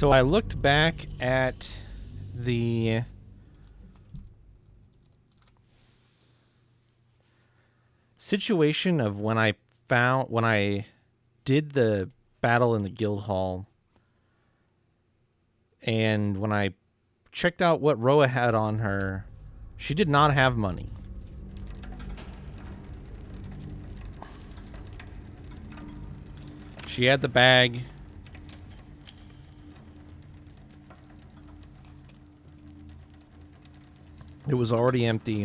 So I looked back at the situation of when I did the battle in the guild hall, and when I checked out what Roa had on her, she did not have money. She had the bag. It was already empty.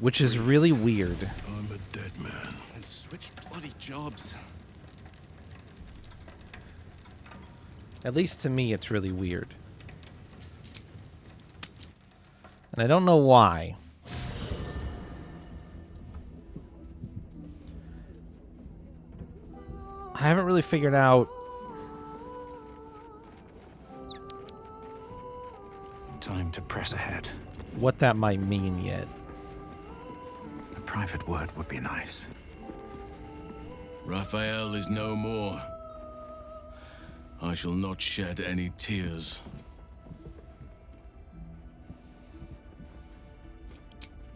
Which is really weird. I'm a dead man. And switch bloody jobs. At least to me, it's really weird. And I don't know why. I haven't really figured out Time to press ahead. what that might mean yet. A private word would be nice. Raphael is no more. I shall not shed any tears.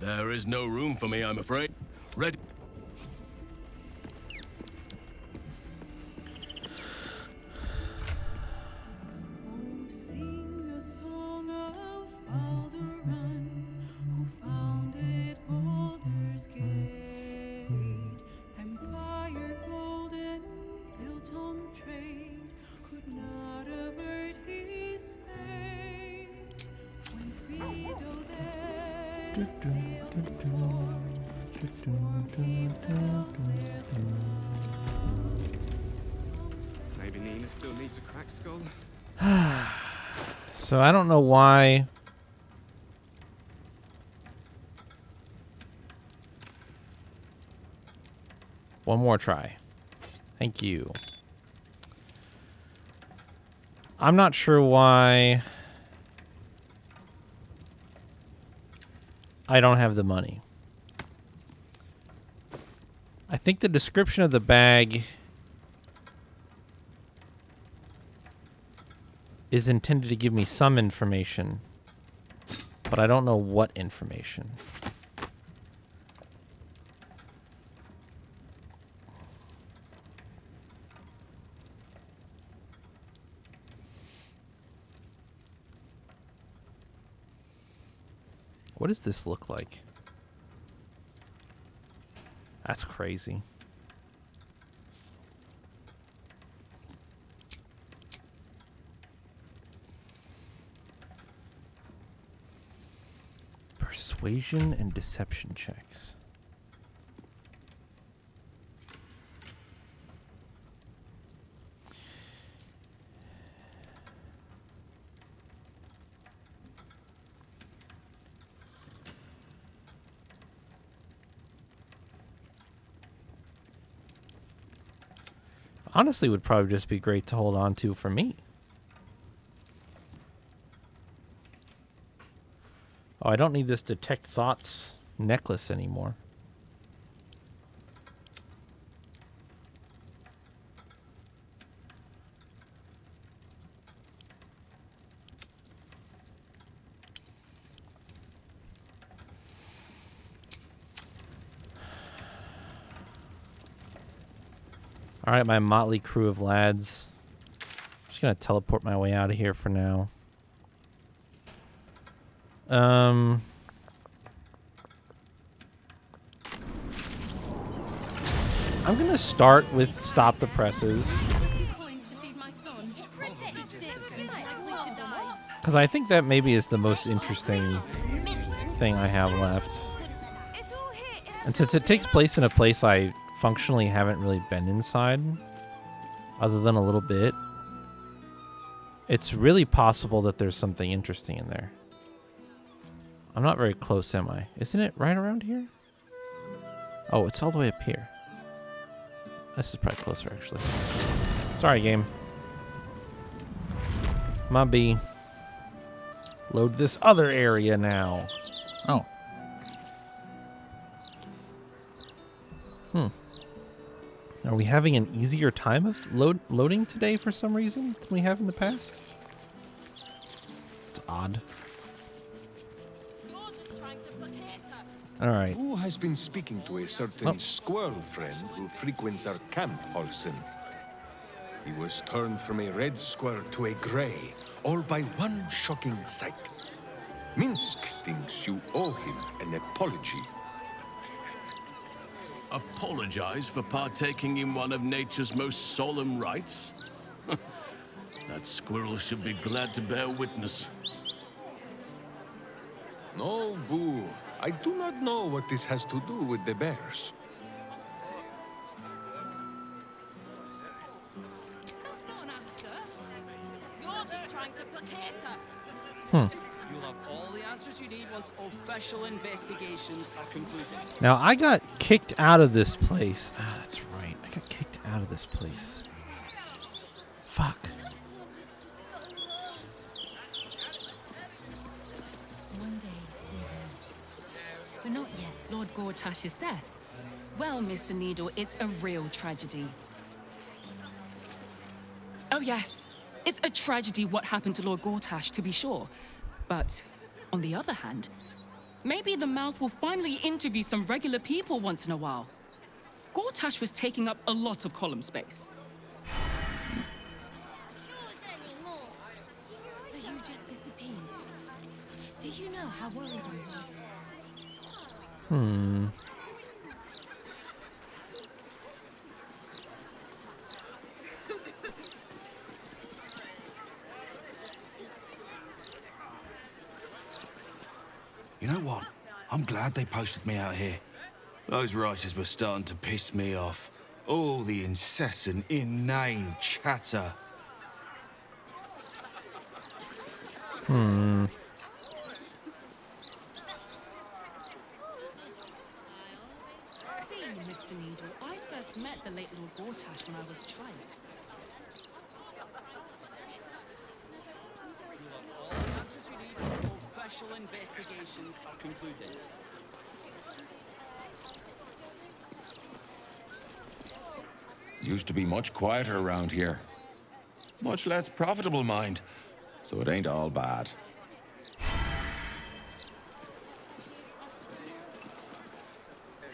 There is no room for me, I'm afraid. Ready? Sing a song of Baldur, who founded Baldur's Gate. Empire golden, built on trade, could not avert his fate. When Credo there sailed his board, its warm people cleared the Maybe Nina still needs a cracked skull. So I don't know why. One more try. Thank you. I'm not sure why I don't have the money. I think the description of the bag is intended to give me some information, but I don't know what information. What does this look like? That's crazy. Persuasion and deception checks. Honestly, would probably just be great to hold on to for me. Oh, I don't need this detect thoughts necklace anymore. All right, my motley crew of lads. I'm just gonna teleport my way out of here for now. I'm gonna start with stop the presses, because I think that maybe is the most interesting thing I have left. And since it takes place in a place I functionally haven't really been inside, other than a little bit, it's really possible that there's something interesting in there. I'm not very close, am I? Isn't it right around here? Oh, it's all the way up here. This is probably closer, actually. Sorry, game. My B. Load this other area now. Oh. Hmm. Are we having an easier time of loading today for some reason than we have in the past? It's odd. All right. Who has been speaking to a certain squirrel friend who frequents our camp, Halsin? He was turned from a red squirrel to a gray, all by one shocking sight. Minsk thinks you owe him an apology. Apologize for partaking in one of nature's most solemn rites? That squirrel should be glad to bear witness. No, Boo. I do not know what this has to do with the bears. That's not an answer. You're just trying to placate us. You'll have all the answers you need once official investigations are concluded. Now, I got kicked out of this place. Ah, that's right. I got kicked out of this place. Fuck. One day we will. But not yet. Lord Gortash's death. Well, Mr. Needle, it's a real tragedy. Oh, yes. It's a tragedy what happened to Lord Gortash, to be sure. But, on the other hand, maybe the mouth will finally interview some regular people once in a while. Gortash was taking up a lot of column space. So you just disappeared. Do you know how worried I was? You know what? I'm glad they posted me out here. Those writers were starting to piss me off. All the incessant, inane chatter. See, Mr. Needle, I first met the late Lord Gortash when I was a child. All the answers you need once official investigations are concluded. Used to be much quieter around here. Much less profitable, mind. So it ain't all bad.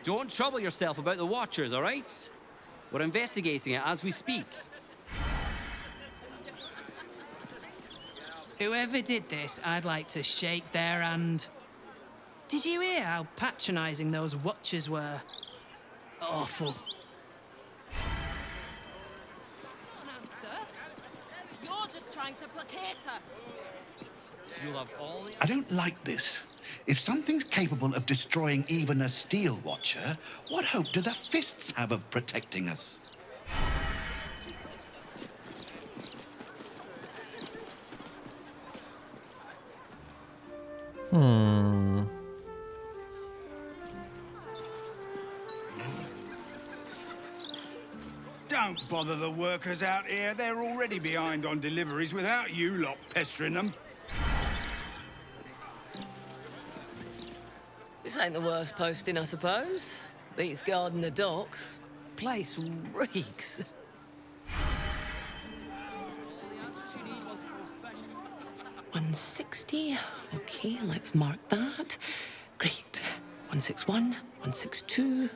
Don't trouble yourself about the Watchers, all right? We're investigating it as we speak. Whoever did this, I'd like to shake their hand. Did you hear how patronizing those watchers were? Awful. An answer. You're just trying to placate us. You'll have all the... I don't like this. If something's capable of destroying even a steel watcher, what hope do the fists have of protecting us? Don't bother the workers out here. They're already behind on deliveries without you lot pestering them. This ain't the worst posting, I suppose. Beats guarding the docks. Place reeks. 160. Okay, let's mark that. Great. 161, 162.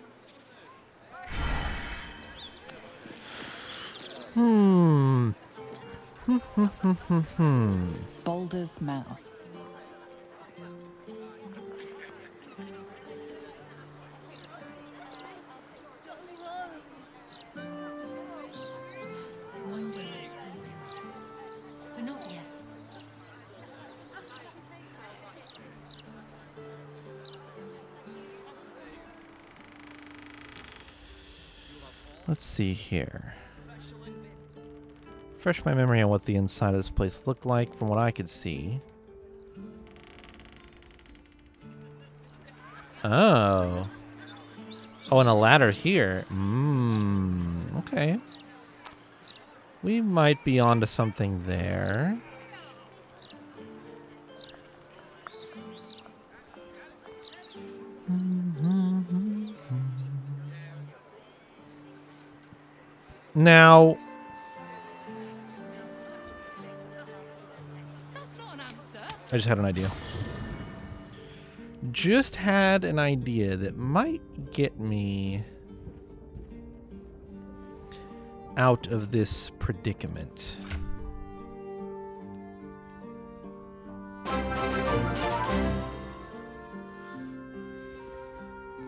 Baldur's mouth. One day we will. But not yet. Let's see here. Refresh my memory on what the inside of this place looked like from what I could see. Oh. Oh, and a ladder here. Okay. We might be onto something there. Now, I just had an idea. Just had an idea that might get me out of this predicament.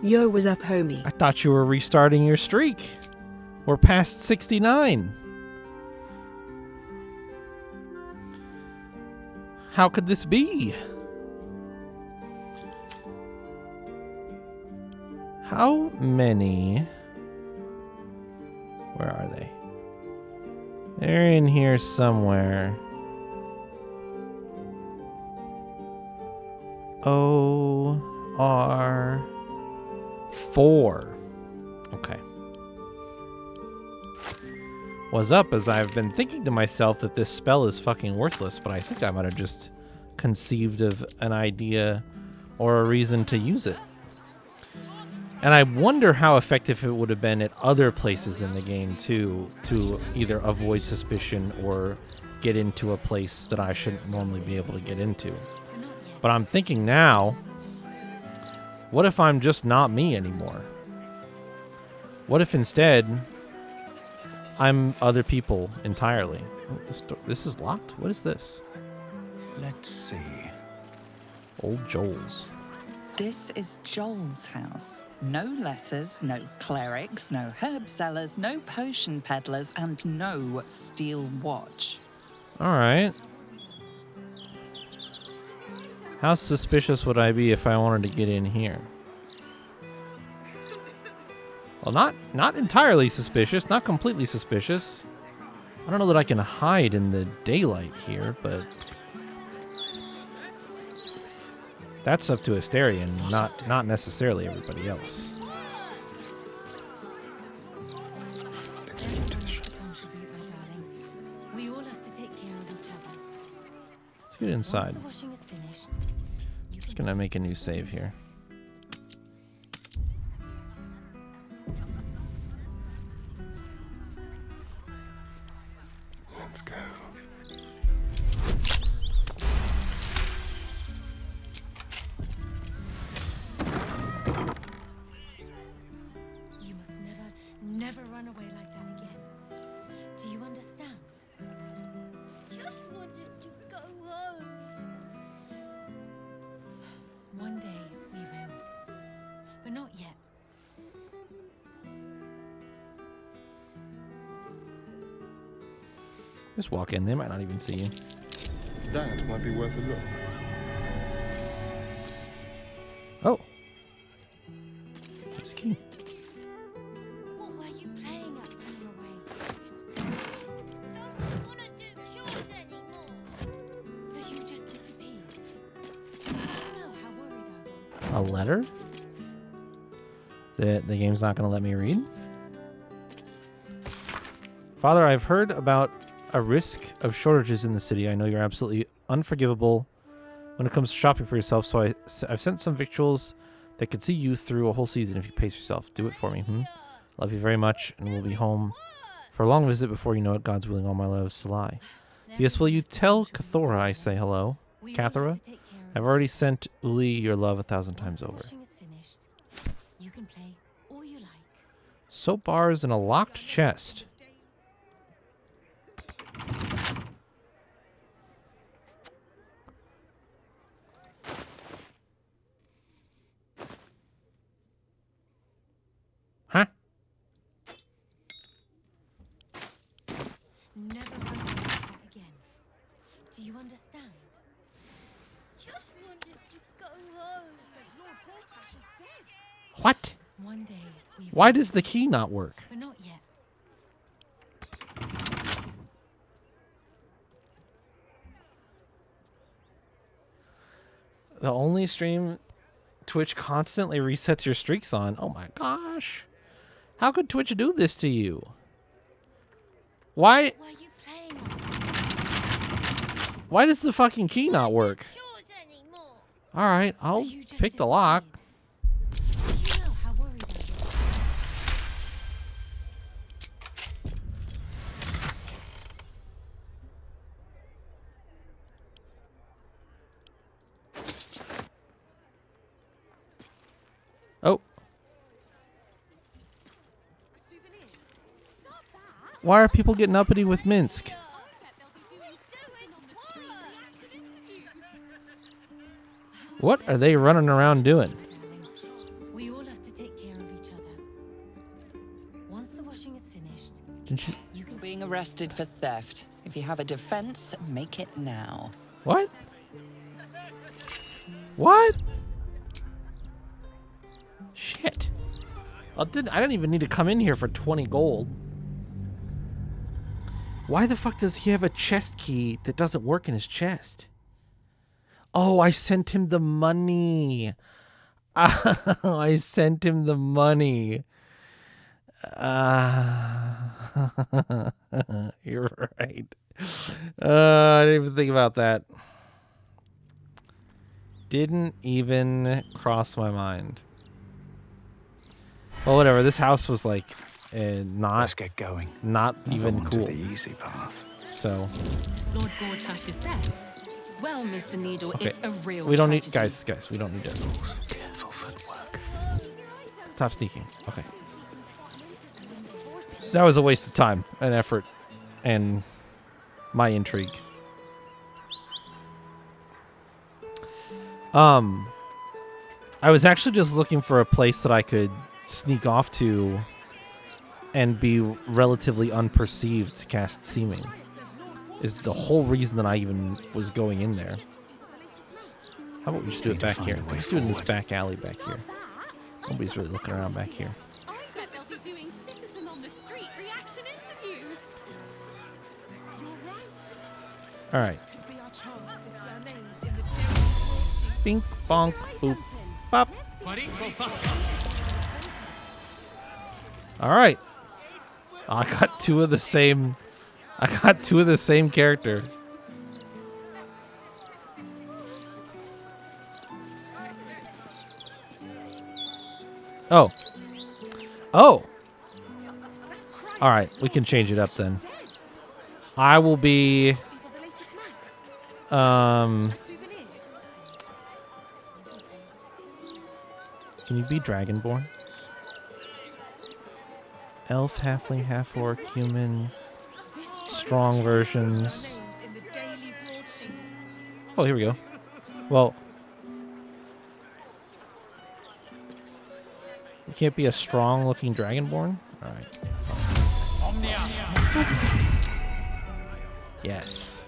Yo, what's up, homie? I thought you were restarting your streak. We're past 69. How could this be? How many? Where are they? They're in here somewhere. OR4. Okay. What's up? As I've been thinking to myself that this spell is fucking worthless, but I think I might have just conceived of an idea or a reason to use it. And I wonder how effective it would have been at other places in the game too, to either avoid suspicion or get into a place that I shouldn't normally be able to get into. But I'm thinking now, what if I'm just not me anymore? What if instead I'm other people entirely? This is locked? What is this? Let's see. Old Joel's. This is Joel's house. No letters, no clerics, no herb sellers, no potion peddlers, and no steel watch. All right. How suspicious would I be if I wanted to get in here? Well, not entirely suspicious, not completely suspicious. I don't know that I can hide in the daylight here, but that's up to Asterion, not necessarily everybody else. We all have to take care of each other. Let's get inside. Once the washing is finished, Just gonna make a new save here. Let's go. you must never run away like that again. Do you understand? Just wanted to go home. One day we will, but not yet. Just walk in, they might not even see you. That might be worth a look. Oh. There's a key. What were you playing at when you were away? Don't want to do chores anymore. So you just disappeared. Do you know how worried I was? A letter? The game's not going to let me read? Father, I've heard about a risk of shortages in the city. I know you're absolutely unforgivable when it comes to shopping for yourself, so I've sent some victuals that could see you through a whole season if you pace yourself. Do it for me, Love you very much, and we'll be home for a long visit before you know it. God's willing, all my love, Salai. Yes, will you tell Cathora I say hello? Cathora? I've already sent Uli your love 1,000 times over. You can play all you like. Soap bars and a locked chest. Huh? Never run away like that again. Do you understand? Just wanted to go home. Says Lord Gortash is dead. What? One day we Why does the key not work? But not yet. The only stream Twitch constantly resets your streaks on. Oh my gosh. How could Twitch do this to you? Why? Why does the fucking key not work? Alright, I'll pick the lock. Why are people getting uppity with Minsk? What are they running around doing? We all have to take care of each other. Once the washing is finished, You can being arrested for theft. If you have a defense, make it now. What? What? Shit. I didn't even need to come in here for 20 gold. Why the fuck does he have a chest key that doesn't work in his chest? Oh, I sent him the money. I sent him the money. You're right. I didn't even think about that. Didn't even cross my mind. Well, whatever. This house was like not. Let's get going. Not even Never wanted cool. the easy path. So. Lord Gortash is dead. Well, Mr. Needle, Okay. it's a real We don't need tragedy. guys. We don't need that. Careful footwork. Stop sneaking. Okay. That was a waste of time and effort and my intrigue. I was actually just looking for a place that I could sneak off to and be relatively unperceived to cast Seeming. Is the whole reason that I even was going in there. How about we just do it back here? Let's do it in this back alley back here. Nobody's really looking around back here. I bet they'll be doing citizen on the street reaction interviews. You're right. All right. Could be our chance to see our names in the Bink, bonk, boop, bop. All right. I got two of the same. I got two of the same character. Oh. Oh. All right, we can change it up then. I will be. Can you be Dragonborn? Elf, halfling, half orc, human, strong versions. Oh, here we go. Well, you can't be a strong-looking Dragonborn. All right. Yes.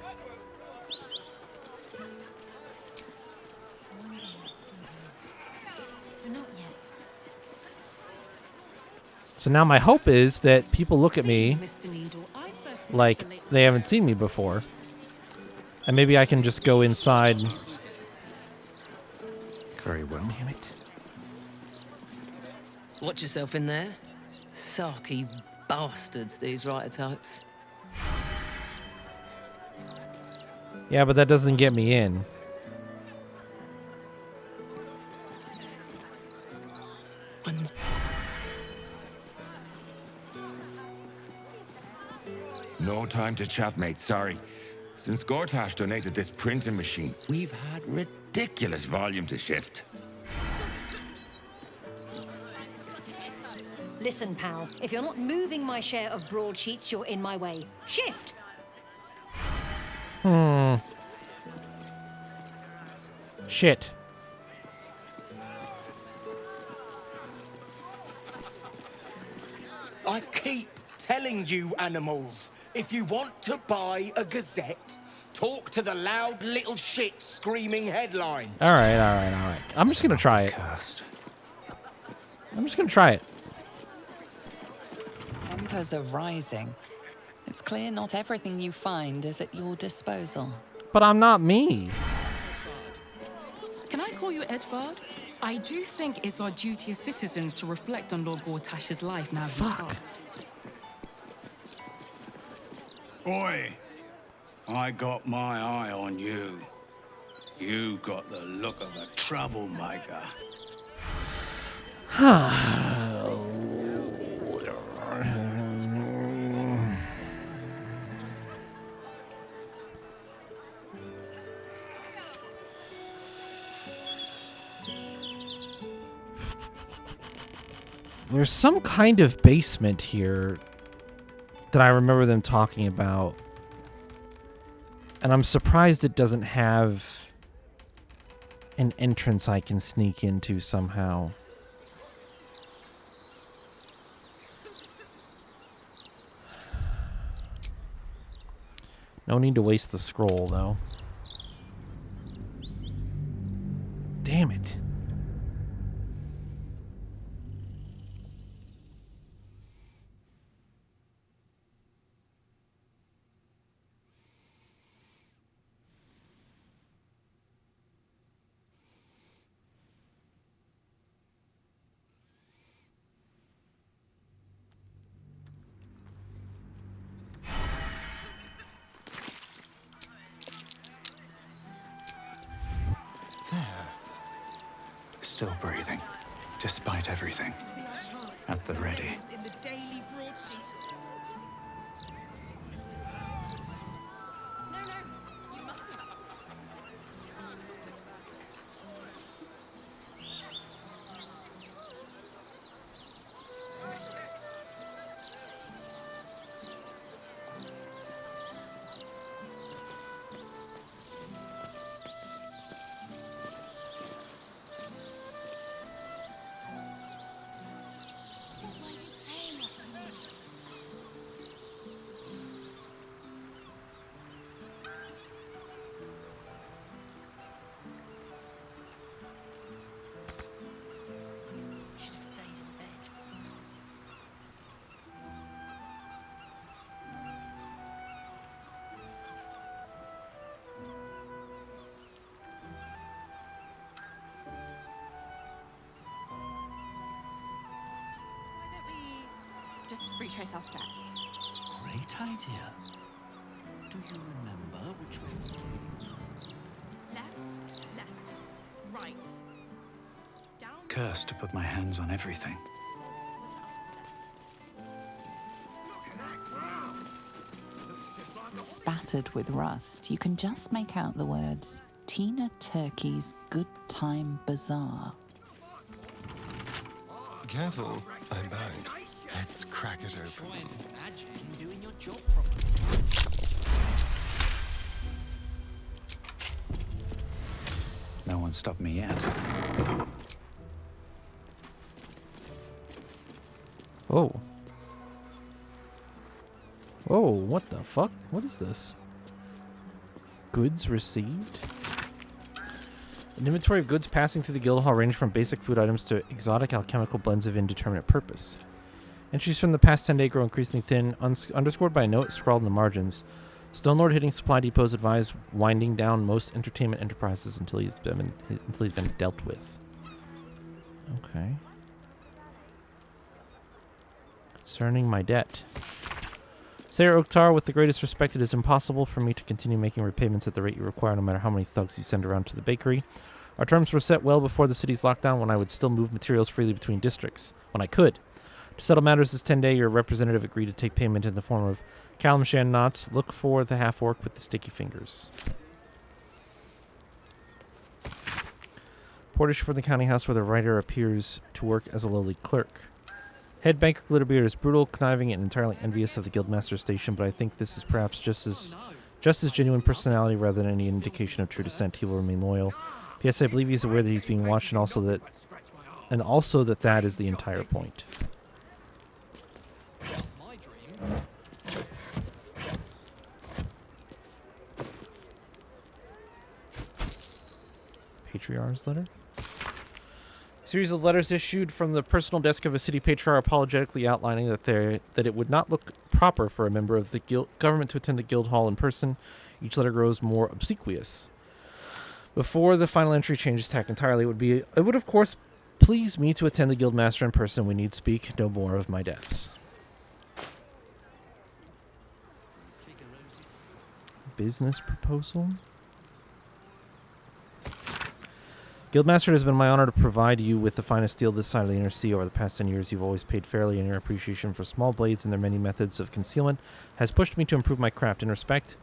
So now my hope is that people look at me like they haven't seen me before. And maybe I can just go inside. Very well. Damn it. Watch yourself in there. Sarky bastards, these writer types. Yeah, but that doesn't get me in. No time to chat, mate. Sorry. Since Gortash donated this printing machine, we've had ridiculous volume to shift. Listen, pal, if you're not moving my share of broadsheets, you're in my way. Shift! Shit. I keep telling you animals, if you want to buy a gazette, talk to the loud little shit screaming headlines. All right. I'm just going to try it. I'm just going to try it. Tempers are rising. It's clear not everything you find is at your disposal. But I'm not me. Can I call you Edvard? I do think it's our duty as citizens to reflect on Lord Gortash's life now he's passed. Boy, I got my eye on you. You got the look of a troublemaker. There's some kind of basement here that I remember them talking about. And I'm surprised it doesn't have an entrance I can sneak into somehow. No need to waste the scroll, though. Damn it. Still breathing, despite everything. At the ready. Just retrace our steps. Great idea. Do you remember which way we came? Left, right. Down. Cursed to put my hands on everything. Spattered with rust, you can just make out the words Tina Turkey's Good Time Bazaar. Careful, I'm bound. Let's crack it open. Imagine doing your job properly. No one stopped me yet. Oh. Whoa, what the fuck? What is this? Goods received? An inventory of goods passing through the guild hall range from basic food items to exotic alchemical blends of indeterminate purpose. Entries from the past 10 days grow increasingly thin, underscored by a note scrawled in the margins. Stone Lord hitting supply depots advise winding down most entertainment enterprises until he's been dealt with. Okay. Concerning my debt. Sayer Oktar, with the greatest respect, it is impossible for me to continue making repayments at the rate you require, no matter how many thugs you send around to the bakery. Our terms were set well before the city's lockdown, when I would still move materials freely between districts. When I could. To settle matters this 10-day, your representative agreed to take payment in the form of Kalimshan knots. Look for the half-orc with the sticky fingers. Portage for the county house where the writer appears to work as a lowly clerk. Head banker Glitterbeard is brutal, conniving, and entirely envious of the guildmaster's station, but I think this is perhaps just as genuine personality rather than any indication of true descent. He will remain loyal. P.S. I believe he's aware that he's being watched, and also that is the entire point. Patriarch's letter? A series of letters issued from the personal desk of a city patriarch apologetically outlining that it would not look proper for a member of the government to attend the guild hall in person. Each letter grows more obsequious. Before the final entry changes tack entirely, it would of course please me to attend the guildmaster in person. We need speak no more of my debts. Business proposal? Guildmaster, it has been my honor to provide you with the finest steel this side of the inner sea. Over the past 10 years, you've always paid fairly, and your appreciation for small blades and their many methods of concealment has pushed me to improve my craft. In respect,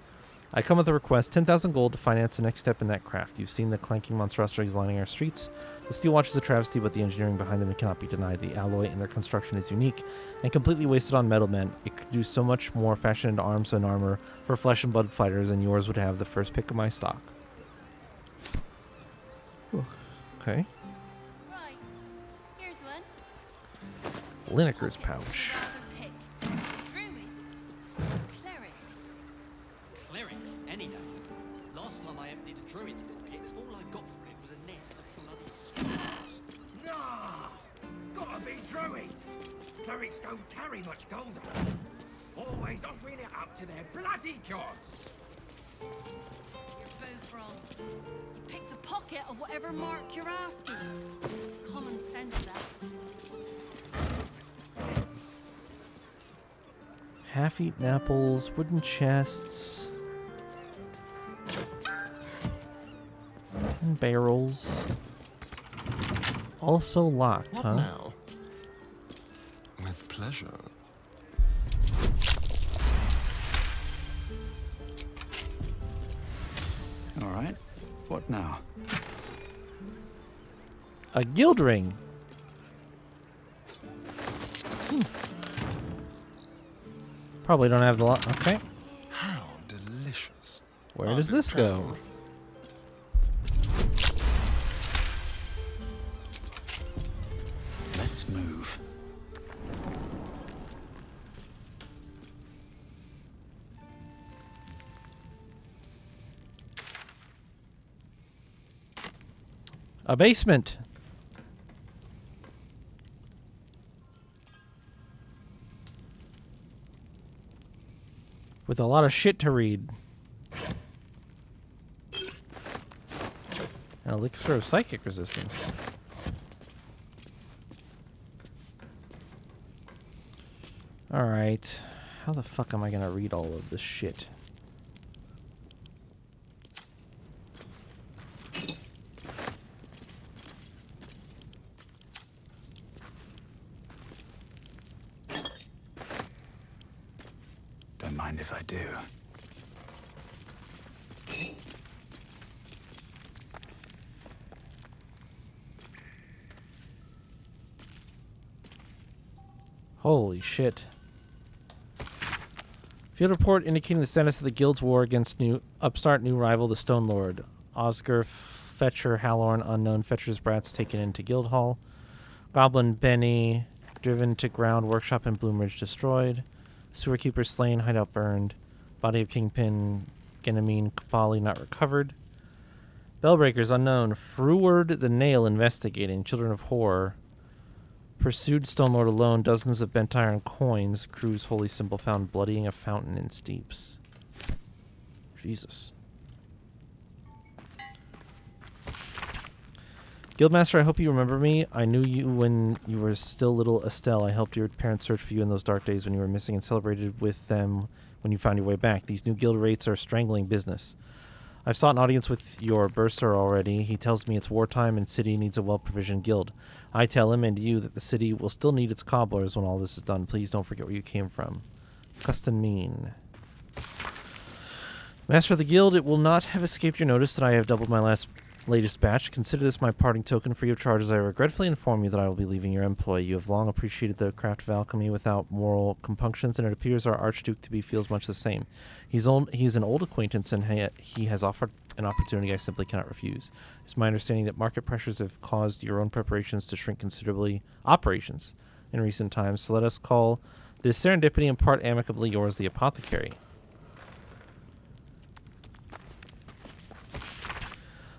I come with a request, 10,000 gold to finance the next step in that craft. You've seen the clanking monstrosities lining our streets. The steel watch is a travesty, but the engineering behind them cannot be denied. The alloy in their construction is unique and completely wasted on metalmen. It could do so much more fashion into arms and armor for flesh and blood fighters, and yours would have the first pick of my stock. Ooh. Okay. Right. Here's one. Lineker's pouch. Druids. Clerics. Cleric, any day. Last time I emptied a druid's pockets, all I got for it was a nest of bloody squirrels. Nah! Gotta be druid! Clerics don't carry much gold. Always offering it up to their bloody gods! You're both wrong. You pick the pocket of whatever mark you're asking. Common sense, that. Half-eaten apples, wooden chests, and barrels. Also locked, What huh? now? With pleasure. All right. What now? A guild ring. Probably don't have the lot. Okay. How delicious. Where does this go? Let's move. A basement. With a lot of shit to read. And elixir of psychic resistance. Alright. How the fuck am I gonna read all of this shit? Don't mind if I do. Holy shit. Field report indicating the status of the guild's war against new rival, the Stone Lord. Oscar, Fetcher, Halorn, unknown Fetcher's brats taken into Guildhall. Goblin Benny driven to ground, workshop in Bloomridge destroyed. Sewer keeper slain, hideout burned. Body of Kingpin Ganymede Kapali not recovered. Bellbreakers unknown. Freward the Nail investigating. Children of Horror. Pursued Stone Lord alone. Dozens of bent iron coins. Crew's holy symbol found bloodying a fountain in Steeps. Jesus. Guildmaster, I hope you remember me. I knew you when you were still little Estelle. I helped your parents search for you in those dark days when you were missing and celebrated with them when you found your way back. These new guild rates are strangling business. I've sought an audience with your bursar already. He tells me it's wartime and city needs a well-provisioned guild. I tell him and you that the city will still need its cobblers when all this is done. Please don't forget where you came from. Custon Mean. Master of the guild, it will not have escaped your notice that I have doubled my latest batch. Consider this my parting token free of charge as I regretfully inform you that I will be leaving your employ. You have long appreciated the craft of alchemy without moral compunctions, and it appears our Archduke to be feels much the same. He's an old acquaintance, and he has offered an opportunity I simply cannot refuse. It's my understanding that market pressures have caused your own preparations to shrink considerably operations in recent times, so let us call this serendipity and part amicably yours, the apothecary.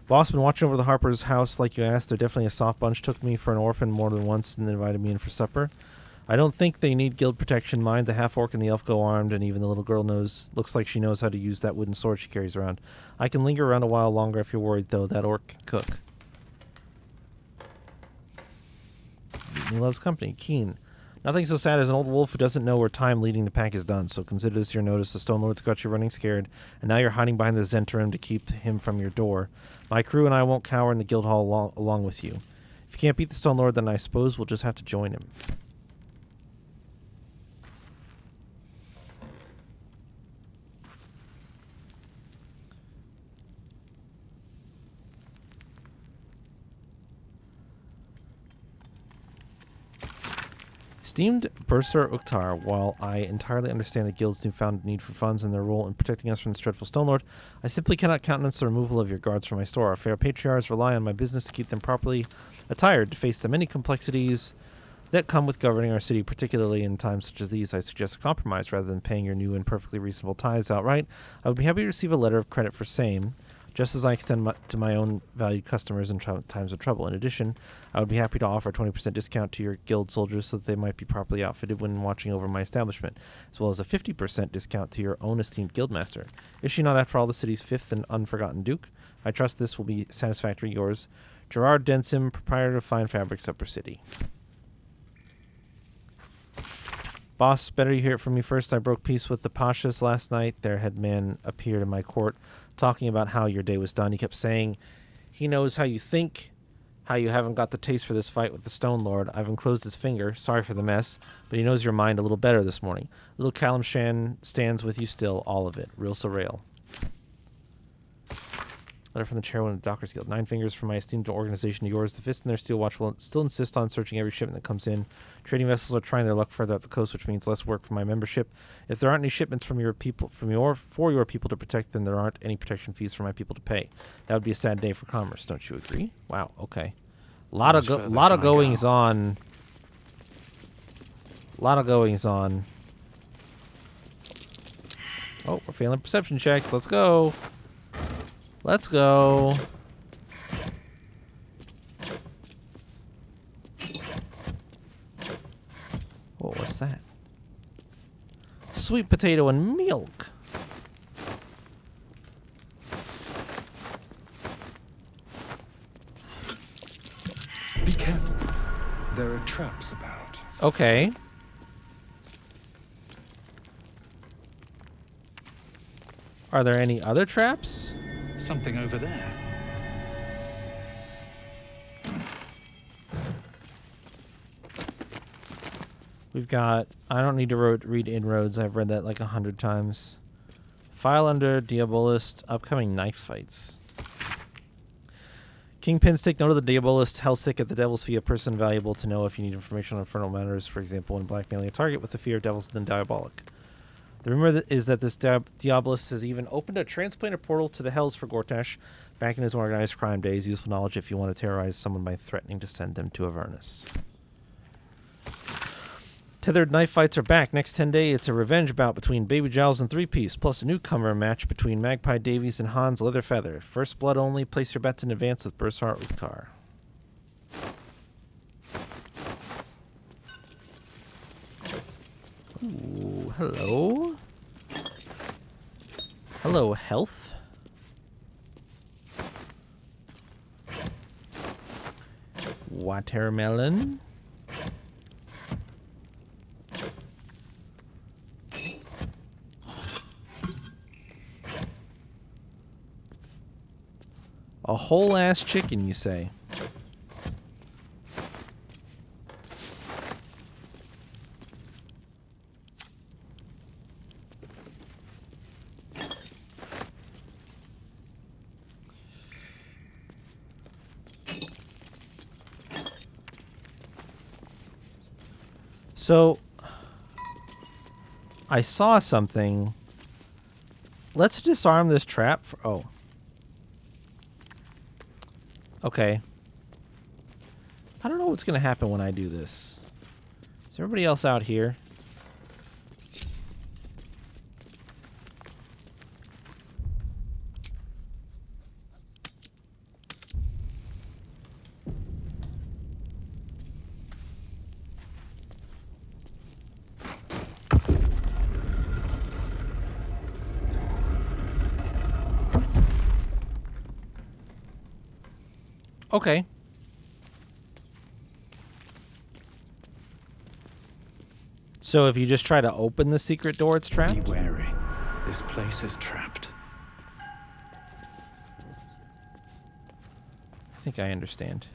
Boss, been watching over the Harper's house like you asked. They're definitely a soft bunch. Took me for an orphan more than once and then invited me in for supper. I don't think they need guild protection. Mind, the half-orc and the elf go armed, and even the little girl looks like she knows how to use that wooden sword she carries around. I can linger around a while longer if you're worried, though. That orc can cook. He loves company. Keen. Nothing so sad as an old wolf who doesn't know where time leading the pack is done, so consider this your notice. The Stone Lord's got you running scared, and now you're hiding behind the Zentarim to keep him from your door. My crew and I won't cower in the guild hall along with you. If you can't beat the Stone Lord, then I suppose we'll just have to join him. Esteemed Bursar Uktar, while I entirely understand the Guild's newfound need for funds and their role in protecting us from this dreadful Stone Lord, I simply cannot countenance the removal of your guards from my store. Our fair patriarchs rely on my business to keep them properly attired to face the many complexities that come with governing our city, particularly in times such as these. I suggest a compromise rather than paying your new and perfectly reasonable tithes outright. I would be happy to receive a letter of credit for same, just as I extend to my own valued customers in times of trouble. In addition, I would be happy to offer a 20% discount to your guild soldiers so that they might be properly outfitted when watching over my establishment, as well as a 50% discount to your own esteemed guildmaster. Is she not, after all, the city's fifth and unforgotten duke? I trust this will be satisfactory. Yours, Gerard Densim, proprietor of Fine Fabrics, Upper City. Boss, better you hear it from me first. I broke peace with the Pashas last night. Their headman appeared in my court talking about how your day was done. He kept saying he knows how you think, how you haven't got the taste for this fight with the Stone Lord. I've enclosed his finger. Sorry for the mess, but he knows your mind a little better this morning. Little Callum Shan stands with you still, all of it. Real surreal. Letter from the chairwoman of the Dockers Guild. 9 fingers from my esteemed organization to yours. The Fist and their Steel Watch will still insist on searching every shipment that comes in. Trading vessels are trying their luck further up the coast, which means less work for my membership. If there aren't any shipments from your people, for your people to protect, then there aren't any protection fees for my people to pay. That would be a sad day for commerce. Don't you agree? Wow. Okay. Lot of goings on. Lot of goings on. Oh, we're failing perception checks. Let's go. Let's go. Oh, what's that? Sweet potato and milk. Be careful. There are traps about. Okay. Are there any other traps? Something over there. We've got... I don't need to read Inroads. I've read that like 100 times. File under Diabolist. Upcoming knife fights. Kingpins, take note of the Diabolist. Hellsick at the Devil's Fee. A person valuable to know if you need information on infernal matters. For example, when blackmailing a target with the fear of devils, then diabolic. The rumor is that this Diabolist has even opened a transplanted portal to the Hells for Gortash back in his organized crime days. Useful knowledge if you want to terrorize someone by threatening to send them to Avernus. Tethered knife fights are back. Next 10 days, it's a revenge bout between Baby Giles and Three Piece, plus a newcomer match between Magpie Davies and Hans Leatherfeather. First blood only. Place your bets in advance with Bursar Uktar. Ooh, hello. Hello, health. Watermelon. A whole ass chicken, you say? So, I saw something. Let's disarm this trap for... Oh. Okay. I don't know what's going to happen when I do this. Is everybody else out here? Okay. So if you just try to open the secret door, it's trapped? Be wary. This place is trapped. I think I understand.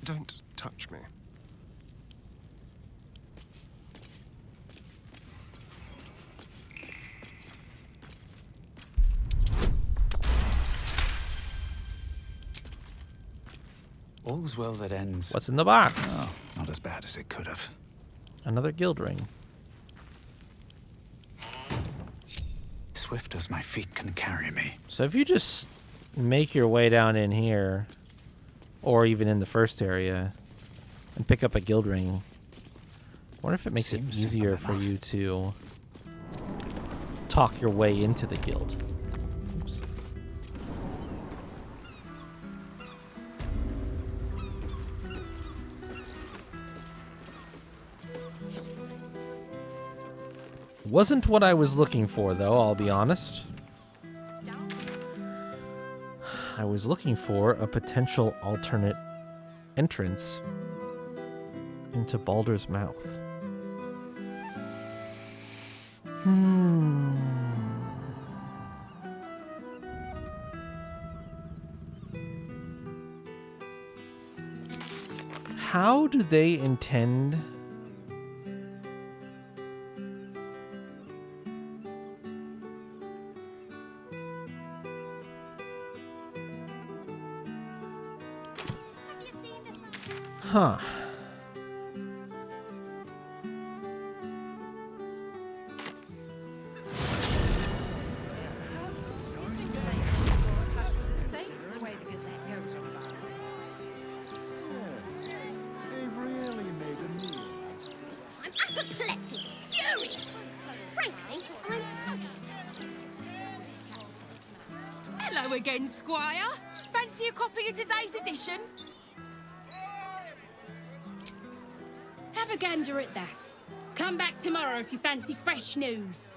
Don't touch me. All's well that ends. What's in the box? Oh, not as bad as it could have. Another guild ring. Swift as my feet can carry me. So if you just make your way down in here, or even in the first area, and pick up a guild ring, I wonder if it makes it easier for you to talk your way into the guild. Oops. Wasn't what I was looking for, though, I'll be honest. I was looking for a potential alternate entrance into Baldur's Mouth. How do they intend Huh. I'm apoplectic, furious. Frankly, I'm Hello again, Squire. Fancy a copy of today's edition? Have a gander at that. Come back tomorrow if you fancy fresh news.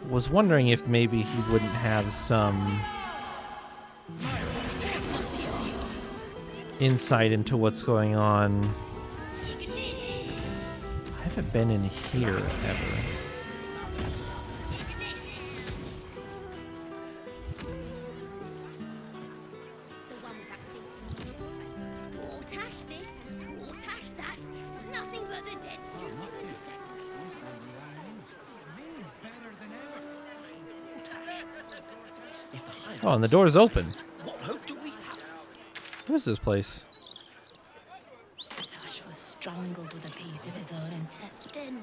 Was wondering if maybe he wouldn't have some insight into what's going on. I haven't been in here ever. Gortash this, Gortash that. Nothing but the dead. Oh, and the door's open. What hope do we have? What is this place? Tash was strangled with a piece of his own intestine.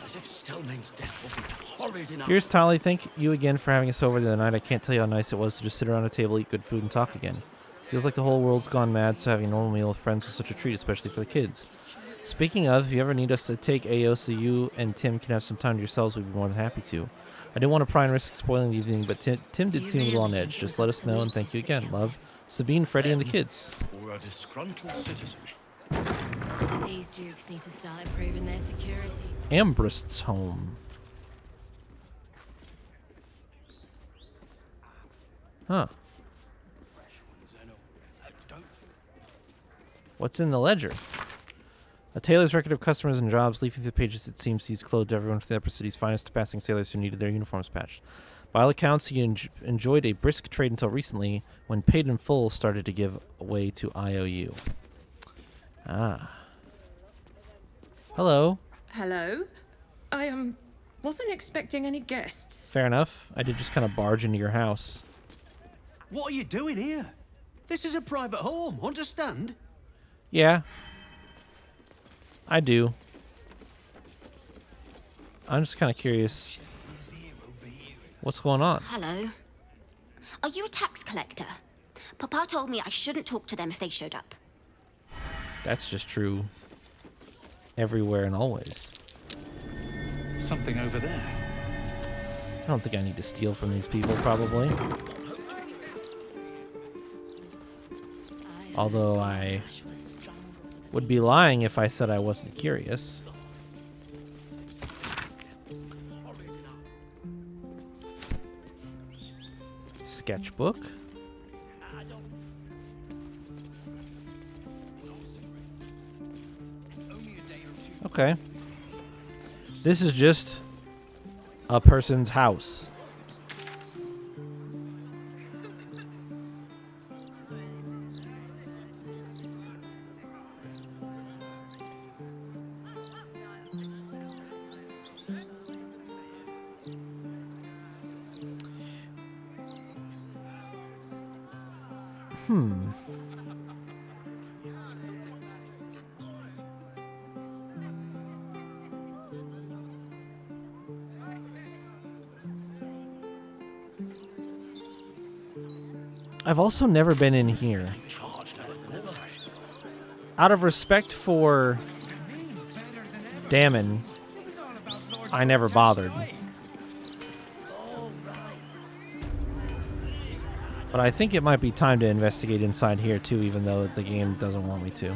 As if Stelmane's death wasn't horrid enough. Here's Tali. Thank you again for having us over the other night. I can't tell you how nice it was to just sit around a table, eat good food, and talk again. Feels like the whole world's gone mad, so having a normal meal with friends was such a treat, especially for the kids. Speaking of, if you ever need us to take AO so you and Tim can have some time to yourselves, we'd be more than happy to. I didn't want to pry and risk spoiling the evening, but Tim did seem a little on edge. Just let us know, and thank you again. Love, Sabine, Freddie, and the kids. Or a disgruntled citizen. These dukes need to start improving their security. Ambryst's home. Huh. What's in the ledger? A tailor's record of customers and jobs. Leafing through the pages, it seems he's clothed everyone from the upper city's finest to passing sailors who needed their uniforms patched. By all accounts, he enjoyed a brisk trade until recently, when paid in full started to give way to IOU. Ah. Hello. Hello. I wasn't expecting any guests. Fair enough. I did just kind of barge into your house. What are you doing here? This is a private home, understand? Yeah. I do. I'm just kind of curious. What's going on? Hello. Are you a tax collector? Papa told me I shouldn't talk to them if they showed up. That's just true everywhere and always. Something over there. I don't think I need to steal from these people, probably. Although I would be lying if I said I wasn't curious. Sketchbook. Okay. This is just a person's house. I've also never been in here. Out of respect for Dammon, I never bothered. But I think it might be time to investigate inside here too, even though the game doesn't want me to.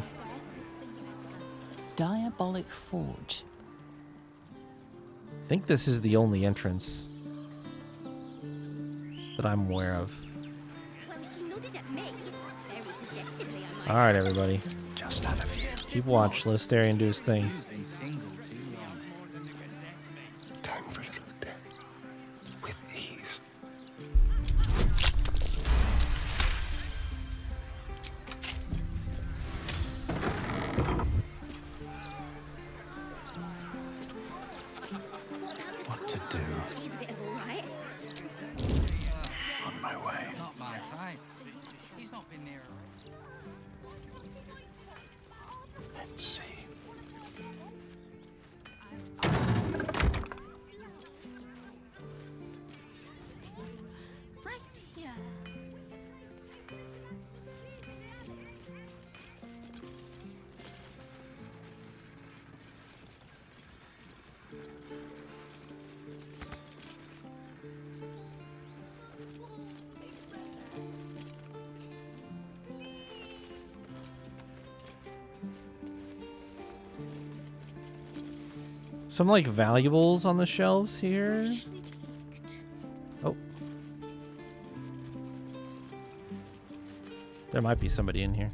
Diabolic Forge. I think this is the only entrance that I'm aware of. Alright, everybody. Just out of you. Keep watch. Let Astarion do his thing. Time for a little death. With ease. What to do? On my way. Not my type. He's not been near. Let's see. Right here. Some like valuables on the shelves here. Oh. There might be somebody in here.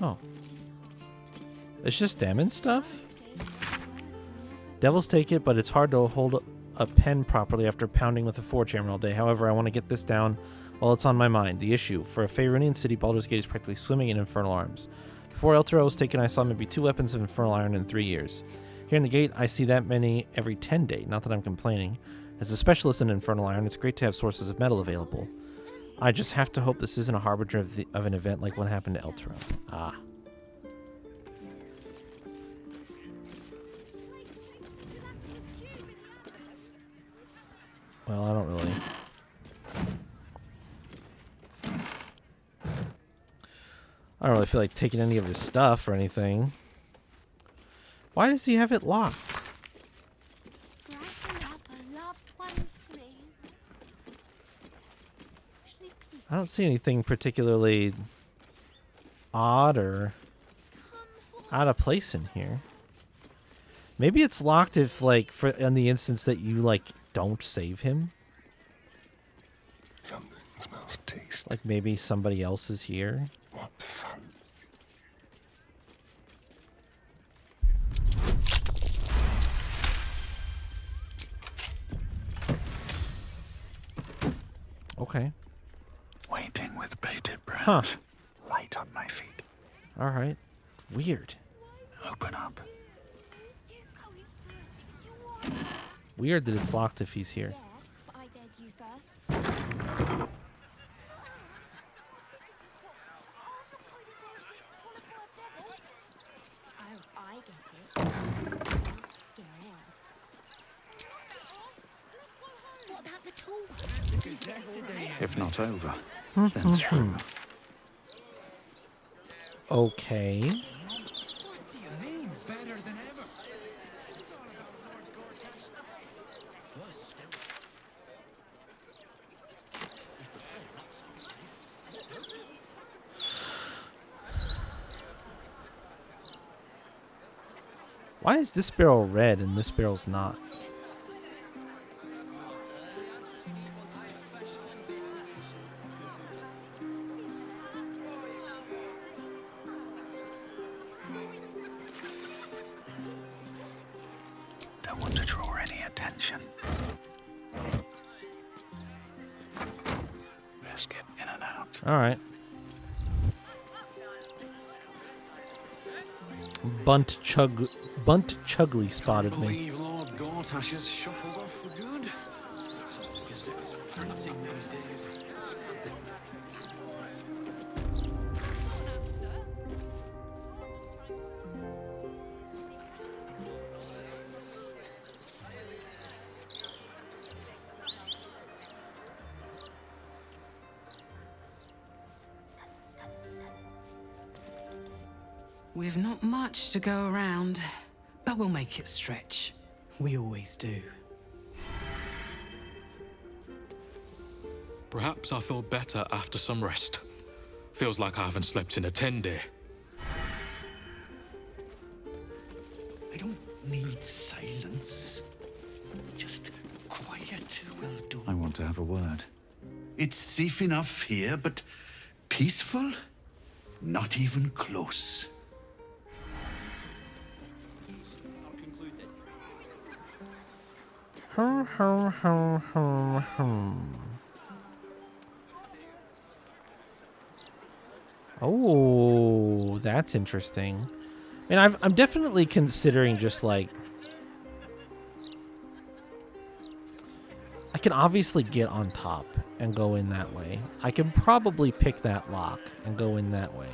Oh. It's just Dammon stuff? Devils take it, but it's hard to hold a pen properly after pounding with a forge hammer all day. However, I want to get this down while it's on my mind. The issue. For a Faerunian city, Baldur's Gate is practically swimming in infernal arms. Before Elturel was taken, I saw maybe 2 weapons of infernal iron in 3 years. Here in the gate, I see that many every 10 days. Not that I'm complaining. As a specialist in infernal iron, it's great to have sources of metal available. I just have to hope this isn't a harbinger of an event like what happened to Elturel. Ah. Well, I don't really. I don't really feel like taking any of his stuff or anything. Why does he have it locked? I don't see anything particularly odd or out of place in here. Maybe it's locked if, like, for in the instance that you, like, don't save him. Something smells tasty. Like maybe somebody else is here. What fun. Okay. Waiting with bated breath. Huh. Light on my feet. Alright. Weird. Open up. Weird that it's locked if he's here. But I dared you first. Oh, I get it. I'm scared. What about the tall one? If not over, then through. Okay. Why is this barrel red and this barrel's not? Don't want to draw any attention. Best get in and out. All right. Bunt Chugly spotted me. believe Lord Gortash has shuffled off for good. Some of the gazettes are frantic these days. We've not much to go around, but we'll make it stretch. We always do. Perhaps I feel better after some rest. Feels like I haven't slept in a 10-day. I don't need silence. Just quiet will do. I want to have a word. It's safe enough here, but peaceful? Not even close. Oh, that's interesting. I mean, I'm definitely considering just like... I can obviously get on top and go in that way. I can probably pick that lock and go in that way.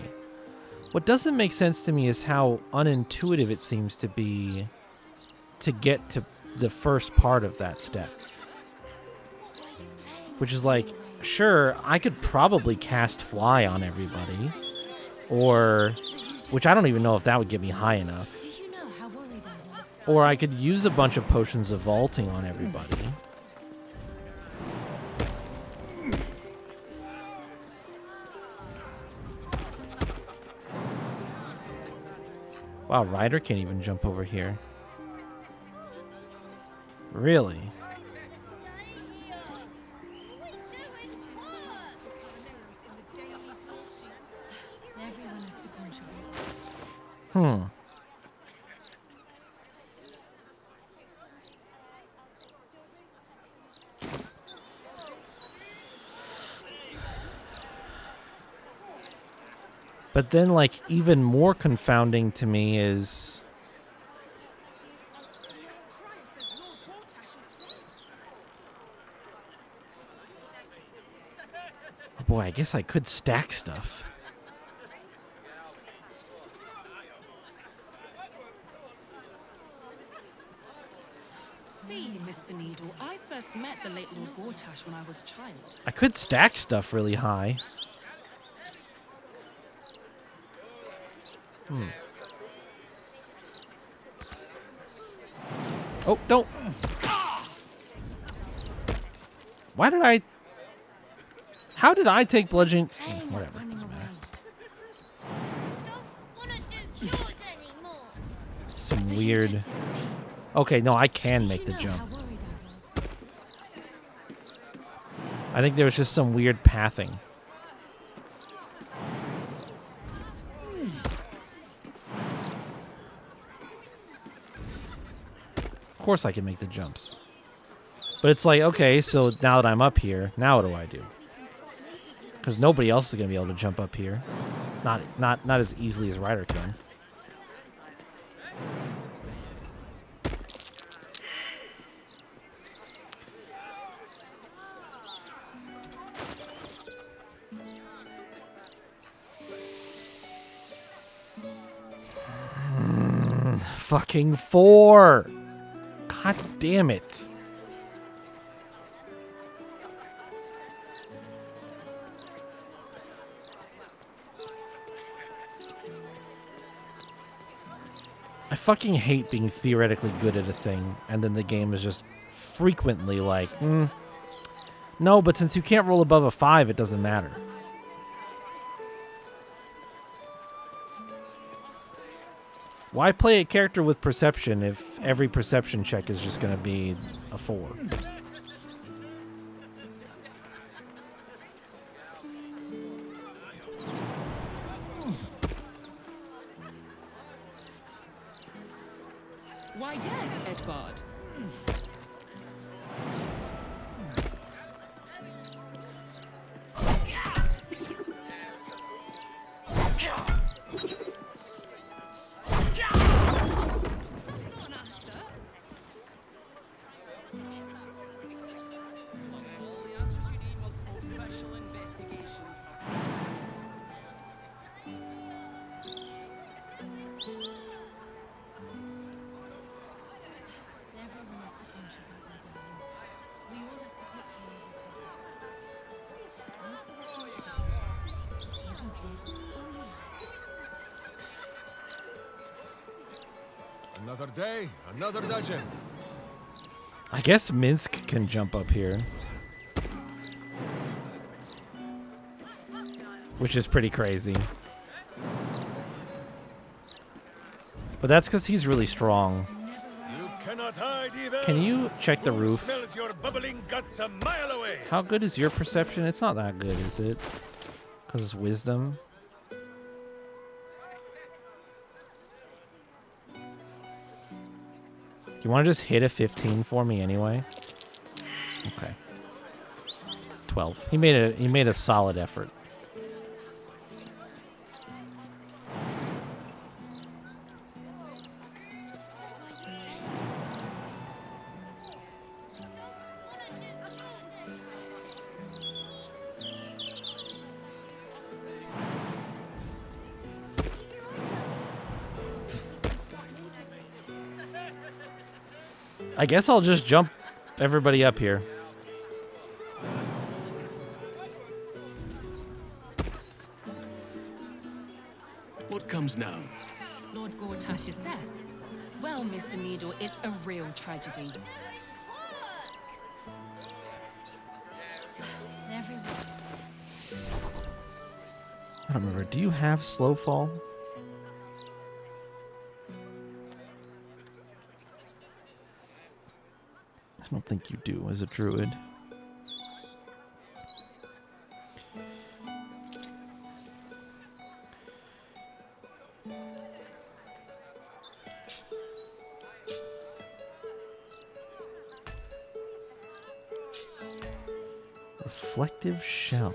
What doesn't make sense to me is how unintuitive it seems to be to get to the first part of that step. Which is like, sure, I could probably cast Fly on everybody. Or, which I don't even know if that would get me high enough. Or I could use a bunch of potions of vaulting on everybody. Wow, Ryder can't even jump over here. Really? Everyone has to contribute. Hmm. But then, like, even more confounding to me is... Oh boy, I guess I could stack stuff. See, Mr. Needle, I first met the late Lord Gortash when I was a child. I could stack stuff really high. Hmm. Oh, don't. Why did I... How did I take bludgeon... Whatever, doesn't matter. Some weird... Okay, no, I can make the jump. I think there was just some weird pathing. Of course I can make the jumps. But it's like, okay, so now that I'm up here, now what do I do? Because nobody else is going to be able to jump up here. Not as easily as Ryder can. Fucking 4! God damn it. I fucking hate being theoretically good at a thing, and then the game is just frequently like, no, but since you can't roll above a 5, it doesn't matter. Why play a character with perception if every perception check is just going to be a 4? Why, yes, Edvard. Everyone has to contribute, my darling. We all have to take care of each other. Once the washing is finished, you can play all you like. Another day, another dungeon. I guess Minsk can jump up here. Which is pretty crazy. But that's because he's really strong. You cannot hide even. Can you check the roof? Smells your bubbling guts a mile away. How good is your perception? It's not that good, is it? Because it's wisdom. Do you want to just hit a 15 for me anyway? Okay. 12. He made a solid effort. I guess I'll just jump everybody up here. What comes now? Lord Gortash's death. Well, Mr. Needle, it's a real tragedy. Everyone. I don't remember. Do you have slow fall? I don't think you do as a druid. Reflective shell.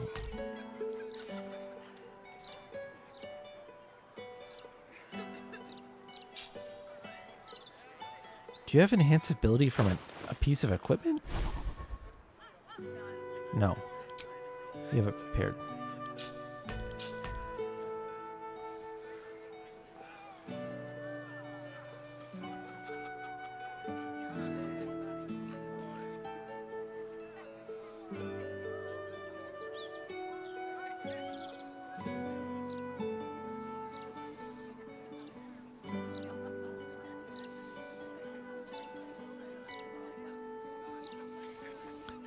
Do you have enhanced ability from a piece of equipment? No. You have it prepared.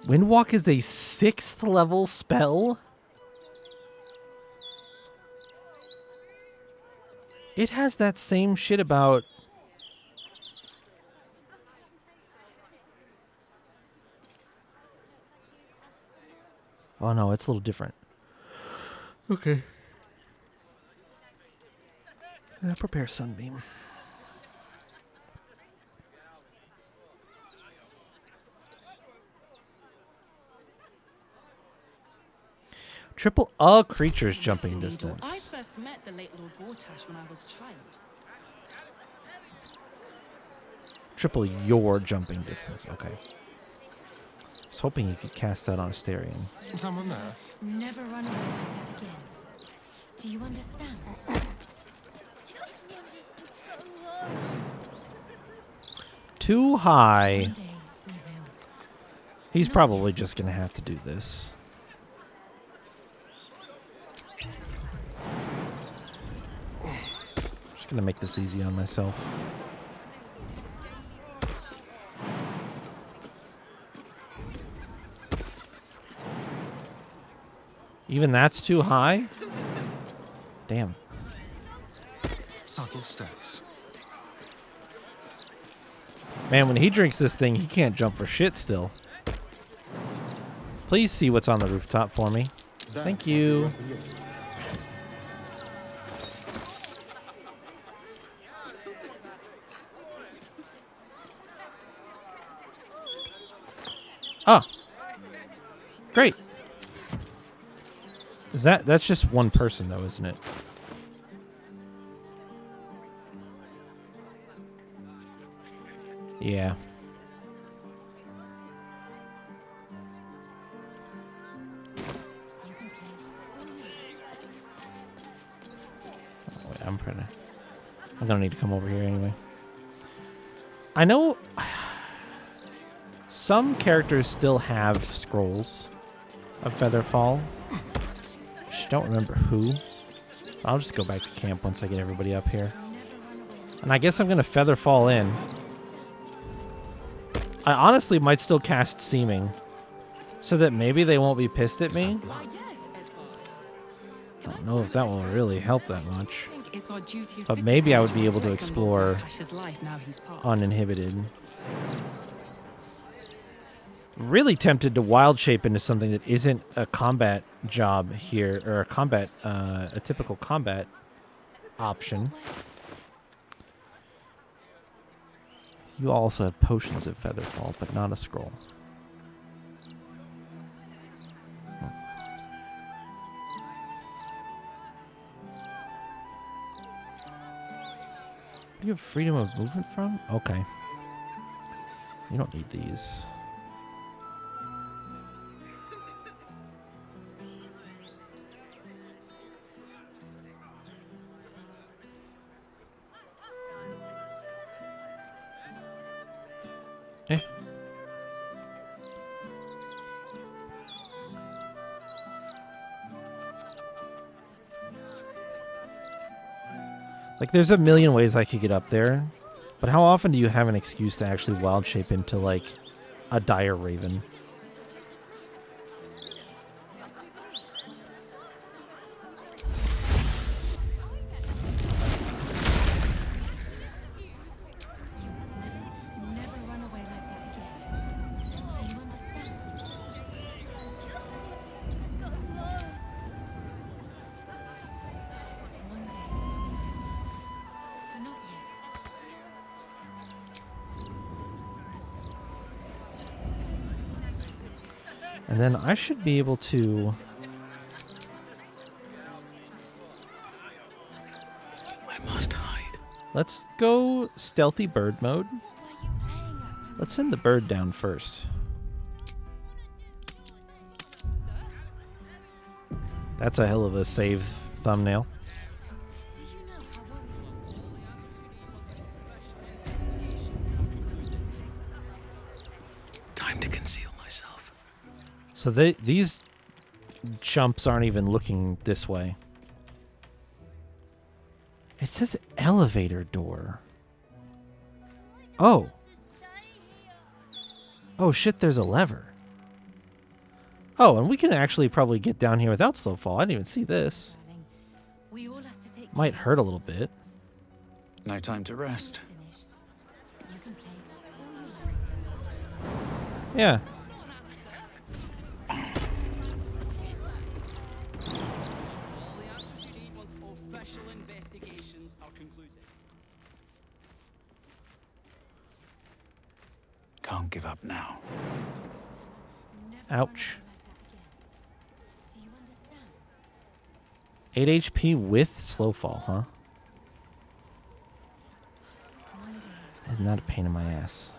Windwalk is a 6th level spell? It has that same shit about... Oh no, it's a little different. Okay. Prepare Sunbeam. Triple a creature's jumping distance. I first met the late Lord Gortash when I was a child. Triple your jumping distance. Okay. I was hoping you could cast that on Asterion. Someone there? Never run away like that again. Do you understand? Too high. He's probably just going to have to do this. Just going to make this easy on myself. Even that's too high? Damn. Subtle steps. Man, when he drinks this thing, he can't jump for shit still. Please see what's on the rooftop for me. Thank you. Oh. Great. That's just one person though, isn't it? Yeah. Oh, wait, I'm gonna need to come over here anyway. I know some characters still have scrolls of Featherfall. Just don't remember who. So I'll just go back to camp once I get everybody up here. And I guess I'm gonna Featherfall in. I honestly might still cast Seeming, so that maybe they won't be pissed at me. I don't know if that will really help that much. But maybe I would be able to explore uninhibited. Really tempted to wild shape into something that isn't a combat job here, or a typical combat option. You also have potions of Featherfall, but not a scroll. Do you have freedom of movement from? Okay. You don't need these. Eh. Like, there's a million ways I could get up there, but how often do you have an excuse to actually wild shape into, like, a dire raven? And then I should be able to... I must hide. Let's go stealthy bird mode. Let's send the bird down first. That's a hell of a save thumbnail. Time to conceal myself. So these chumps aren't even looking this way. It says elevator door. Oh. Oh shit, there's a lever. Oh, and we can actually probably get down here without slow fall. I didn't even see this. Might hurt a little bit. No time to rest. Yeah. Can't give up now. Ouch. 8 HP with slow fall, huh? Isn't that a pain in my ass?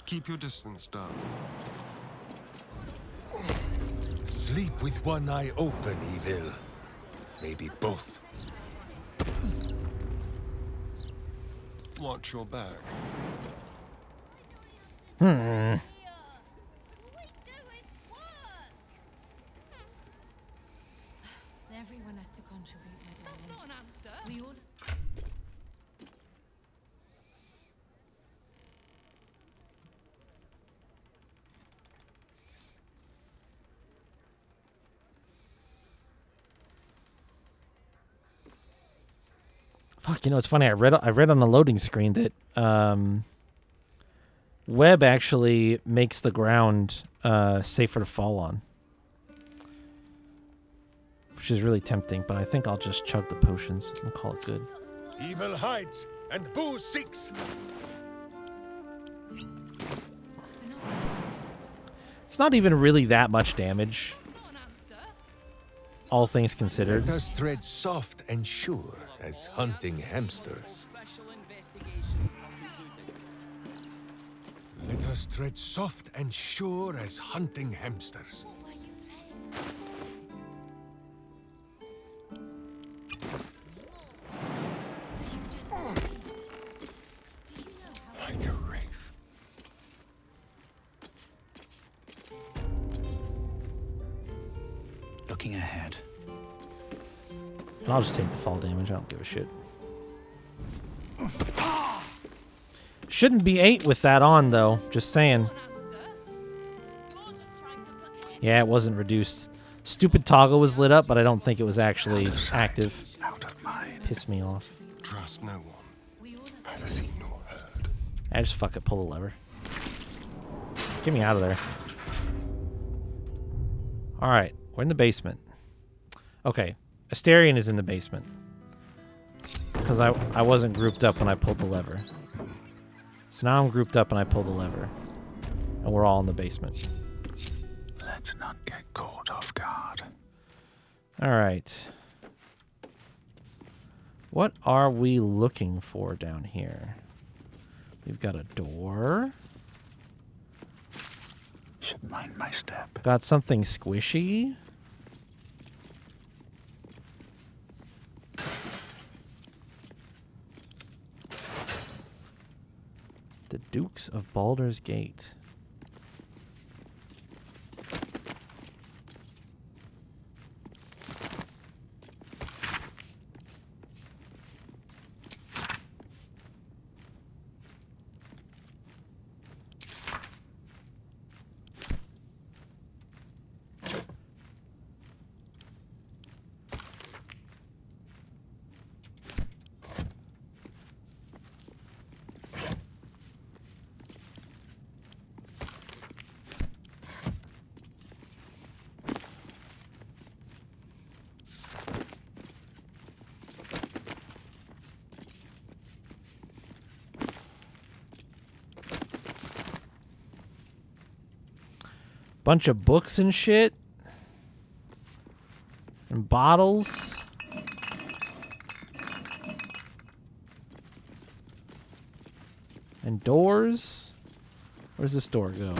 Keep your distance down. Sleep with one eye open, evil. Maybe both. Watch your back. Hmm. Everyone has to contribute, my darling. That's not an answer. We all... Fuck, you know, it's funny. I read on the loading screen that web actually makes the ground safer to fall on, which is really tempting. But I think I'll just chug the potions and call it good. Evil hides and boo seeks. It's not even really that much damage, all things considered. Let us tread soft and sure as hunting hamsters. Let us tread soft and sure as hunting hamsters. Like a wraith. Looking ahead. I'll just take the fall damage. I don't give a shit. Shouldn't be 8 with that on, though. Just saying. Yeah, it wasn't reduced. Stupid toggle was lit up, but I don't think it was actually active. Out of mind. Pissed me off. Trust no one. Neither seen nor heard. I just fuck it. Pull the lever. Get me out of there. Alright. We're in the basement. Okay. Asterion is in the basement. Because I wasn't grouped up when I pulled the lever. So now I'm grouped up and I pull the lever. And we're all in the basement. Let's not get caught off guard. Alright. What are we looking for down here? We've got a door. Should mind my step. Got something squishy. The Dukes of Baldur's Gate. Bunch of books and shit. And bottles. And doors. Where's this door go?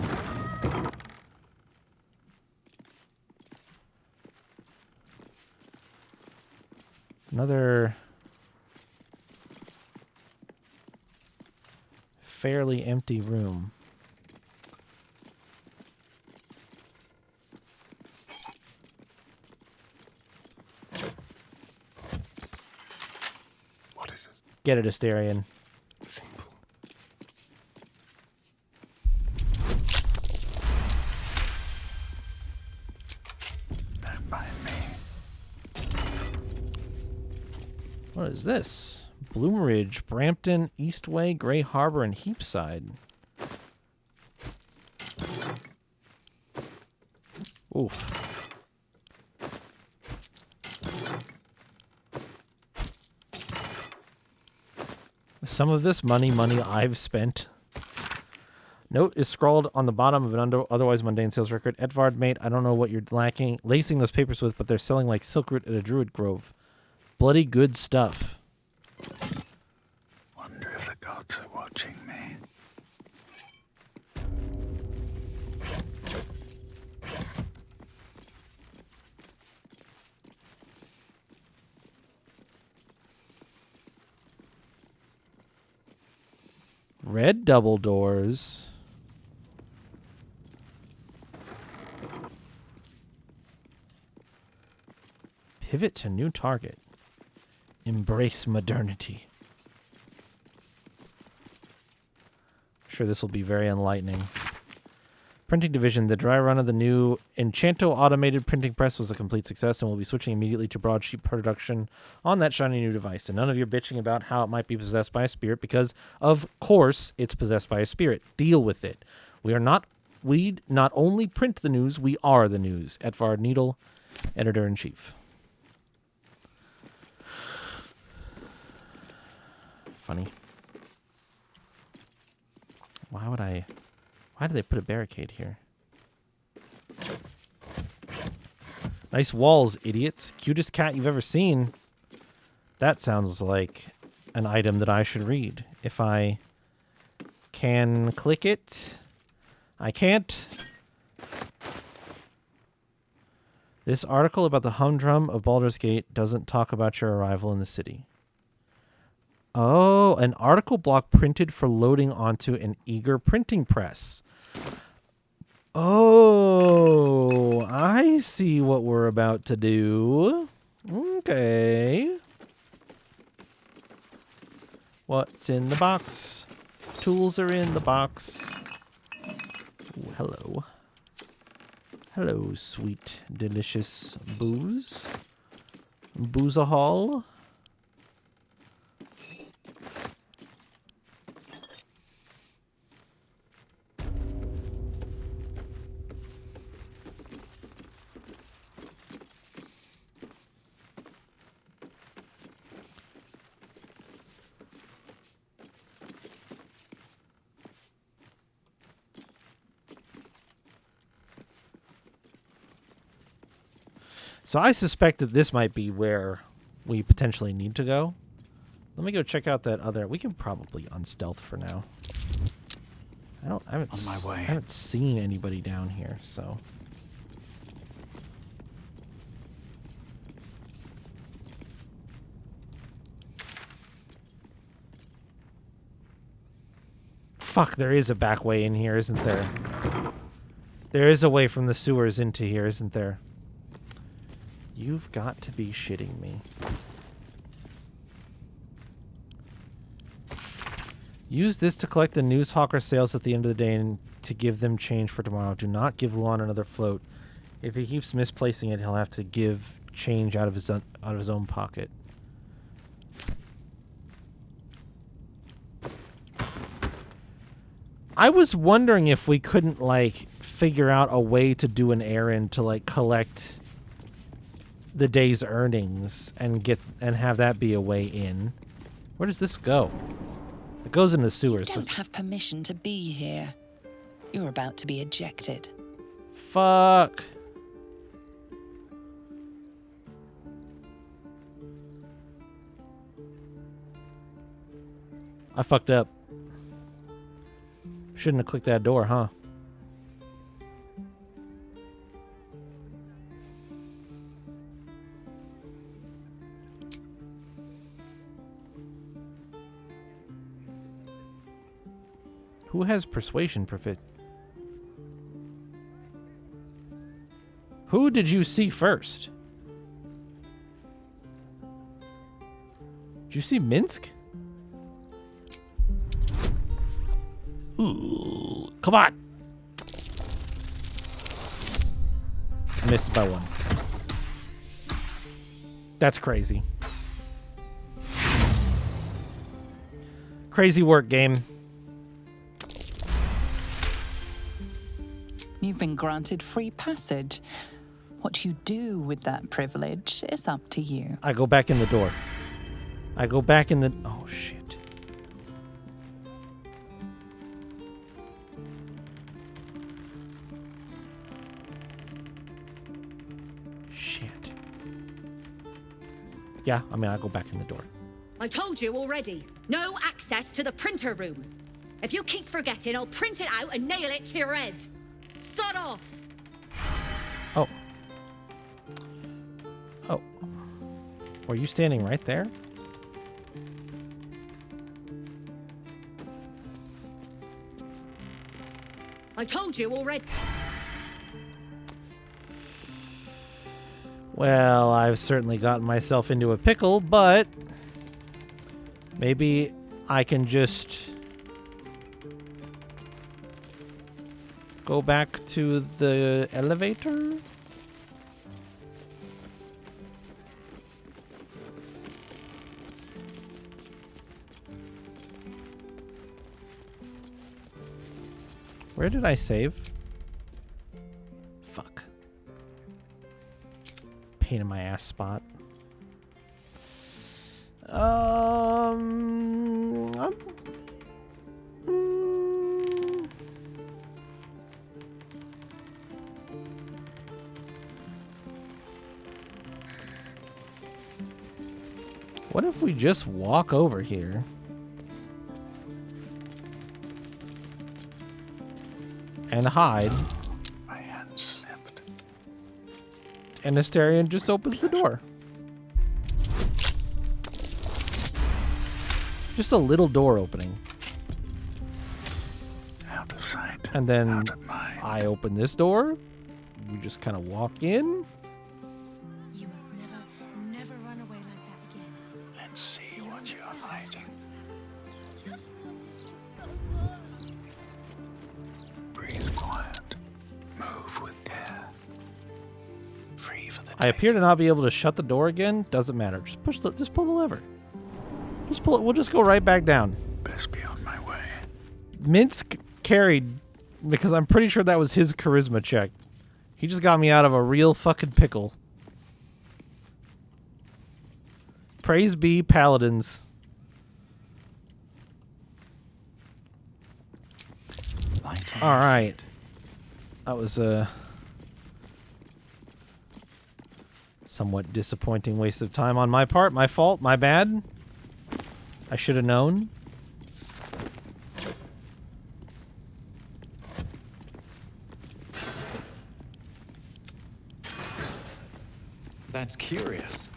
Another fairly empty room. What is it? Get it, Asterion. Simple. Don't mind me. What is this? Bloomridge, Brampton, Eastway, Grey Harbor, and Heapside. Oof. Some of this money I've spent. Note is scrawled on the bottom of an otherwise mundane sales record. Edvard, mate, I don't know what you're lacing those papers with, but they're selling like silkroot at a druid grove. Bloody good stuff. Wonder if the gods are watching me. Red double doors. Pivot to new target. Embrace modernity. Sure, this will be very enlightening. Printing division. The dry run of the new Enchanto automated printing press was a complete success, and we'll be switching immediately to broadsheet production on that shiny new device. And none of you are bitching about how it might be possessed by a spirit, because of course it's possessed by a spirit. Deal with it. We not only print the news, we are the news. Edvard Needle, Editor-in-Chief. Funny. Why did they put a barricade here? Nice walls, idiots. Cutest cat you've ever seen. That sounds like an item that I should read. If I can click it. I can't. This article about the humdrum of Baldur's Gate doesn't talk about your arrival in the city. Oh, an article block printed for loading onto an eager printing press. Oh, I see what we're about to do. Okay. What's in the box? Tools are in the box. Ooh, hello. Hello, sweet, delicious booze. Boozahol. So I suspect that this might be where we potentially need to go. Let me go check out that other. We can probably unstealth for now. I haven't seen anybody down here, so. Fuck, there is a back way in here, isn't there? There is a way from the sewers into here, isn't there? You've got to be shitting me. Use this to collect the news hawker sales at the end of the day and to give them change for tomorrow. Do not give Luan another float. If he keeps misplacing it, he'll have to give change out of his own pocket. I was wondering if we couldn't, like, figure out a way to do an errand to, like, collect the day's earnings and have that be a way in. Where does this go? It goes in the sewers. You don't have permission to be here. You're about to be ejected. Fuck. I fucked up. Shouldn't have clicked that door, huh? Who has persuasion profit? Who did you see first? Did you see Minsk? Ooh, come on! Missed by one. That's crazy. Crazy work, game. You've been granted free passage. What you do with that privilege is up to you. I go back in the door. I go back in the... Oh, shit. Shit. Yeah, I mean, I go back in the door. I told you already. No access to the printer room. If you keep forgetting, I'll print it out and nail it to your head. Sod off! Oh. Oh. Were you standing right there? I told you already. Well, I've certainly gotten myself into a pickle, but maybe I can just go back to the elevator? Where did I save? Fuck. Pain in my ass spot. What if we just walk over here? And hide. My hand slipped. And Asterion just opens the door. Just a little door opening. Out of sight. And then out of mind. I open this door. We just kind of walk in. You must never run away like that again. Let's see what you're hiding. Breathe quiet. Move with care. Free for the I appear to not be able to shut the door again. Doesn't matter. Just pull the lever. Just pull it. We'll just go right back down. Best be on my way. Minsk carried because I'm pretty sure that was his charisma check. He just got me out of a real fucking pickle. Praise be paladins. All right. That was a somewhat disappointing waste of time on my part. My fault. My bad. I should have known. That's curious.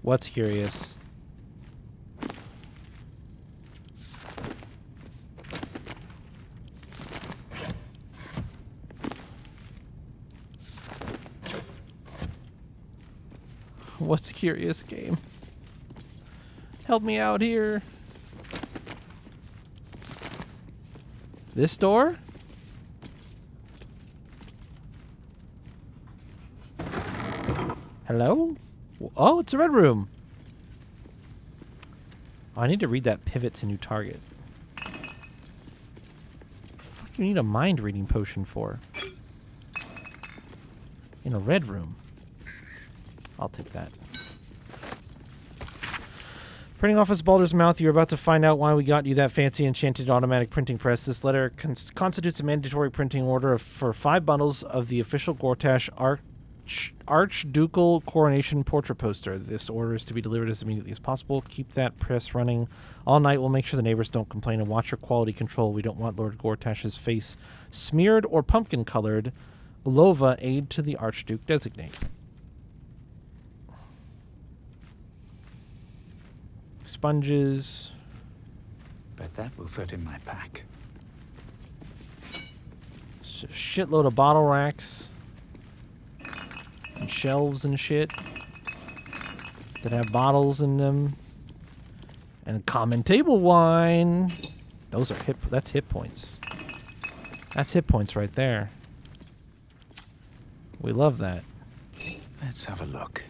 What's curious? What's curious, game? Help me out here. This door? Hello? Oh, it's a red room. Oh, I need to read that pivot to new target. What the fuck you need a mind reading potion for? In a red room. I'll take that. Printing office Baldur's Mouth, you're about to find out why we got you that fancy enchanted automatic printing press. This letter constitutes a mandatory printing order for 5 bundles of the official Gortash Archducal Coronation portrait poster. This order is to be delivered as immediately as possible. Keep that press running all night. We'll make sure the neighbors don't complain, and watch your quality control. We don't want Lord Gortash's face smeared or pumpkin colored. Lova, aid to the Archduke designate. Sponges. Bet that will fit in my pack. Shitload of bottle racks. And shelves and shit. That have bottles in them. And common table wine. Those are that's hit points. That's hit points right there. We love that. Let's have a look.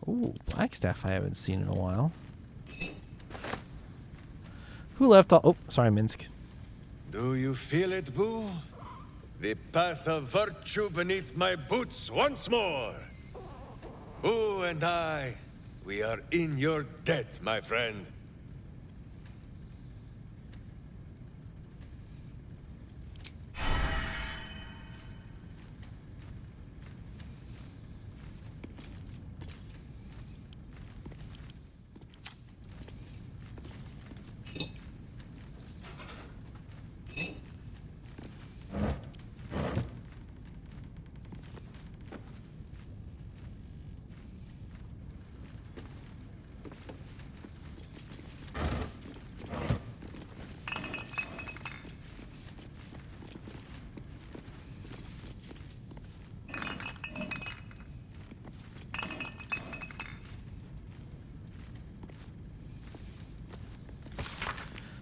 Ooh, Blackstaff I haven't seen in a while. Who left all... Oh, sorry, Minsk. Do you feel it, Boo? The path of virtue beneath my boots once more. Boo and I, we are in your debt, my friend.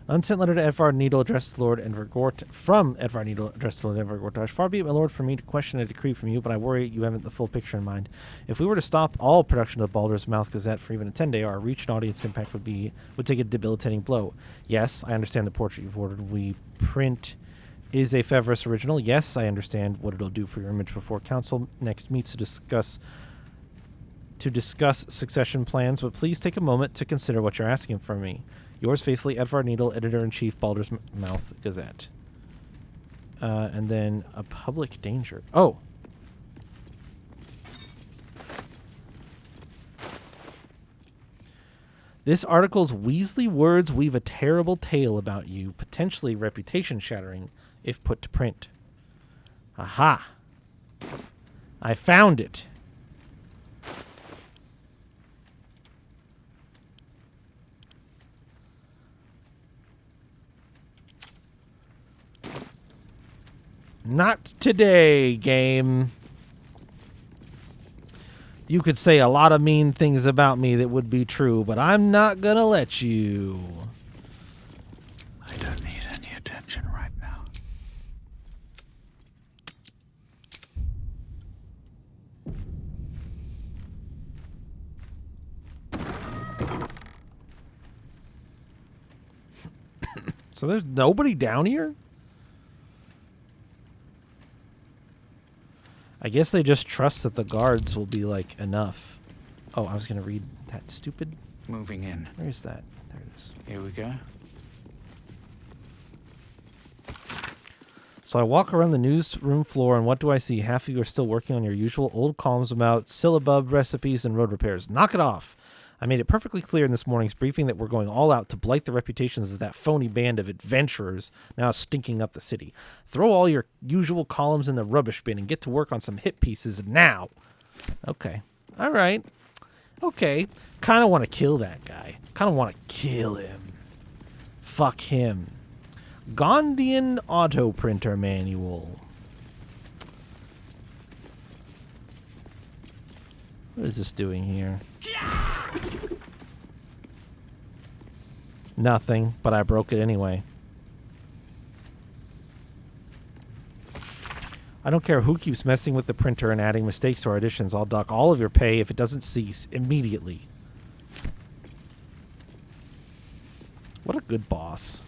Unsent letter to Edvard Needle addressed to Lord Envergort from Edvard Needle addressed to Lord Envergortash. Far be it, my lord, for me to question a decree from you, but I worry you haven't the full picture in mind. If we were to stop all production of the Baldur's Mouth Gazette for even a 10-day, our reach and audience impact would take a debilitating blow. Yes, I understand the portrait you've ordered. We print is a Fevris original. Yes, I understand what it'll do for your image before council next meets to discuss succession plans, but please take a moment to consider what you're asking from me. Yours faithfully, Edvard Needle, Editor-in-Chief, Baldur's Mouth Gazette. And then a public danger. Oh. This article's Weasley words weave a terrible tale about you, potentially reputation-shattering if put to print. Aha. I found it. Not today, game. You could say a lot of mean things about me that would be true, but I'm not gonna let you. I don't need any attention right now. So there's nobody down here? I guess they just trust that the guards will be, like, enough. Oh, I was going to read that stupid... Moving in. Where is that? There it is. Here we go. So I walk around the newsroom floor, and what do I see? Half of you are still working on your usual old columns about syllabub recipes and road repairs. Knock it off! I made it perfectly clear in this morning's briefing that we're going all out to blight the reputations of that phony band of adventurers now stinking up the city. Throw all your usual columns in the rubbish bin and get to work on some hit pieces now. Okay. All right. Okay. Kind of want to kill that guy. Kind of want to kill him. Fuck him. Gondian Auto Printer Manual. What is this doing here? Nothing, but I broke it anyway. I don't care who keeps messing with the printer and adding mistakes to our editions. I'll dock all of your pay if it doesn't cease immediately. What a good boss.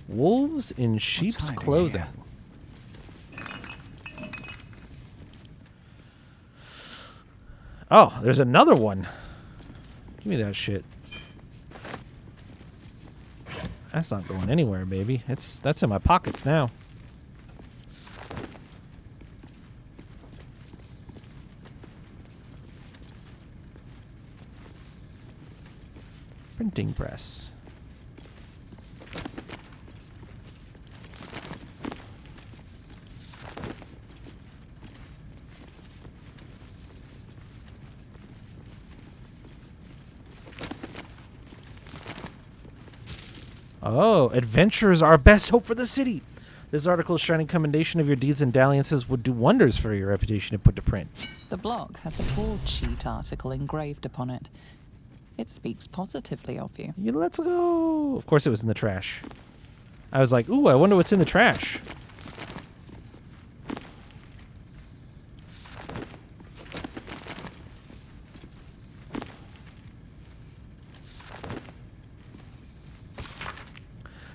Wolves in sheep's clothing. Oh, there's another one. Give me that shit. That's not going anywhere, baby. That's in my pockets now. Printing press. Oh, adventurers are our best hope for the city. This article's shining commendation of your deeds and dalliances would do wonders for your reputation if put to print. The blog has a broadsheet article engraved upon it. It speaks positively of you. Yeah, let's go. Of course it was in the trash. I was like, ooh, I wonder what's in the trash.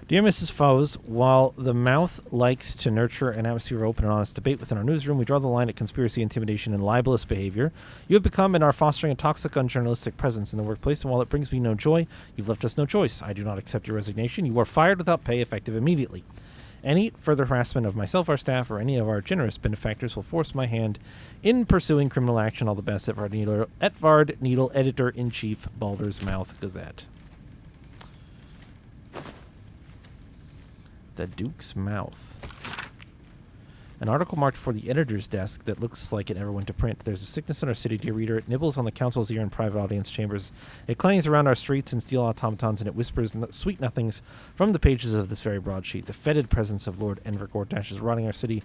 Dear Mrs. Foes, while the mouth likes to nurture an atmosphere of open and honest debate within our newsroom, we draw the line at conspiracy, intimidation, and libelous behavior. You have become and are fostering a toxic, unjournalistic presence in the workplace, and while it brings me no joy, you've left us no choice. I do not accept your resignation. You are fired without pay, effective immediately. Any further harassment of myself, our staff, or any of our generous benefactors will force my hand in pursuing criminal action. All the best, Edvard Needle, Editor-in-Chief, Baldur's Mouth Gazette. The Duke's Mouth. An article marked for the editor's desk that looks like it never went to print. There's a sickness in our city, dear reader. It nibbles on the council's ear in private audience chambers. It clangs around our streets and steel automatons, and it whispers sweet nothings from the pages of this very broadsheet. The fetid presence of Lord Envergortash is rotting our city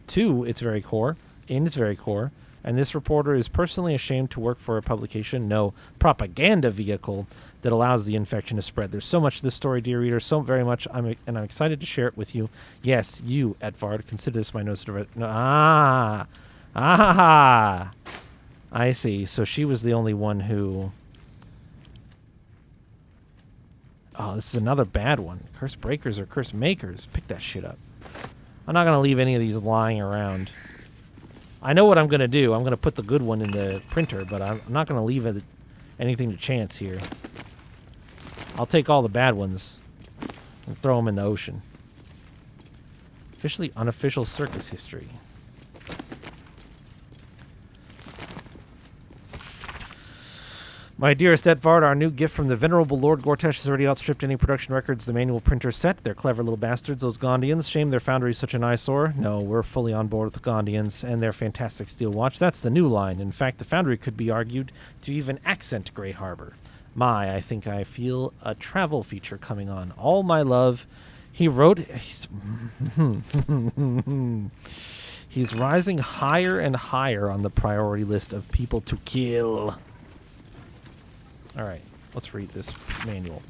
to its very core, in its very core, And this reporter is personally ashamed to work for a publication, no, propaganda vehicle that allows the infection to spread. There's so much to this story, dear reader, so very much, and I'm excited to share it with you. Yes, you, Edvard, consider this my notes. I see. So she was the only one who... Oh, this is another bad one. Curse breakers or curse makers. Pick that shit up. I'm not going to leave any of these lying around. I know what I'm going to do. I'm going to put the good one in the printer, but I'm not going to leave anything to chance here. I'll take all the bad ones and throw them in the ocean. Officially unofficial circus history. My dearest Edvard, our new gift from the venerable Lord Gortash has already outstripped any production records the manual printer set. They're clever little bastards, those Gondians. Shame their foundry is such an eyesore. No, we're fully on board with the Gondians and their fantastic steel watch. That's the new line. In fact, the foundry could be argued to even accent Grey Harbor. I think I feel a travel feature coming on. All my love. He wrote... He's rising higher and higher on the priority list of people to kill. All right, let's read this manual.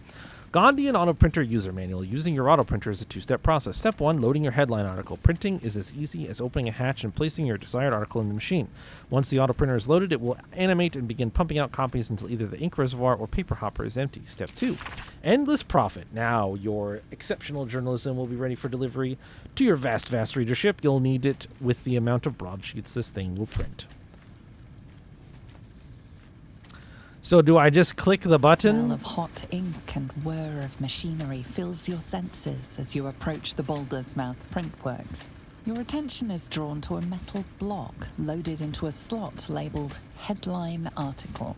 Gondian Auto Printer User Manual. Using your auto printer is a two-step process. Step 1, loading your headline article. Printing is as easy as opening a hatch and placing your desired article in the machine. Once the auto printer is loaded, it will animate and begin pumping out copies until either the ink reservoir or paper hopper is empty. Step 2, endless profit. Now your exceptional journalism will be ready for delivery to your vast, vast readership. You'll need it with the amount of broadsheets this thing will print. So do I just click the button? The smell of hot ink and whir of machinery fills your senses as you approach the Baldur's Mouth printworks. Your attention is drawn to a metal block loaded into a slot labeled Headline Article.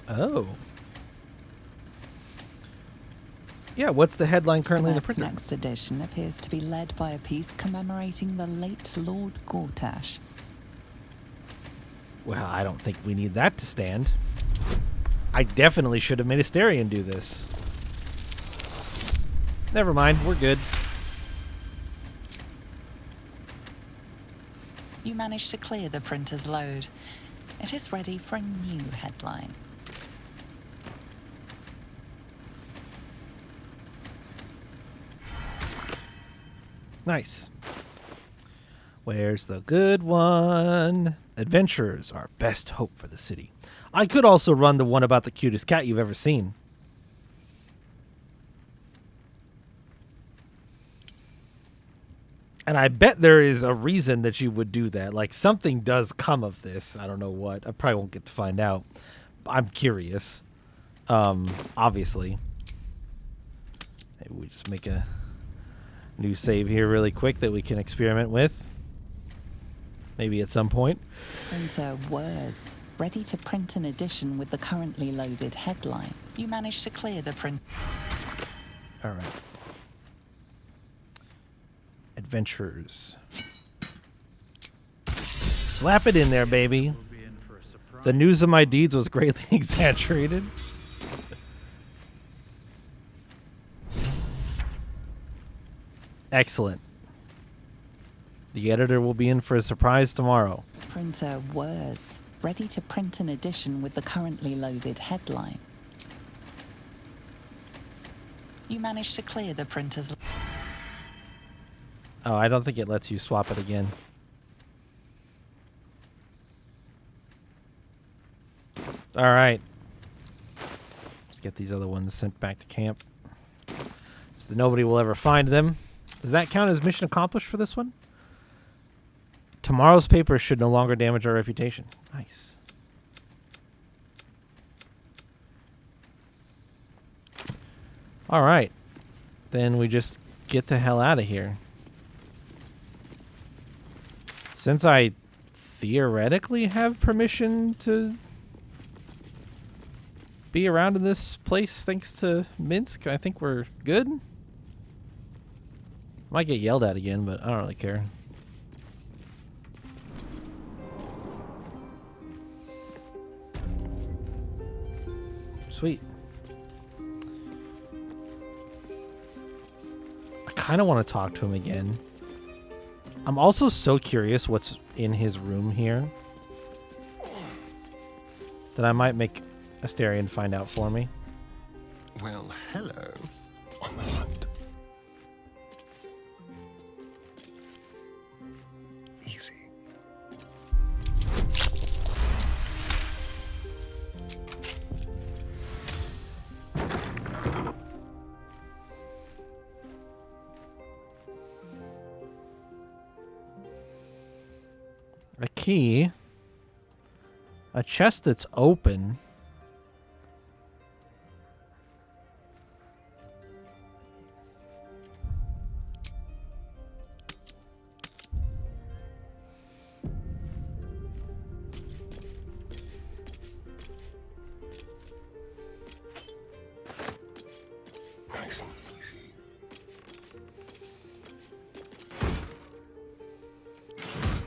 Oh. Yeah, what's the headline currently in the printer? Next edition appears to be led by a piece commemorating the late Lord Gortash. Well, I don't think we need that to stand. I definitely should have made Asterion do this. Never mind, we're good. You manage to clear the printer's load. It is ready for a new headline. Nice. Where's the good one? Adventurers, our best hope for the city. I could also run the one about the cutest cat you've ever seen. And I bet there is a reason that you would do that. Like, something does come of this. I don't know what. I probably won't get to find out. I'm curious. Obviously. Maybe we just make a new save here really quick that we can experiment with. Maybe at some point. Printer whirs, ready to print an edition with the currently loaded headline. You manage to clear the print. All right. Adventurers. Slap it in there, baby. The news of my deeds was greatly exaggerated. Excellent. The editor will be in for a surprise tomorrow. Printer whirs, ready to print an edition with the currently loaded headline. You manage to clear the printer's... Oh, I don't think it lets you swap it again. All right. Let's get these other ones sent back to camp. So that nobody will ever find them. Does that count as mission accomplished for this one? Tomorrow's paper should no longer damage our reputation. Nice. All right. Then we just get the hell out of here. Since I theoretically have permission to be around in this place thanks to Minsk, I think we're good. Might get yelled at again, but I don't really care. Sweet. I kind of want to talk to him again. I'm also so curious what's in his room here that I might make Asterion find out for me. Well, hello. On the hunt. Easy. A key. A chest that's open. Nice and easy.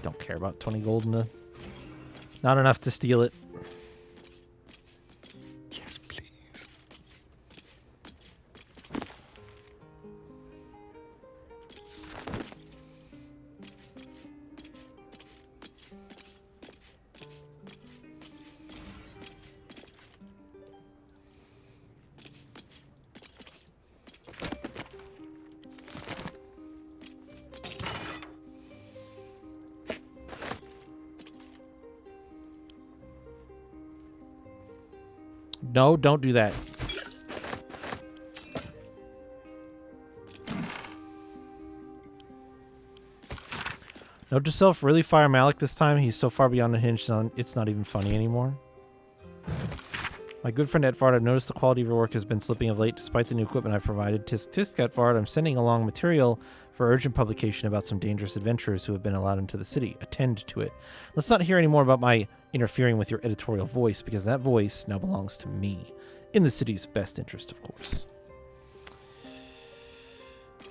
Don't care about 20 gold in a... Not enough to steal it. Yes, please. No, don't do that. Note to self, really fire Malik this time. He's so far beyond unhinged, it's not even funny anymore. My good friend Edvard, I've noticed the quality of your work has been slipping of late despite the new equipment I provided. Tisk Edvard, I'm sending along material for urgent publication about some dangerous adventurers who have been allowed into the city. Attend to it. Let's not hear any more about my interfering with your editorial voice, because that voice now belongs to me. In the city's best interest, of course.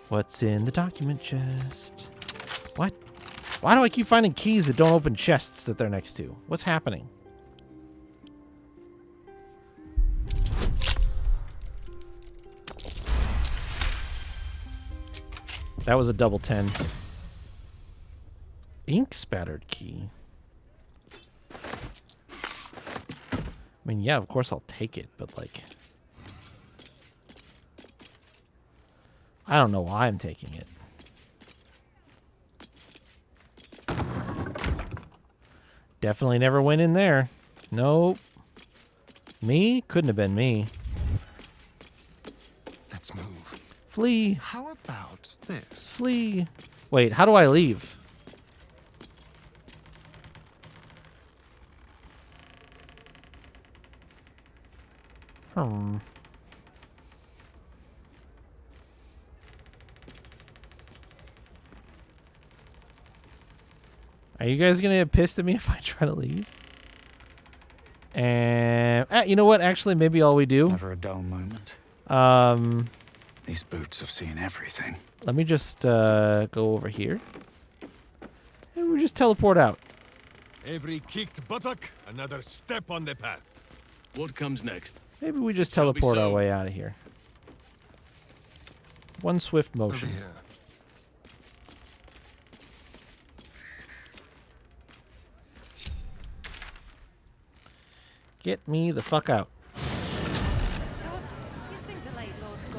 What's in the document chest? What? Why do I keep finding keys that don't open chests that they're next to? What's happening? That was a double 10. Ink spattered key. I mean, yeah, of course I'll take it, but like... I don't know why I'm taking it. Definitely never went in there. Nope. Me? Couldn't have been me. Let's move. Flee. How about this? Flee. Wait, how do I leave? Are you guys gonna get pissed at me if I try to leave? And you know what? Actually, maybe all we do. Never a dull moment. These boots have seen everything. Let me just go over here, and we just teleport out. Every kicked buttock, another step on the path. What comes next? Maybe we just teleport our way out of here. One swift motion. Get me the fuck out.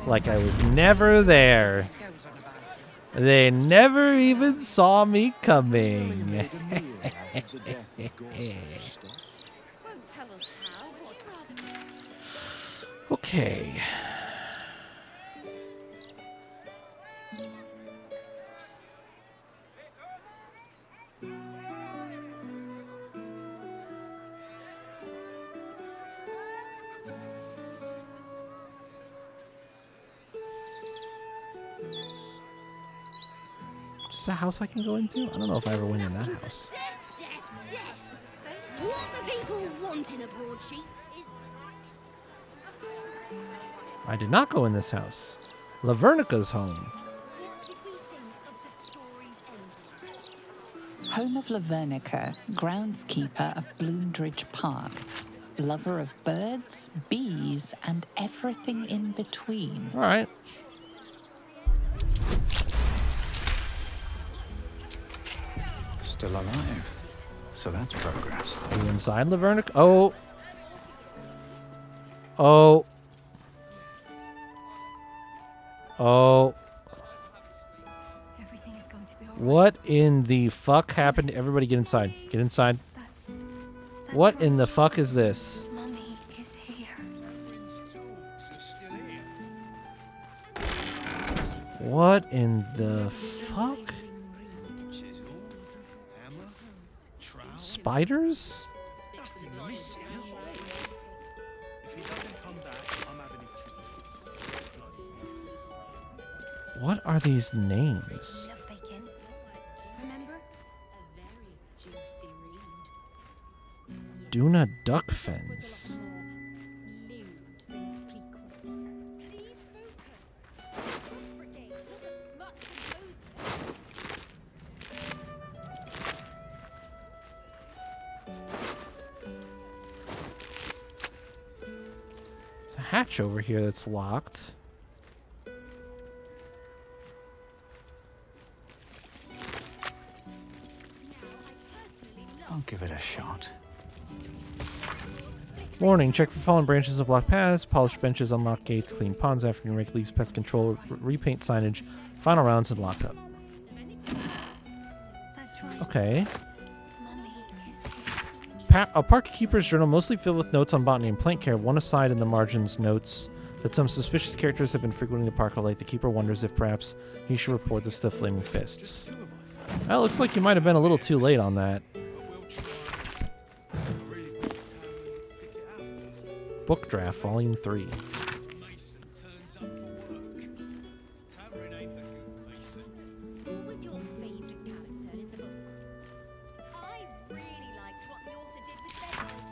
Like I was never there. They never even saw me coming. Okay. Is this a house I can go into? I don't know if I ever went in that house. What the people want in a broadsheet is... I did not go in this house. Lavernica's home. Home of Lavernica, groundskeeper of Bloomdridge Park. Lover of birds, bees, and everything in between. All right. Still alive. So that's progress. Are you inside Lavernic? Oh. Oh. Oh. Everything is going to be all right. What in the fuck happened? Everybody get inside. Get inside. What in the fuck is this? Mummy is here. What in the fuck? Spiders? What are these names? Remember? Duna Duck Fence. There's a hatch over here that's locked. I'll give it a shot. Warning, check for fallen branches of blocked paths, polished benches, unlocked gates, clean ponds, African rake leaves, pest control, repaint signage, final rounds, and locked up. Okay. A park keeper's journal mostly filled with notes on botany and plant care. One aside in the margins notes that some suspicious characters have been frequenting the park of late. The keeper wonders if perhaps he should report this to Flaming Fists. Well, looks like you might have been a little too late on that. Book Draft, Volume 3. Who was your favourite character in the book? I really liked what the author did with Bedford.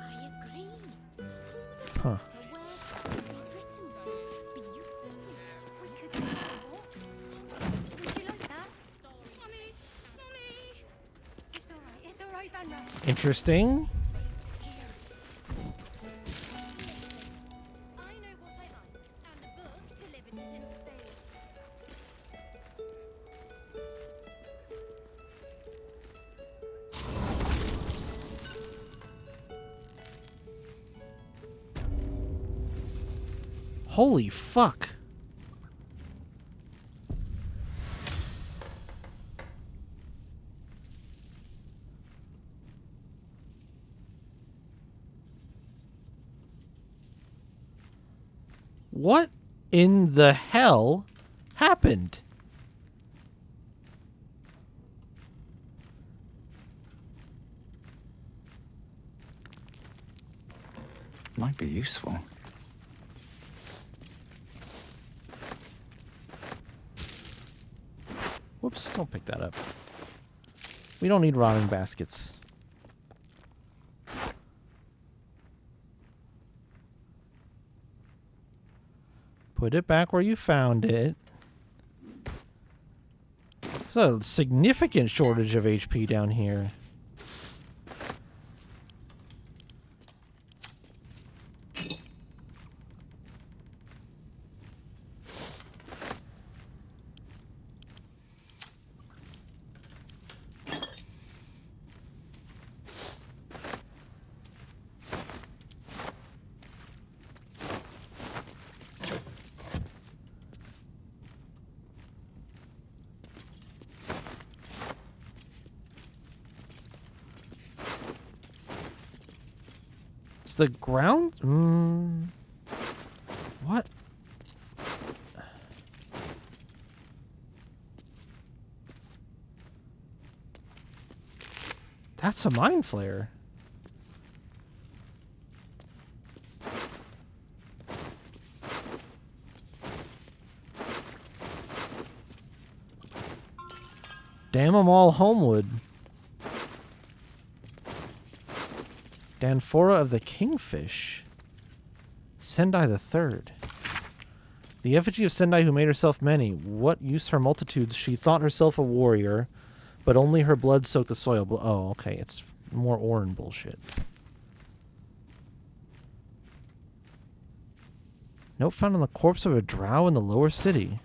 I agree. Huh. It's written so beautifully. We could go for a walk. Would you like that? Mommy! Mommy! It's alright, Van Ruff. Interesting. Holy fuck. What in the hell happened? Might be useful. Whoops, don't pick that up. We don't need rotting baskets. Put it back where you found it. There's a significant shortage of HP down here. Is the ground? What? That's a mind flare. Damn 'em all, Homewood. Danfora of the Kingfish. Sendai the Third. The effigy of Sendai who made herself many. What use her multitudes? She thought herself a warrior, but only her blood soaked the soil. Oh, okay. It's more Orin bullshit. Note found on the corpse of a drow in the lower city.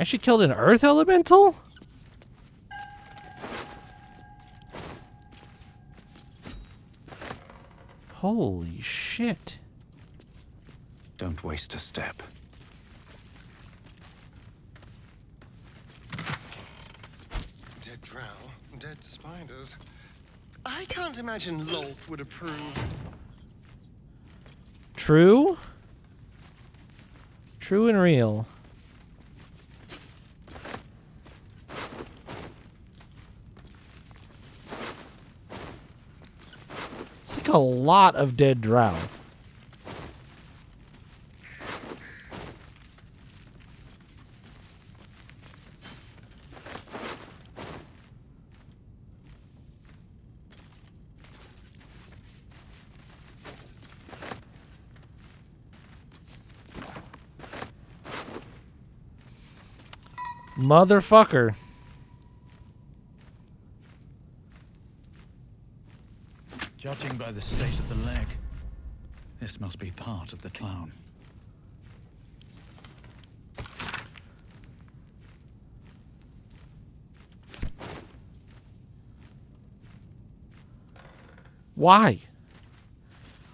And she killed an earth elemental? Holy shit. Don't waste a step. Dead drow, dead spiders. I can't imagine Lolth would approve. True? True and real. It's like a lot of dead drow. Motherfucker. Judging by the state of the leg, this must be part of the clown. Why?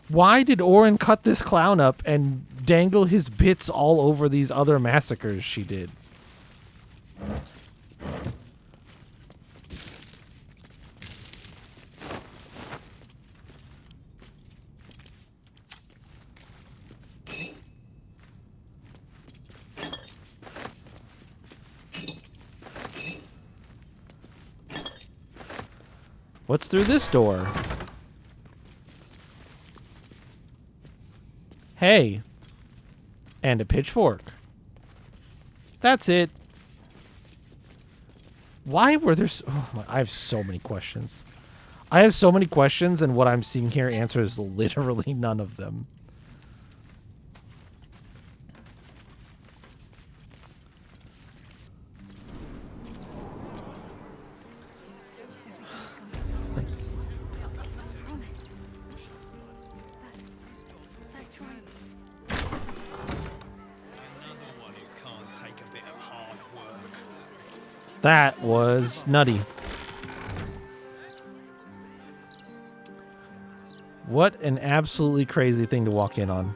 Why did Orin cut this clown up and dangle his bits all over these other massacres she did? What's through this door? Hey. And a pitchfork. That's it. Why were there I have so many questions. I have so many questions, and what I'm seeing here answers literally none of them. That was nutty. What an absolutely crazy thing to walk in on.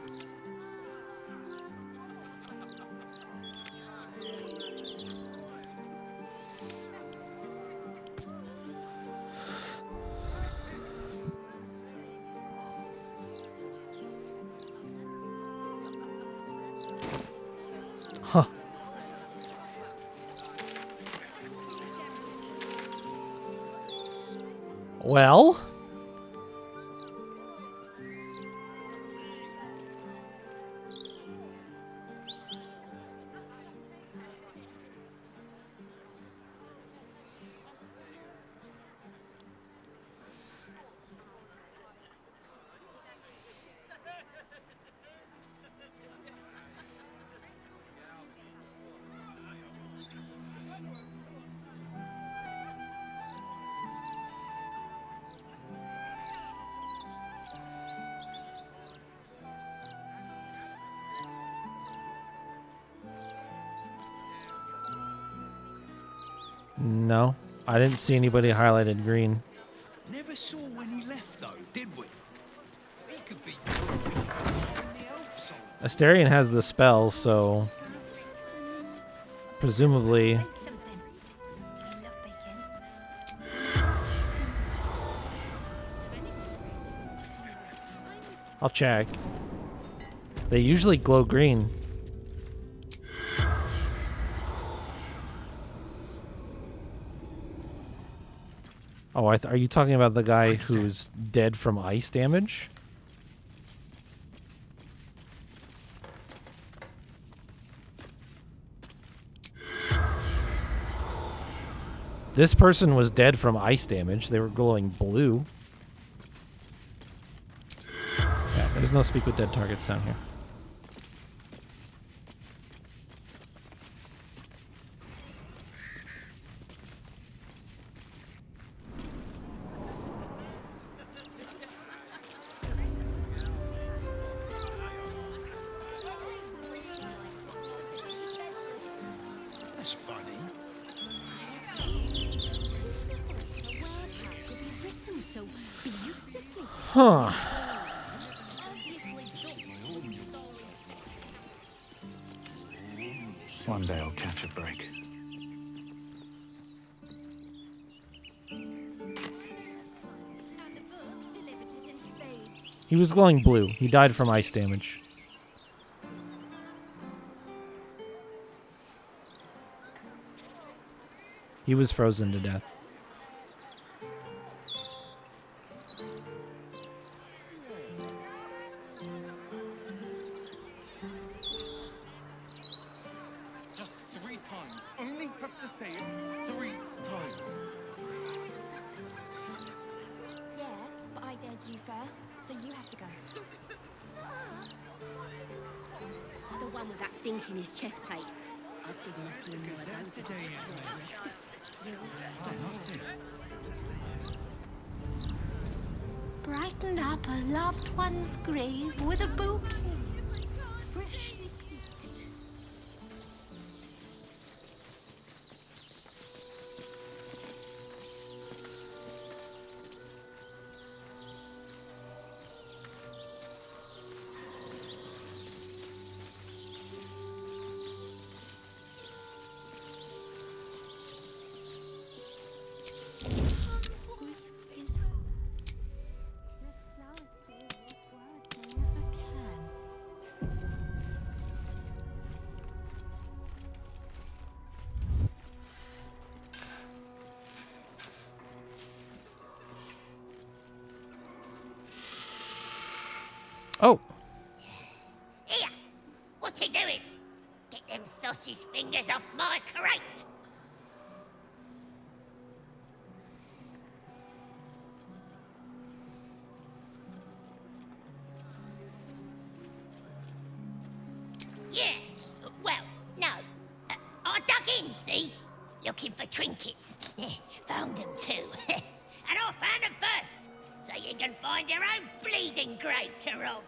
Huh. Well? No, I didn't see anybody highlighted green. Never saw when he left, though, did we? He could be. Asterion has the spell, so presumably. I'll check. They usually glow green. Oh, are you talking about the guy who's dead from ice damage? This person was dead from ice damage. They were glowing blue. Yeah, there's no speak with dead targets down here. so beautifully. Huh. One day I'll catch a break. He was glowing blue. He died from ice damage. He was frozen to death. Just 3 times. Only have to say it 3 times. Yeah, but I dared you first, so you have to go. The one with that dink in his chest plate. I've given a few more of those. Brighten up a loved one's grave with a bouquet. Freshly picked. Oh. Here! What's he doing? Get them sausage fingers off my crate! Yeah, well, no. I dug in, see? Looking for trinkets. Found them too. And I found them first. So you can find your own bleeding grave to rob.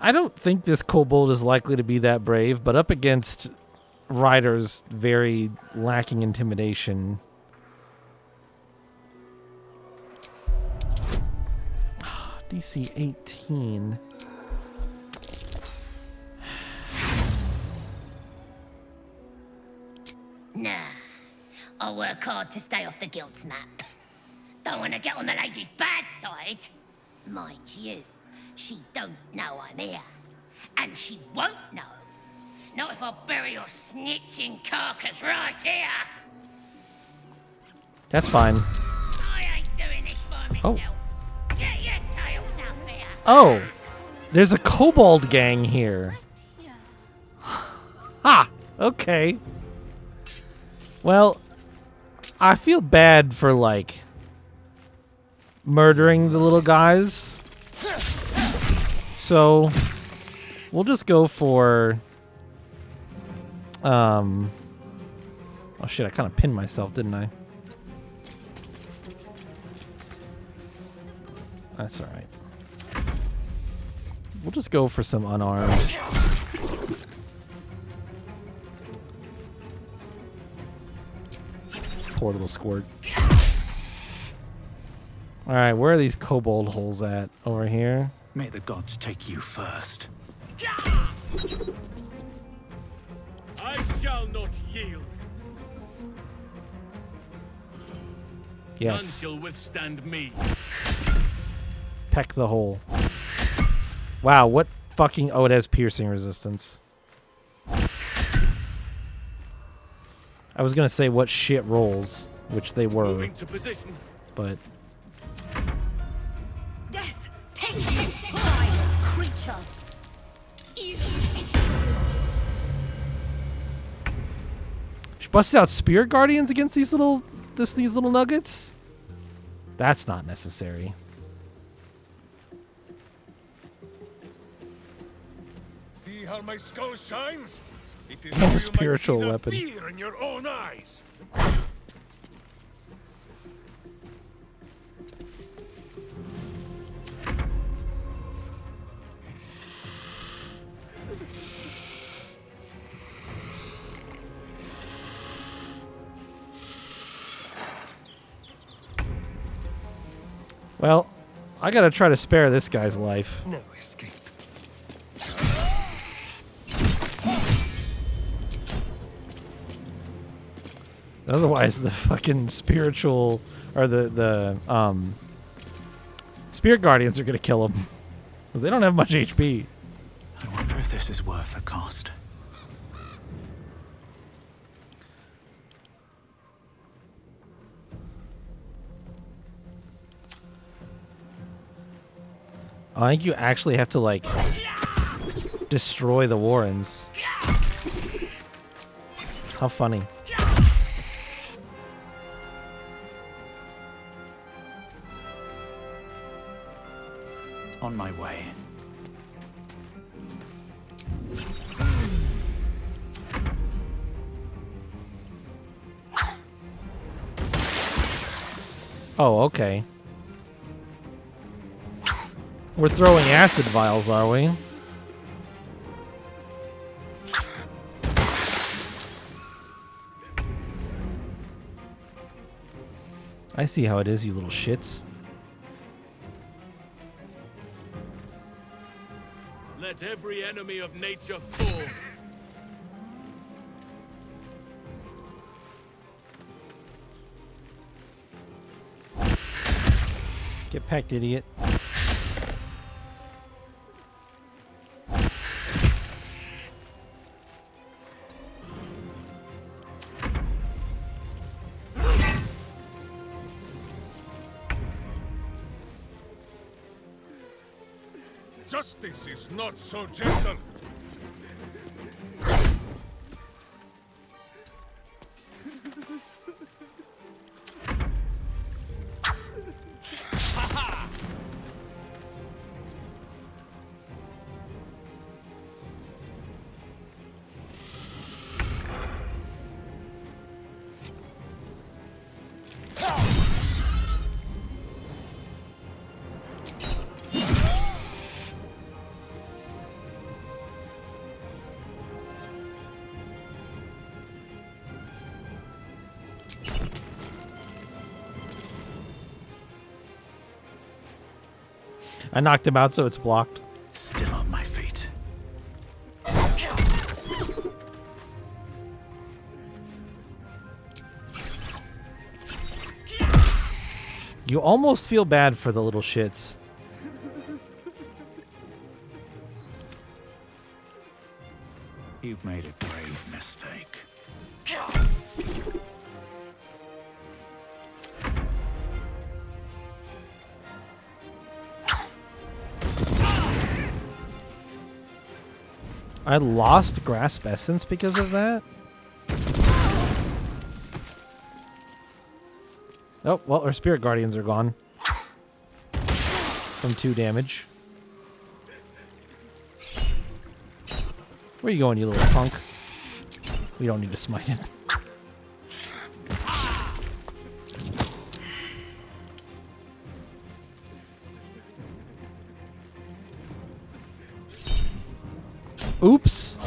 I don't think this kobold is likely to be that brave, but up against Ryder's very lacking intimidation. DC 18. Nah. I work hard to stay off the guild's map. Don't want to get on the lady's bad side. Mind you, she don't know I'm here. And she won't know. Not if I bury your snitching carcass right here. That's fine. I ain't doing this by myself. Get your tails up here. Oh, there's a kobold gang here. Ha! Okay. Well, I feel bad for, like, murdering the little guys. So, we'll just go for... Oh shit, I kind of pinned myself, didn't I? That's alright. We'll just go for some unarmed. Poor little squirt. Alright, where are these kobold holes at? Over here? May the gods take you first. I shall not yield. Yes. None shall withstand me. Peck the hole. Wow, what fucking... Oh, it has piercing resistance. I was gonna say what shit rolls, which they were. Moving to position. But... Death, take this vile creature. She busted out Spirit Guardians against these little nuggets? That's not necessary. See how my skull shines? It is A so you might spiritual see the weapon. fear in your own eyes. Well, I gotta try to spare this guy's life. No escape. Otherwise, the fucking spiritual or the spirit guardians are gonna kill him. 'Cause they don't have much HP. I wonder if this is worth the cost. I think you actually have to like destroy the Warrens. How funny. On my way. Oh, okay. We're throwing acid vials, are we? I see how it is, you little shits. Let every enemy of nature fall. Get packed, idiot. Justice is not so gentle. I knocked him out, so it's blocked. Still on my feet. You almost feel bad for the little shits. You've made a grave mistake. I lost Grasp Essence because of that? Oh, well, our Spirit Guardians are gone. From 2 damage. Where you going, you little punk? We don't need to smite it. Oops.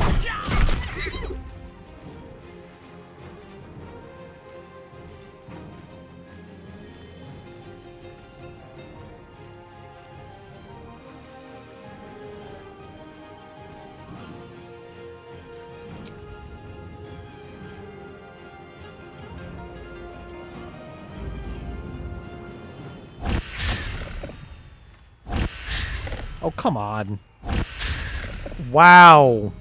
Oh, come on. Wow.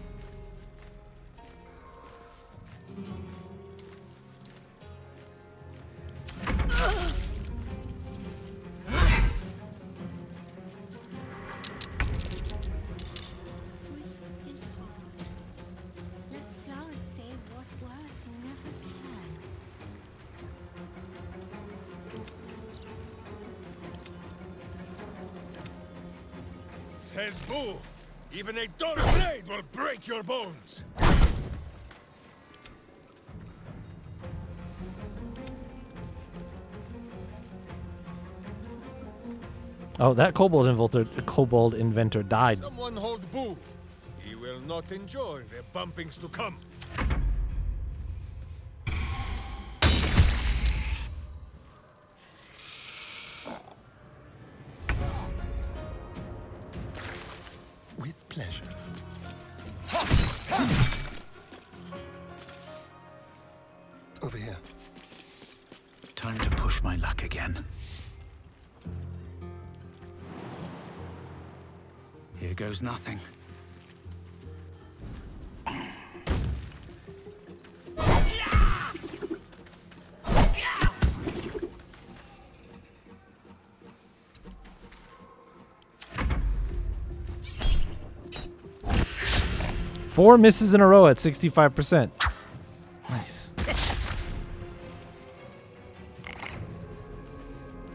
Let flowers say what words never can. Says Boo, even a dull blade will break your bones. Oh, that kobold inventor died. Someone hold Boo. He will not enjoy the bumpings to come. pleasure. Over here. Time to push my luck again. Here goes nothing. Four misses in a row at 65%. Nice.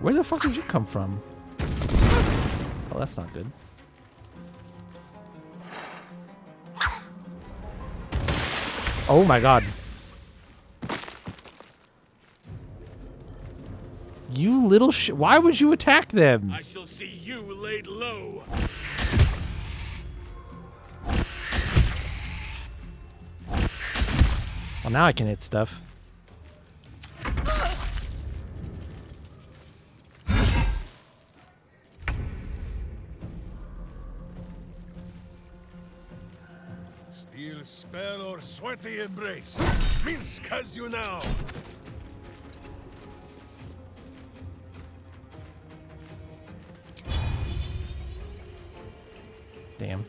Where the fuck did you come from? Oh, that's not good. Oh my god. You little shit. Why would you attack them? I shall see you laid low. Well, now I can hit stuff. Steel spell or sweaty embrace. Minsk has you now. Damn.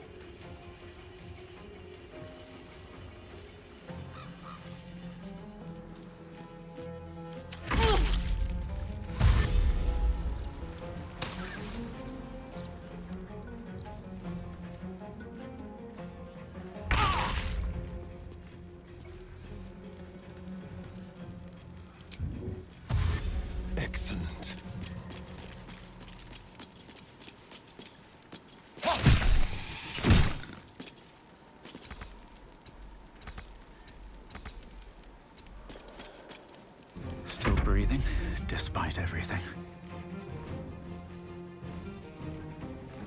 Excellent. Still breathing, despite everything.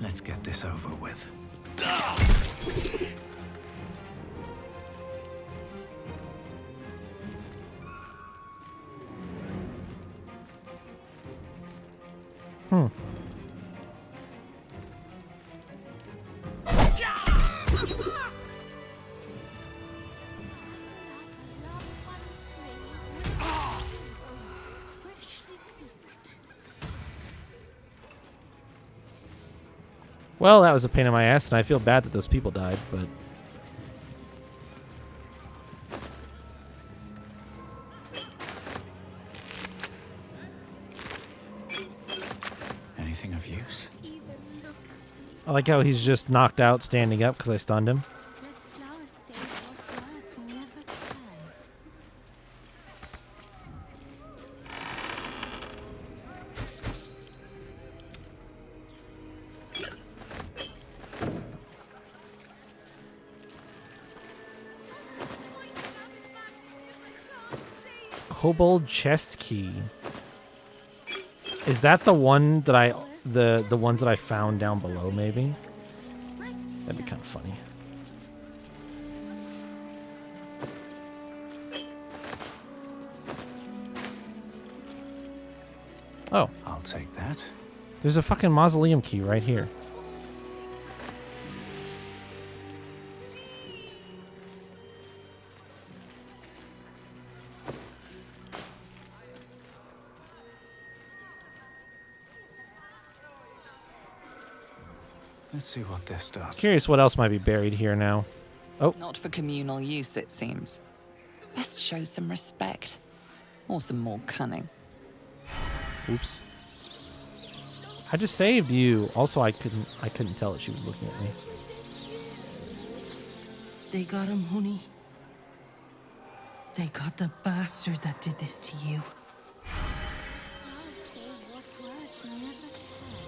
Let's get this over with. Hmm. Well, that was a pain in my ass, and I feel bad that those people died, but... Anything of use? I like how he's just knocked out standing up because I stunned him. Kobold chest key. Is that the one that I the ones that I found down below maybe? That'd be kind of funny. Oh, I'll take that. there's a fucking mausoleum key right here. Let's see what this does. Curious what else might be buried here now. Oh, Not for communal use, it seems. Best show some respect. Or some more cunning. oops. I just saved you. Also, I couldn't tell that she was looking at me. They got him, honey. They got the bastard that did this to you. I'll say what words never can.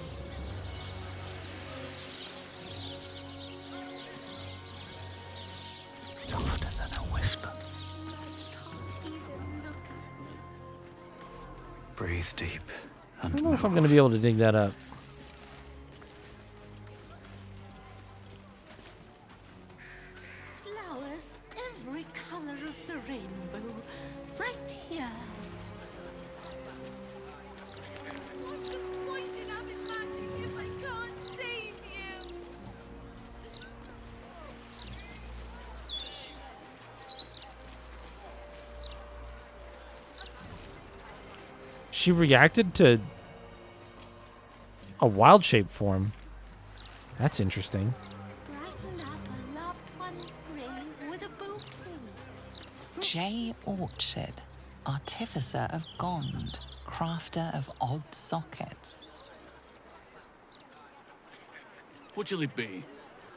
Softer than a whisper. Can't even look at me. Breathe deep I and don't know if I'm move. going to be able to dig that up. Flowers, every color of the rainbow, right here. What's the point in having magic if I can't save you? She reacted to a wild shape form. That's interesting. Brighten up a loved one's grave with a bouquet. J. Orchard, artificer of Gond, crafter of odd sockets. What shall it be?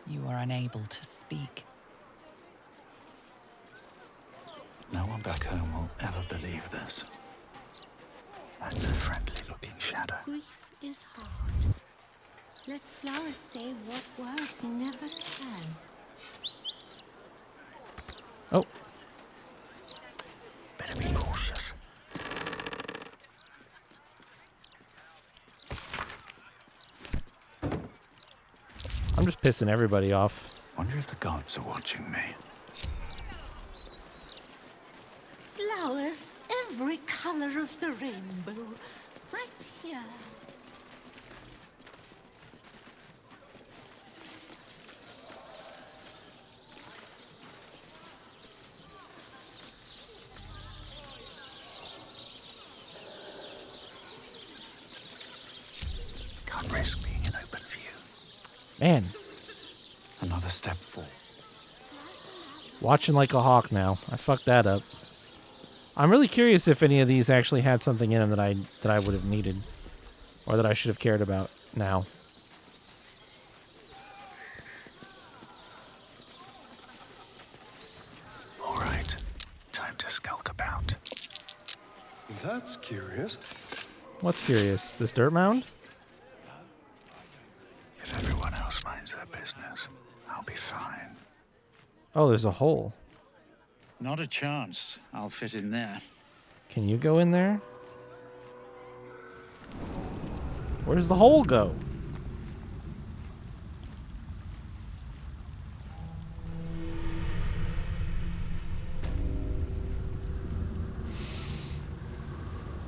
You are unable to speak. No one back home will ever believe this. That's a friendly-looking shadow. Grief is hard. Let flowers say what words never can. Oh. Better be cautious. I'm just pissing everybody off. Wonder if the gods are watching me. Flowers, every color of the rainbow, right here. Can't risk being in open view. Man, Another step forward. watching like a hawk now. I fucked that up. I'm really curious if any of these actually had something in them that I would have needed, or that I should have cared about now. All right, time to skulk about. That's curious. What's curious? This dirt mound? If everyone else minds their business, I'll be fine. Oh, there's a hole. Not a chance. I'll fit in there. Can you go in there? Where does the hole go?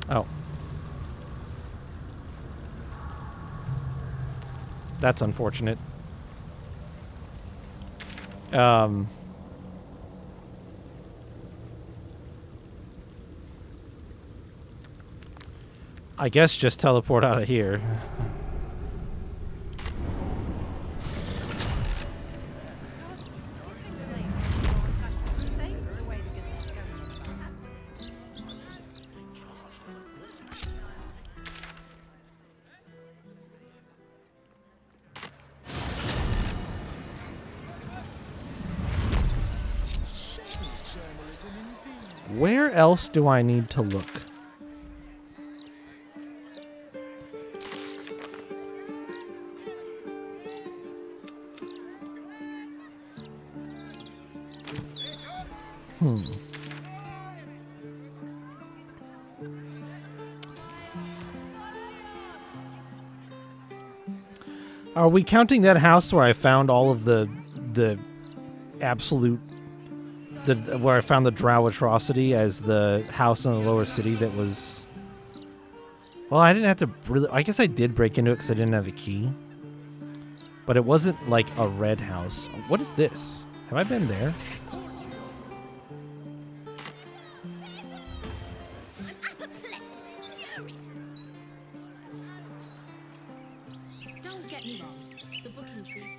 Oh. That's unfortunate. I guess just teleport out of here. Where else do I need to look? Are we counting that house where I found all of the absolute where I found the drow atrocity as the house in the lower city that was? Well, I didn't have to really. I guess I did break into it because I didn't have a key. But it wasn't like a red house. What is this? Have I been there? Don't get me wrong. The booking tree.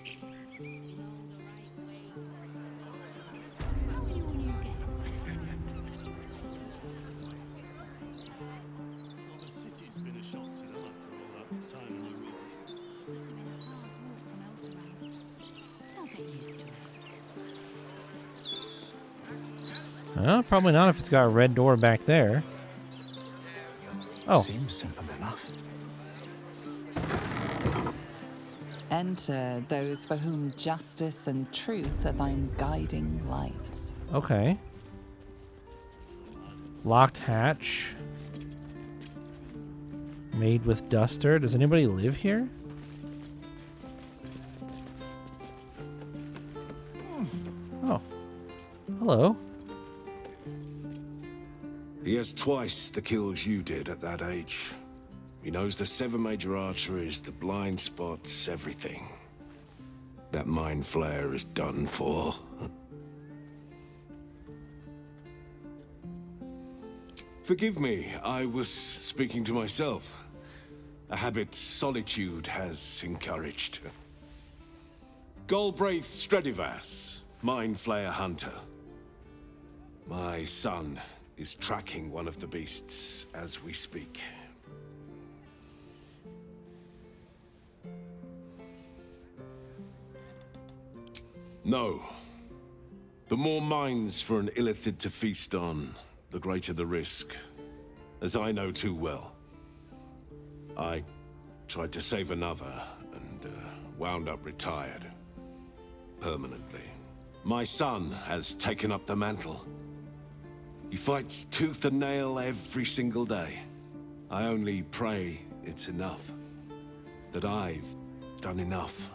How many more new guests? Well, the city's been a shock to them after all that time in the Must have been a hard walk from Elturang. They'll get used to it. Well, probably not if it's got a red door back there. Oh. Seems simple enough. Enter those for whom justice and truth are thine guiding lights. Okay. Locked hatch. Made with duster. Does anybody live here? Oh. Hello. He has twice the kills you did at that age. He knows the 7 major arteries, the blind spots, everything. That mind flare is done for. Forgive me, I was speaking to myself. A habit solitude has encouraged. Galbraith Stredivas, Mind Flayer Hunter. My son is tracking one of the beasts as we speak. No. The more minds for an illithid to feast on, the greater the risk. As I know too well. I tried to save another, and wound up retired. Permanently. My son has taken up the mantle. He fights tooth and nail every single day. I only pray it's enough. That I've done enough.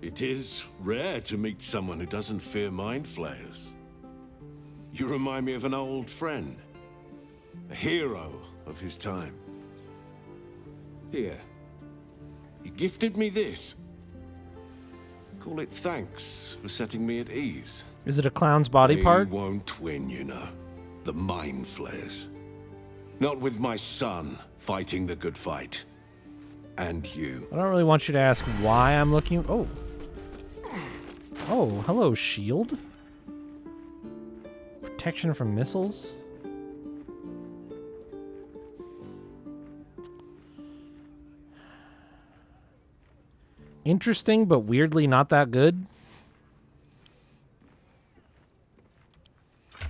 It is rare to meet someone who doesn't fear mind flayers. You remind me of an old friend. A hero of his time. Here. He gifted me this. Call it thanks for setting me at ease. Is it a clown's body part? They won't win, you know. The mind flayers. Not with my son fighting the good fight. And you. I don't really want you to ask why I'm looking. Oh. Oh, hello, shield. Protection from missiles. Interesting, but weirdly not that good. I'm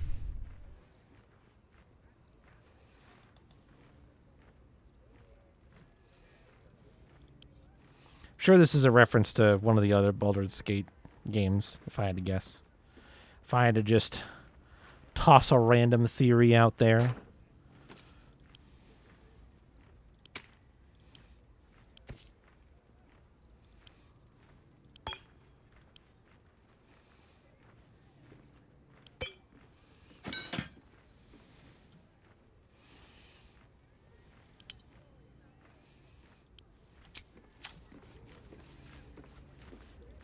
sure this is a reference to one of the other Baldur's Gate games, if I had to guess. If I had to just toss a random theory out there.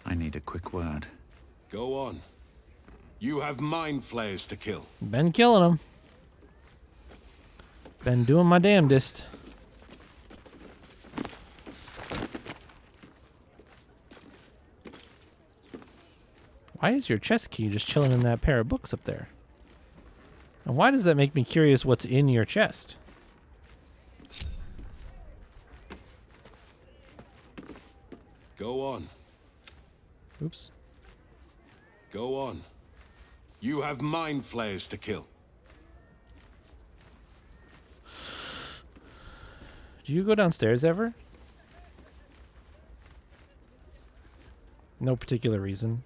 I need a quick word. Go on. You have mind flayers to kill. Been killing them. Been doing my damnedest. Why is your chest key just chilling in that pair of books up there? And why does that make me curious what's in your chest? Go on. Oops. Go on. You have mind flayers to kill. Do you go downstairs ever? No particular reason.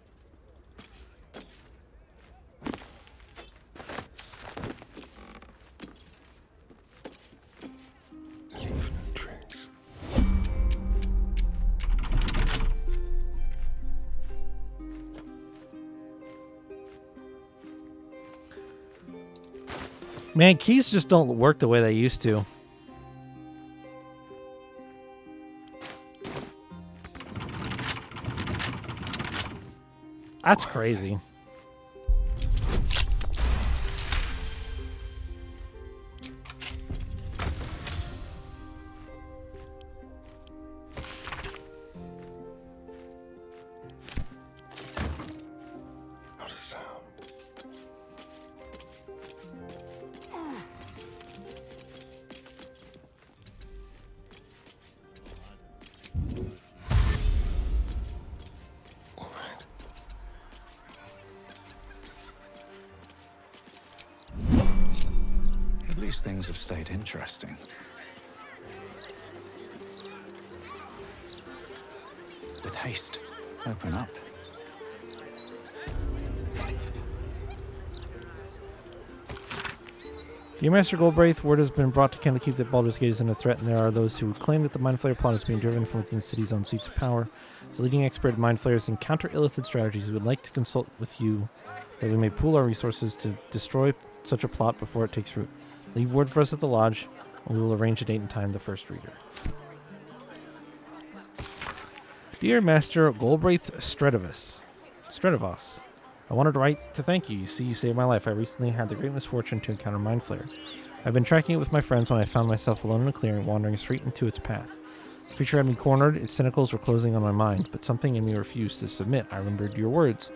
Man, keys just don't work the way they used to. That's crazy. Not a sound. At least things have stayed interesting. With haste, open up. Dear Master Goldbraith, word has been brought to Candlekeep that Baldur's Gate is under threat, and there are those who claim that the Mind Flayer plot is being driven from within the city's own seats of power. As a leading expert in Mind Flayers and counter-illithid strategies, we would like to consult with you that we may pool our resources to destroy such a plot before it takes root. Leave word for us at the lodge. We will arrange a date and time the first reader. Dear Master Golbraith Stredivos, I wanted to write to thank you. You see, you saved my life. I recently had the great misfortune to encounter Mind Flayer. I've been tracking it with my friends when I found myself alone in a clearing, wandering straight into its path. The creature had me cornered, its tentacles were closing on my mind, but something in me refused to submit. I remembered your words.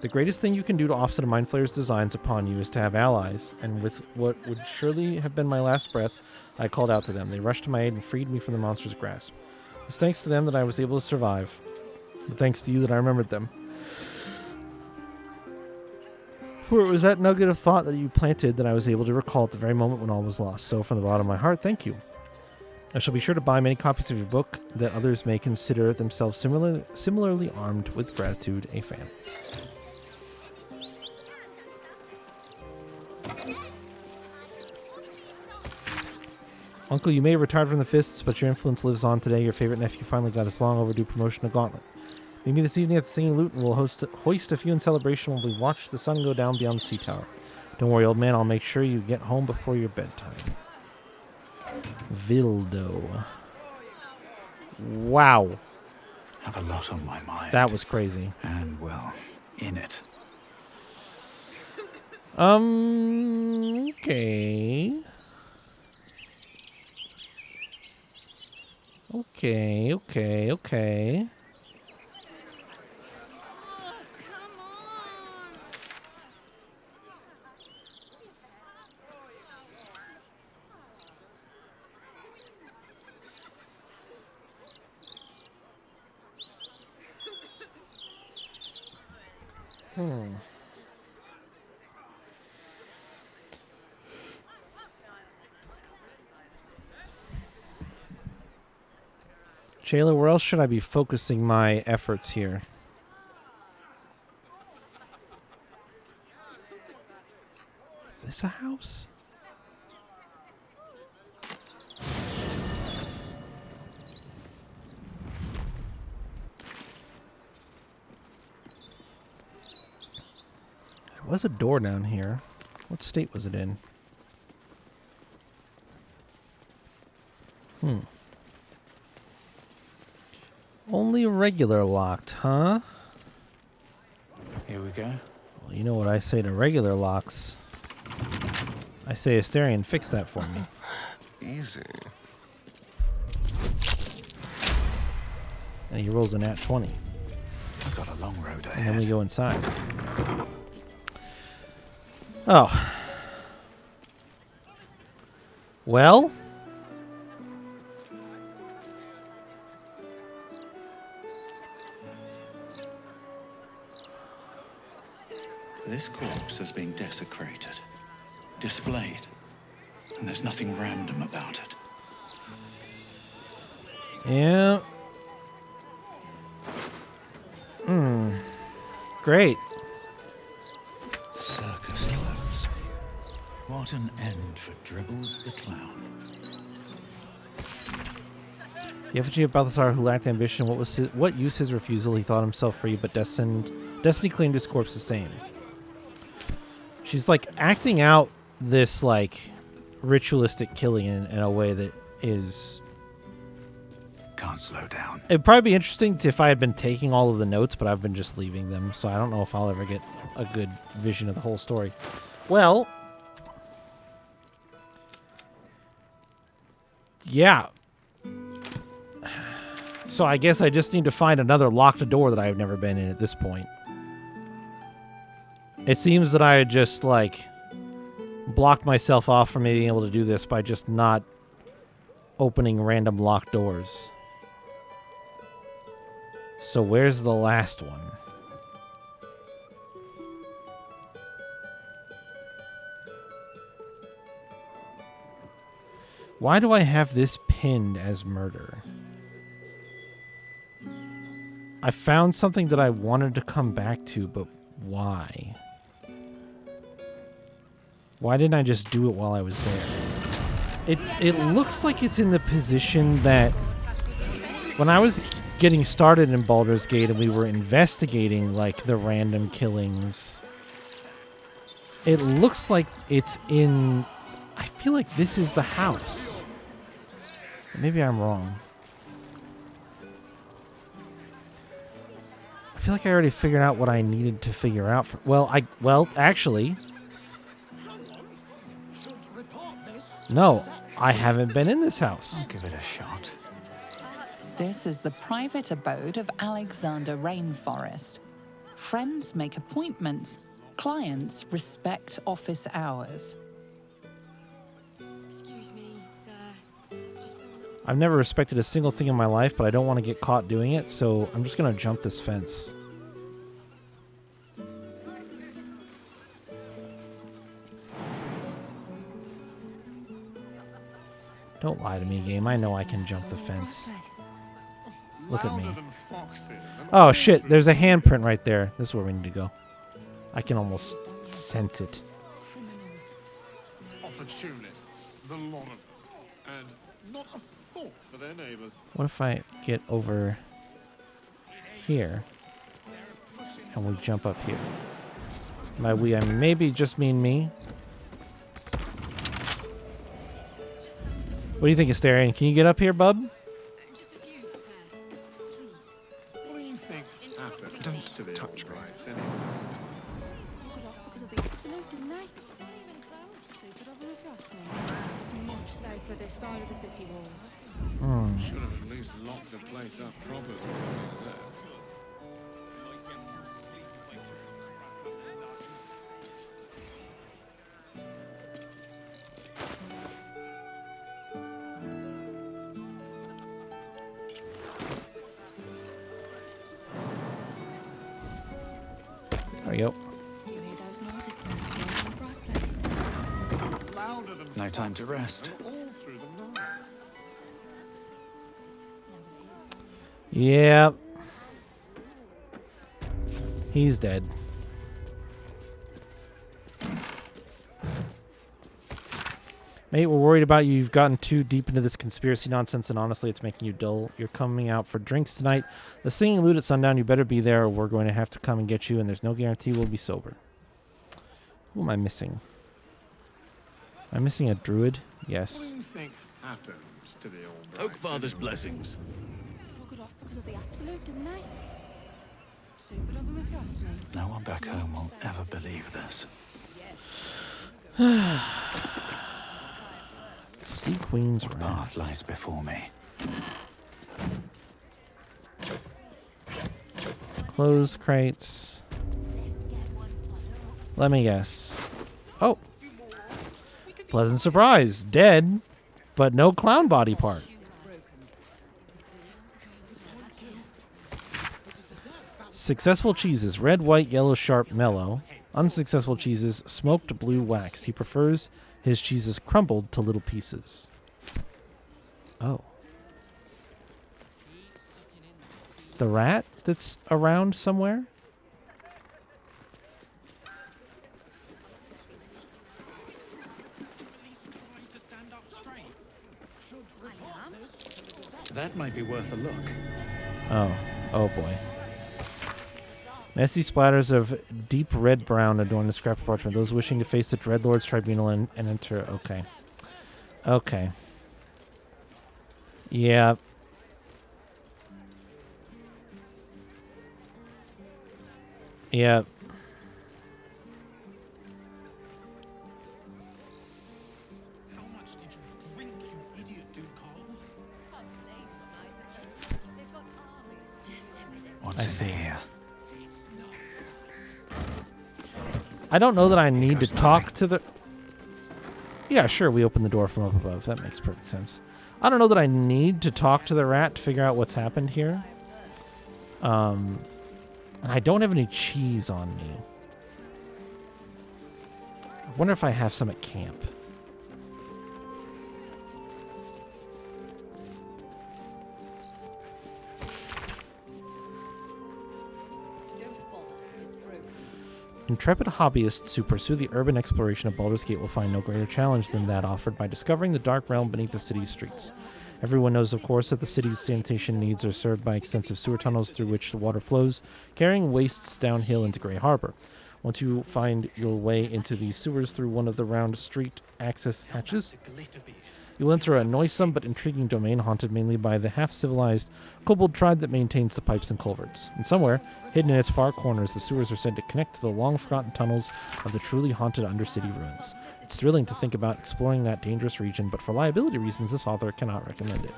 The greatest thing you can do to offset a Mind Flayer's designs upon you is to have allies, and with what would surely have been my last breath, I called out to them. They rushed to my aid and freed me from the monster's grasp. It was thanks to them that I was able to survive. But thanks to you that I remembered them. For it was that nugget of thought that you planted that I was able to recall at the very moment when all was lost. So from the bottom of my heart, thank you. I shall be sure to buy many copies of your book that others may consider themselves similarly armed with gratitude. A fan. Uncle, you may have retired from the Fists, but your influence lives on today. Your favorite nephew finally got his long overdue promotion to Gauntlet. Meet me this evening at the Singing Lute, and we'll hoist a few in celebration while we watch the sun go down beyond the sea tower. Don't worry, old man, I'll make sure you get home before your bedtime. Vildo. Wow. Have a lot on my mind. That was crazy. And, well, in it. Okay. Okay. Shayla, where else should I be focusing my efforts here? Is this a house? There was a door down here. What state was it in? Only regular locked, huh? Here we go. Well, you know what I say to regular locks. I say, Asterion, fix that for me. Easy. And he rolls a nat 20. I've got a long road ahead. And then we go inside. Oh. Well? This corpse is being desecrated, displayed, and there's nothing random about it. Yeah. Great. Circus clothes. What an end for Dribbles the Clown. The effigy of Balthasar, who lacked ambition, what use his refusal? He thought himself free, but destiny claimed his corpse the same. She's like acting out this like ritualistic killing in a way that is... Can't slow down. It'd probably be interesting if I had been taking all of the notes, but I've been just leaving them, so I don't know if I'll ever get a good vision of the whole story. Well... yeah. So I guess I just need to find another locked door that I've never been in at this point. It seems that I had just, like, blocked myself off from being able to do this by just not opening random locked doors. So where's the last one? Why do I have this pinned as murder? I found something that I wanted to come back to, but why? Why didn't I just do it while I was there? It looks like it's in the position that when I was getting started in Baldur's Gate and we were investigating like the random killings, it looks like it's in... I feel like this is the house. Maybe I'm wrong. I feel like I already figured out what I needed to figure out. Well, actually, no, I haven't been in this house. I'll give it a shot. This is the private abode of Alexander Rainforest. Friends make appointments. Clients respect office hours. Excuse me, sir. I've never respected a single thing in my life, but I don't want to get caught doing it, so I'm just going to jump this fence. Don't lie to me, game. I know I can jump the fence. Look at me. Oh, shit. There's a handprint right there. This is where we need to go. I can almost sense it. Criminals. Opportunists. The lot of them. And not a thought for their neighbors. What if I get over here and we jump up here? By we, I maybe just mean me. What do you think, Asterion? Can you get up here, bub? What do you think happened? Don't touch me. Knock it off because of the absolute, didn't they? Stupid of them if you ask me. It's much safer this side of the city walls. Should have at least locked the place up properly before we left. There we go. Do you hear those noises coming from the bright place? Louder than No time to rest. all through the night. Yep. He's dead. Mate, we're worried about you. You've gotten too deep into this conspiracy nonsense, and honestly, it's making you dull. You're coming out for drinks tonight. The singing loot at sundown, you better be there, or we're going to have to come and get you, and there's no guarantee we'll be sober. Who am I missing? Am I missing a druid? Yes. What do you think happened to the old Oakfather's blessings. Knock it off because of the absolute, didn't they? Stupid of them if you ask me. No one back home will ever believe this. Sea Queen's What path lies before me? Clothes crates. Let me guess. Oh. Pleasant surprise. Dead, but no clown body part. Successful cheeses. Red, white, yellow, sharp, mellow. Unsuccessful cheeses. Smoked blue wax. He prefers his cheeses crumbled to little pieces. Oh. The rat that's around somewhere? That might be worth a look. Oh. Oh boy. Messy splatters of deep red-brown adorn the scrap of parchment. Those wishing to face the Dreadlord's tribunal and enter... Okay. Okay. Yeah. Yeah. How much did you drink, you idiot, Ducal? What's in here? I don't know that I need to talk to the... Yeah, sure, we open the door from up above. That makes perfect sense. I don't know that I need to talk to the rat to figure out what's happened here. And I don't have any cheese on me. I wonder if I have some at camp. Intrepid hobbyists who pursue the urban exploration of Baldur's Gate will find no greater challenge than that offered by discovering the dark realm beneath the city's streets. Everyone knows, of course, that the city's sanitation needs are served by extensive sewer tunnels through which the water flows, carrying wastes downhill into Grey Harbor. Once you find your way into these sewers through one of the round street access hatches, You'll enter a noisome but intriguing domain haunted mainly by the half-civilized kobold tribe that maintains the pipes and culverts. And somewhere, hidden in its far corners, the sewers are said to connect to the long-forgotten tunnels of the truly haunted Undercity ruins. It's thrilling to think about exploring that dangerous region, but for liability reasons, this author cannot recommend it.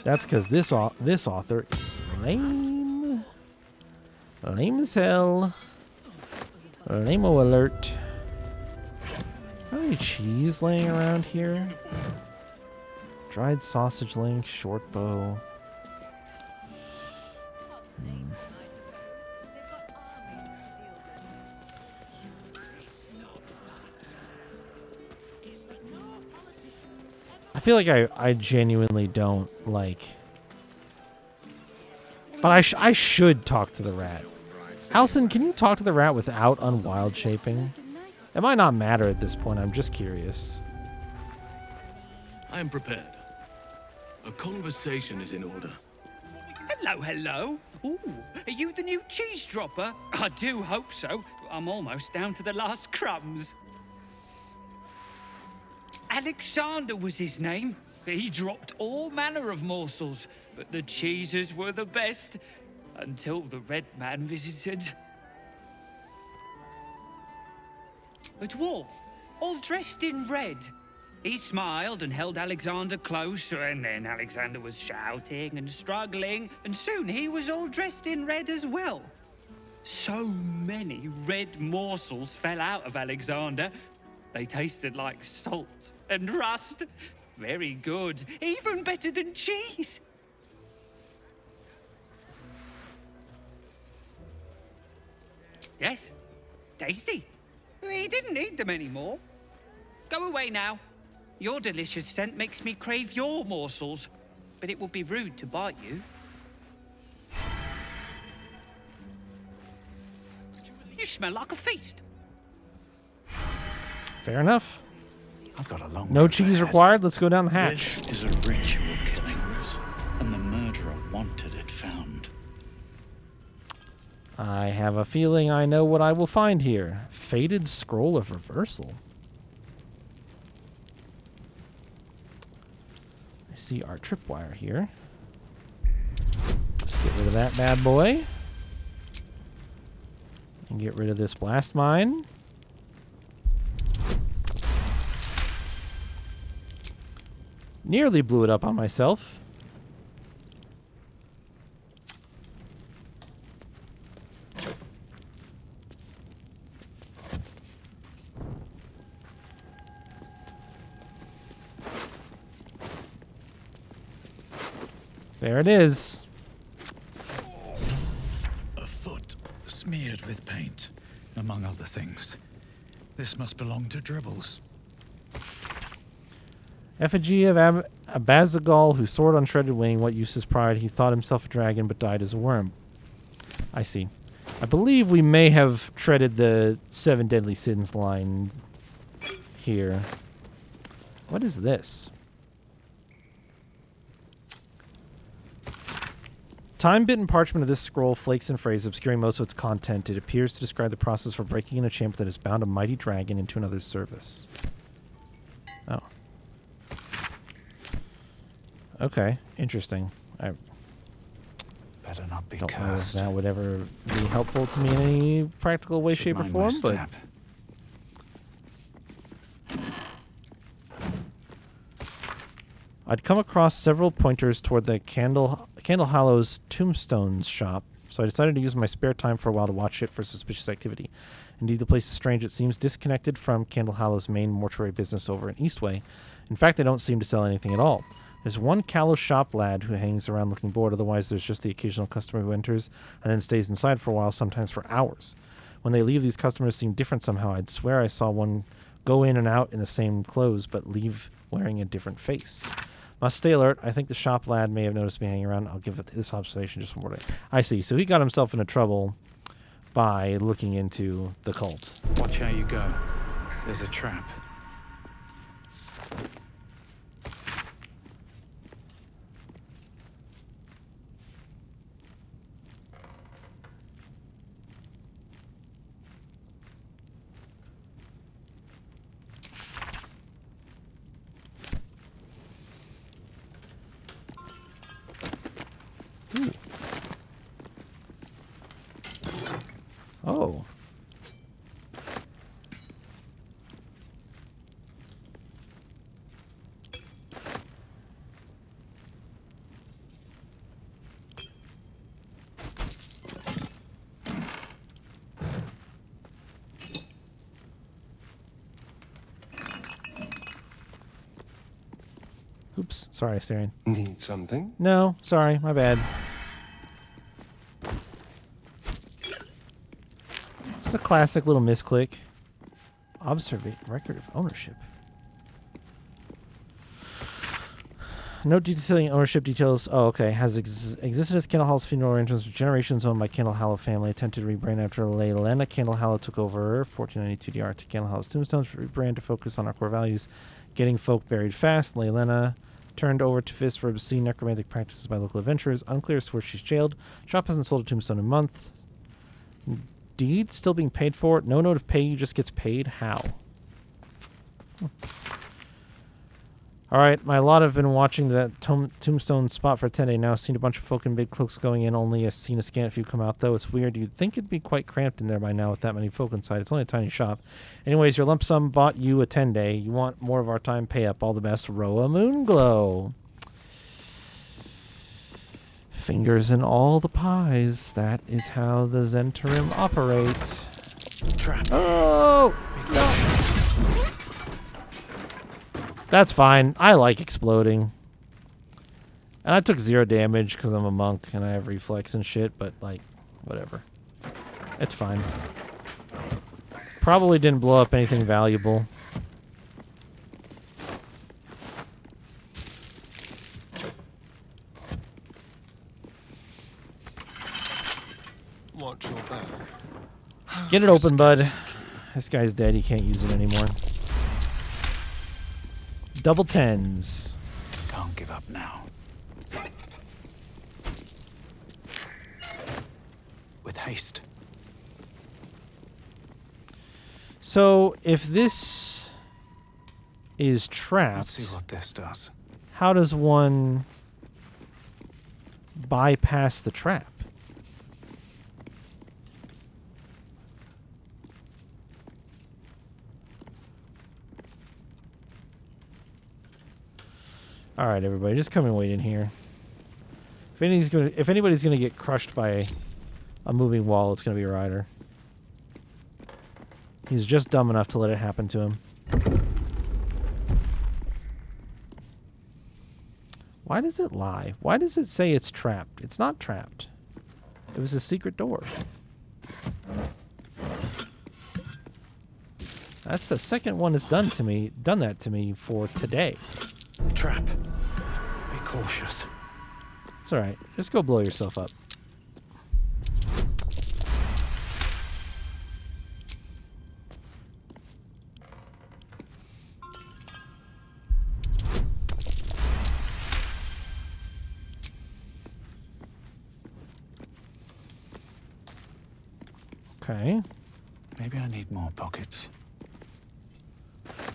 That's because this author is lame. Lame as hell. Lame-o alert. Any cheese laying around here? Dried sausage link, short bow. I feel like I genuinely don't like... But I should talk to the rat. Halson, can you talk to the rat without unwild shaping? It might not matter at this point, I'm just curious. I am prepared. A conversation is in order. Hello, hello. Ooh, are you the new cheese dropper? I do hope so. I'm almost down to the last crumbs. Alexander was his name. He dropped all manner of morsels, but the cheeses were the best. Until the Red Man visited. A dwarf, all dressed in red. He smiled and held Alexander close, and then Alexander was shouting and struggling, and soon he was all dressed in red as well. So many red morsels fell out of Alexander. They tasted like salt and rust. Very good, even better than cheese. Yes, tasty. He didn't need them anymore. Go away now. Your delicious scent makes me crave your morsels, but it would be rude to bite you. You smell like a feast. Fair enough. I've got a long No road cheese ahead. required. Let's go down the hatch. This is a ritual killing, and the murderer wanted it found. I have a feeling I know what I will find here. Faded Scroll of Reversal. I see our tripwire here. Let's get rid of that bad boy. And get rid of this blast mine. Nearly blew it up on myself. There it is. A foot smeared with paint, among other things. This must belong to Dribbles. Effigy of Abazagal, who soared on shredded wing. What use his pride? He thought himself a dragon, but died as a worm. I see. I believe we may have treaded the 7 deadly sins line here. What is this? Time-bitten parchment of this scroll flakes and frays, obscuring most of its content. It appears to describe the process for breaking in a chamber that has bound a mighty dragon into another's service. Oh. Okay, interesting. I Better not be don't know if cursed. that would ever be helpful to me in any practical way, shape, or mind my form, but... step. I'd come across several pointers toward the Candle Hollow's tombstones shop, so I decided to use my spare time for a while to watch it for suspicious activity. Indeed, the place is strange. It seems disconnected from Candle Hollow's main mortuary business over in Eastway. In fact, they don't seem to sell anything at all. There's one callow shop lad who hangs around looking bored. Otherwise, there's just the occasional customer who enters and then stays inside for a while, sometimes for hours. When they leave, these customers seem different somehow. I'd swear I saw one go in and out in the same clothes, but leave wearing a different face. Must stay alert. I think the shop lad may have noticed me hanging around. I'll give it this observation just one more day. I see. So he got himself into trouble by looking into the cult. Watch how you go. There's a trap. Oh. Oops. Sorry, Asterion. Need something? No, sorry, my bad. Just a classic little misclick. Observate record of ownership. Note detailing ownership details. Oh, okay. Has existed as Candle Hall's funeral arrangements for generations, owned by Candle Hollow family. Attempted to rebrand after Leylena. Candle Hollow took over 1492 DR to Candle Hollow's tombstones. Rebrand to focus on our core values. Getting folk buried fast. Leylena turned over to Fist for obscene necromantic practices by local adventurers. Unclear as to where she's jailed. Shop hasn't sold a tombstone in months. Deed still being paid for. No note of pay. You just gets paid. How? All right, my lot have been watching that tombstone spot for 10 days now. Seen a bunch of folk in big cloaks going in. Only seen a scant few come out, though. It's weird. You'd think it'd be quite cramped in there by now with that many folk inside. It's only a tiny shop. Anyways, your lump sum bought you a 10-day. You want more of our time? Pay up. All the best. Roa Moonglow. Fingers in all the pies. That is how the Zentarim operate. Trap. Oh! No. That's fine. I like exploding. And I took 0 damage because I'm a monk and I have reflex and shit, but, like, whatever. It's fine. Probably didn't blow up anything valuable. Watch your back. Get it open, bud. This guy's dead. He can't use it anymore. Double 10s. Can't give up now. With haste. So, if this is trapped, Let's see what this does. how does one bypass the trap? All right, everybody, just come and wait in here. If anybody's gonna get crushed by a moving wall, it's gonna be Ryder. He's just dumb enough to let it happen to him. Why does it lie? Why does it say it's trapped? It's not trapped. It was a secret door. That's the second one that's done that to me for today. Trap. Be cautious. It's alright. Just go blow yourself up. Okay. Maybe I need more pockets.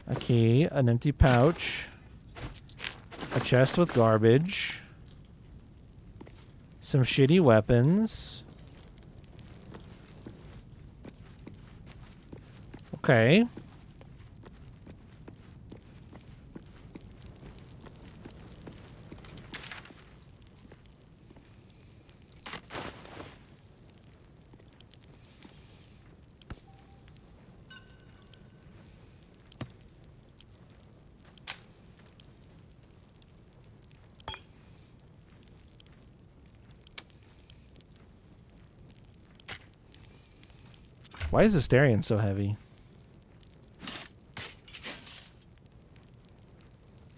A key, an empty pouch, a chest with garbage, some shitty weapons. Okay. Why is Asterion so heavy?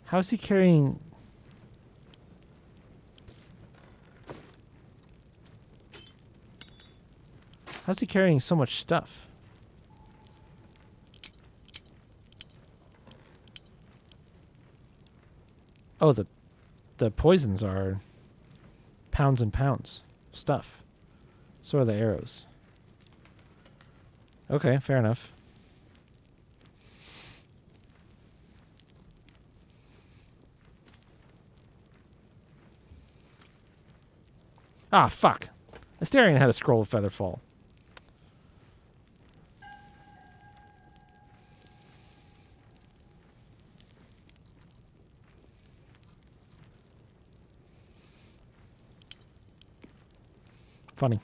How's he carrying... How's he carrying so much stuff? Oh, the poisons are pounds and pounds of stuff. So are the arrows. Okay, fair enough. Ah, fuck. Asterion had a scroll of Featherfall. Funny.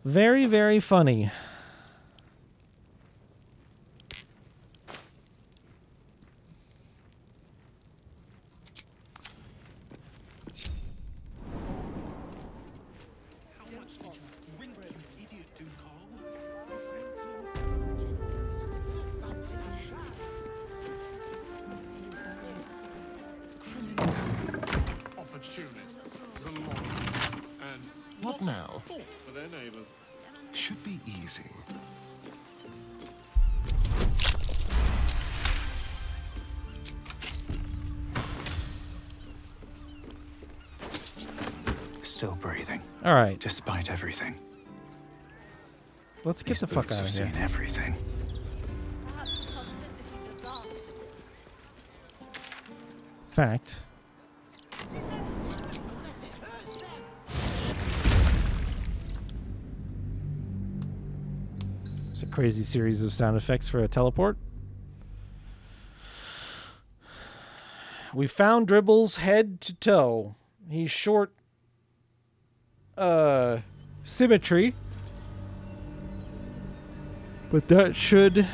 Very, very funny. Opportunists, the lot of them, and What now? thought for their neighbors. Should be easy. Still breathing. All right. Despite everything. Let's get These the fuck boots out of have here. seen everything. Fact. It's a crazy series of sound effects for a teleport. We found Dribble's head to toe. He's short symmetry. But that should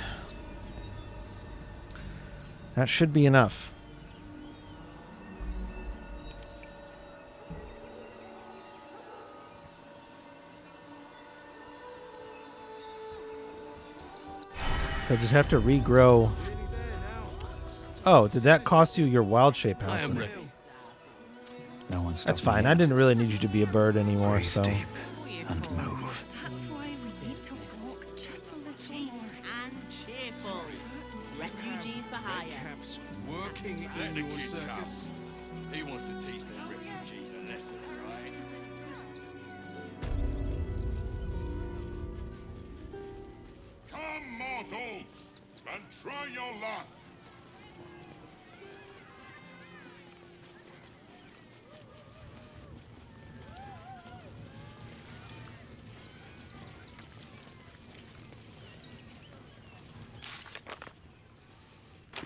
be enough. I just have to regrow. Oh, did that cost you your wild shape house? I am ready. No one That's fine. I didn't really need you to be a bird anymore, so. Deep and move. That's why we need to walk just a little more. And cheerful. Refugees for hire. Perhaps working in your circus. He wants to teach the refugees a lesson, right? Come, mortals, and try your luck.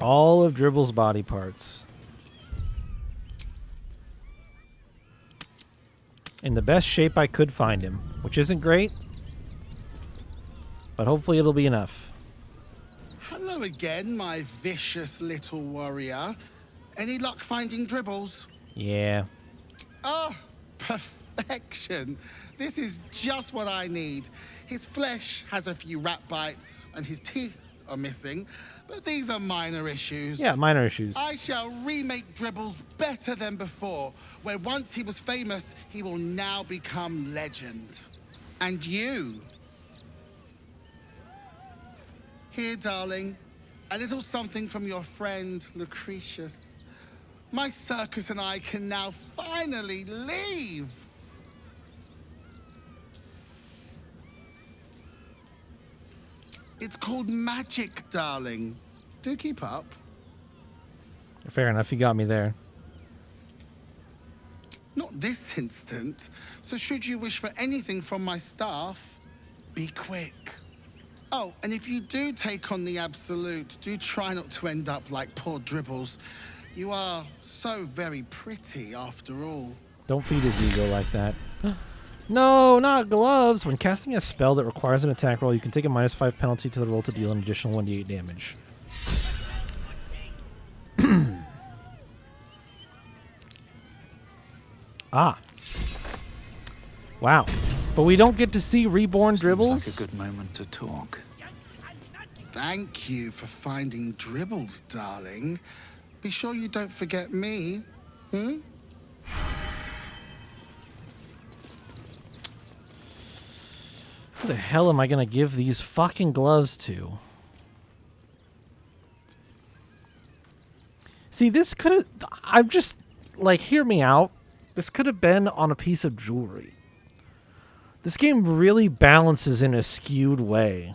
All of Dribble's body parts. In the best shape I could find him, which isn't great, but hopefully it'll be enough. Hello again, my vicious little warrior. Any luck finding Dribbles? Yeah. Oh, perfection. This is just what I need. His flesh has a few rat bites, and his teeth are missing, but these are minor issues. Yeah, minor issues. I shall remake Dribbles better than before, where once he was famous, he will now become legend. And you? Here, darling, a little something from your friend, Lucretius. My circus and I can now finally leave. It's called magic, darling. Do keep up. Fair enough, you got me there. Not this instant. So should you wish for anything from my staff, be quick. Oh, and if you do take on the absolute, do try not to end up like poor Dribbles. You are so very pretty after all. Don't feed his ego like that. No, not gloves. When casting a spell that requires an attack roll, you can take a -5 penalty to the roll to deal an additional 1d8 damage. Ah. Wow. But we don't get to see reborn Dribbles? Seems like a good moment to talk. Thank you for finding Dribbles, darling. Be sure you don't forget me. Hmm? Who the hell am I going to give these fucking gloves to? See, this could have... I'm just... Like, hear me out. This could have been on a piece of jewelry. This game really balances in a skewed way.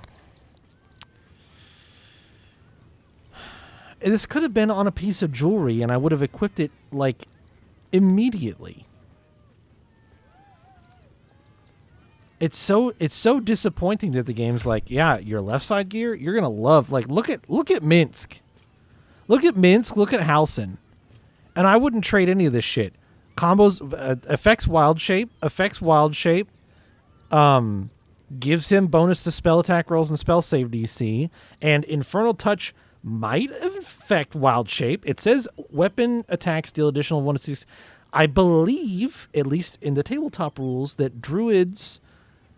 This could have been on a piece of jewelry, and I would have equipped it, like, immediately. It's so disappointing that the game's like, yeah, your left side gear, you're gonna love. Like, look at Minsk. Look at Minsk, look at Halcyon. And I wouldn't trade any of this shit. Combos, affects wild shape, gives him bonus to spell attack rolls and spell save DC, and Infernal Touch might affect wild shape. It says weapon attacks deal additional 1d6. I believe, at least in the tabletop rules, that druids,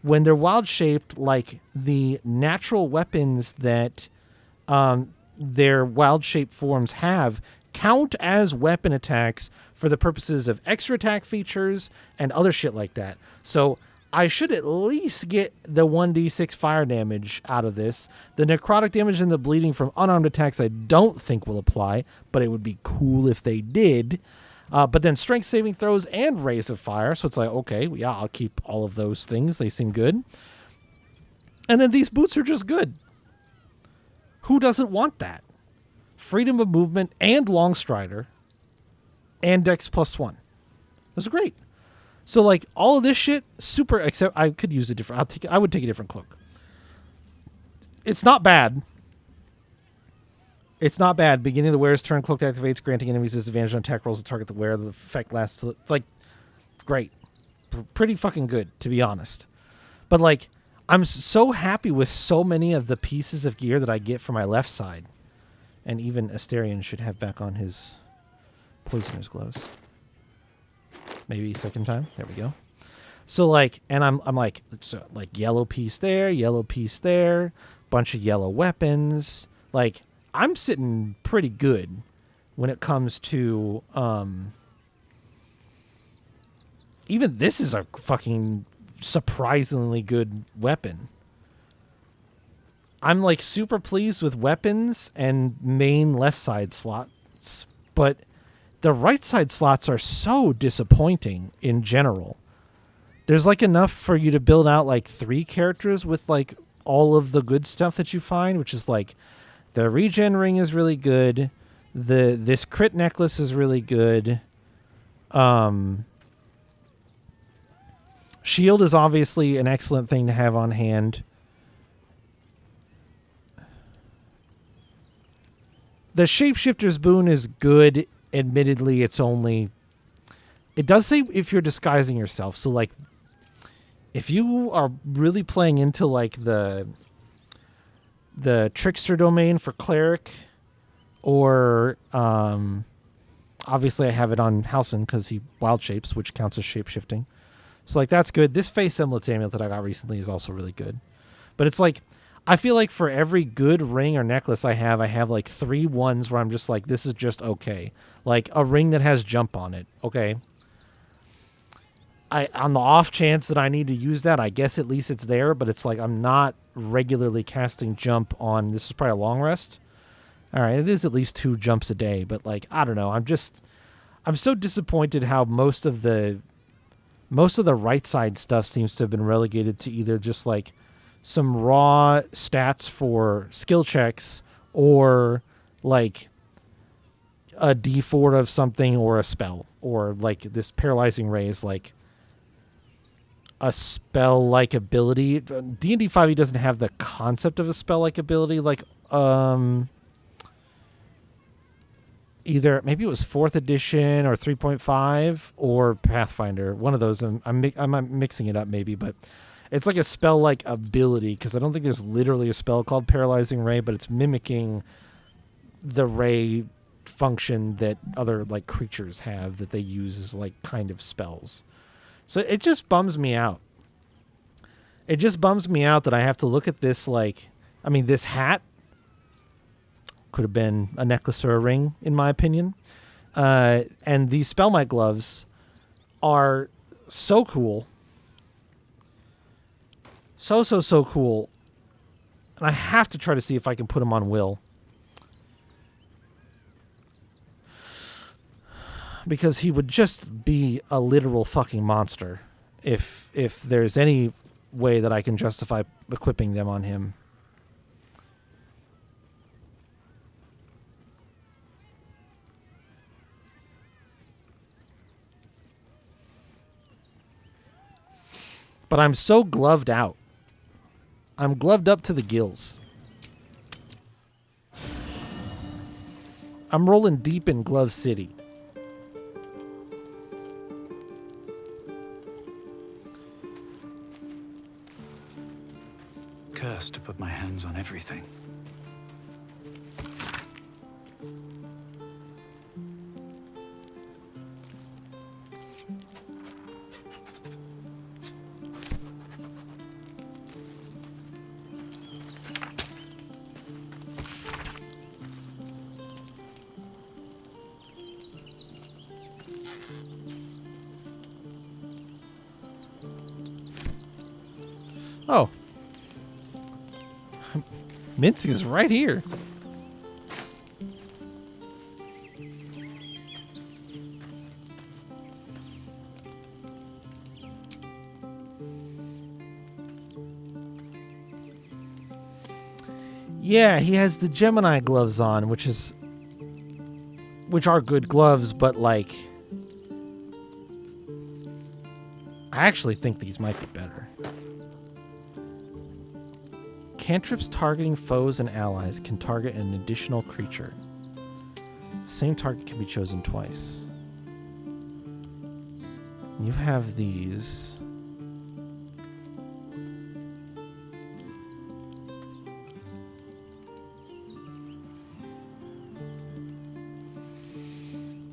when they're wild shaped, like the natural weapons that their wild shape forms have, count as weapon attacks for the purposes of extra attack features and other shit like that. So I should at least get the 1d6 fire damage out of this. The necrotic damage and the bleeding from unarmed attacks I don't think will apply, but it would be cool if they did. But then strength saving throws and rays of fire. So it's like, okay, yeah, I'll keep all of those things. They seem good. And then these boots are just good. Who doesn't want that? Freedom of movement and long strider and dex +1. Those are great. So like all of this shit, super, except I could use a different, I would take a different cloak. It's not bad. It's not bad. Beginning of the wearer's turn, cloak activates, granting enemies disadvantage on attack rolls to target the wearer. The effect lasts, like, great. Pretty fucking good, to be honest. But like, I'm so happy with so many of the pieces of gear that I get for my left side. And even Asterion should have back on his poisoner's gloves. Maybe second time. There we go. So like, and I'm like, so like yellow piece there, bunch of yellow weapons. Like, I'm sitting pretty good when it comes to, even this is a fucking surprisingly good weapon. I'm like super pleased with weapons and main left side slots, but the right side slots are so disappointing in general. There's like enough for you to build out like 3 characters with like all of the good stuff that you find, which is like the regen ring is really good. This crit necklace is really good. Shield is obviously an excellent thing to have on hand. The Shapeshifter's boon is good. Admittedly, it does say if you're disguising yourself. So like, if you are really playing into like the trickster domain for cleric, or obviously I have it on Halsin because he wild shapes, which counts as shapeshifting. So like, that's good. This face semblance amulet that I got recently is also really good. But it's like, I feel like for every good ring or necklace I have like 3 ones where I'm just like, this is just okay. Like a ring that has jump on it. Okay. On the off chance that I need to use that, I guess at least it's there, but it's like I'm not regularly casting jump on. This is probably a long rest. All right, it is at least 2 jumps a day, but like, I don't know. I'm so disappointed how most of the right side stuff seems to have been relegated to either just like some raw stats for skill checks or like a D4 of something or a spell, or like this paralyzing ray is like a spell-like ability. D&D 5e doesn't have the concept of a spell-like ability. Like, either maybe it was 4th edition or 3.5 or Pathfinder. One of those. I'm mixing it up maybe, but it's like a spell-like ability, because I don't think there's literally a spell called Paralyzing Ray, but it's mimicking the ray function that other like creatures have that they use as like kind of spells. So it just bums me out. It just bums me out that I have to look at this like, I mean, this hat could have been a necklace or a ring, in my opinion. And these Spellmite gloves are so cool. So cool. And I have to try to see if I can put them on Will. Because he would just be a literal fucking monster if there's any way that I can justify equipping them on him. But I'm so gloved out. I'm gloved up to the gills. I'm rolling deep in Glove City. curse to put my hands on everything. Oh. Mincy is right here. Yeah, he has the Gemini gloves on, which are good gloves, but like I actually think these might be better. Cantrips targeting foes and allies can target an additional creature. Same target can be chosen twice. You have these.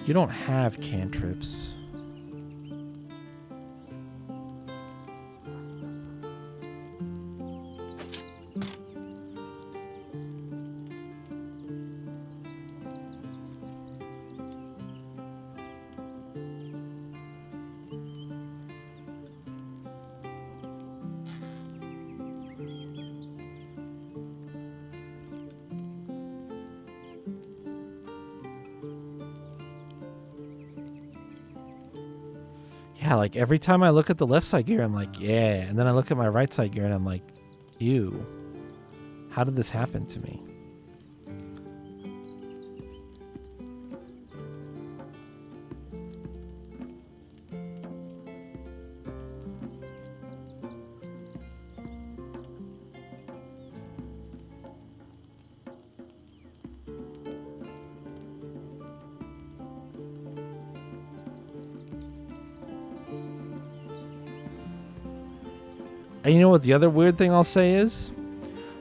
You don't have cantrips. Yeah, like every time I look at the left side gear, I'm like, yeah. And then I look at my right side gear and I'm like, ew. How did this happen to me? And you know what the other weird thing I'll say is?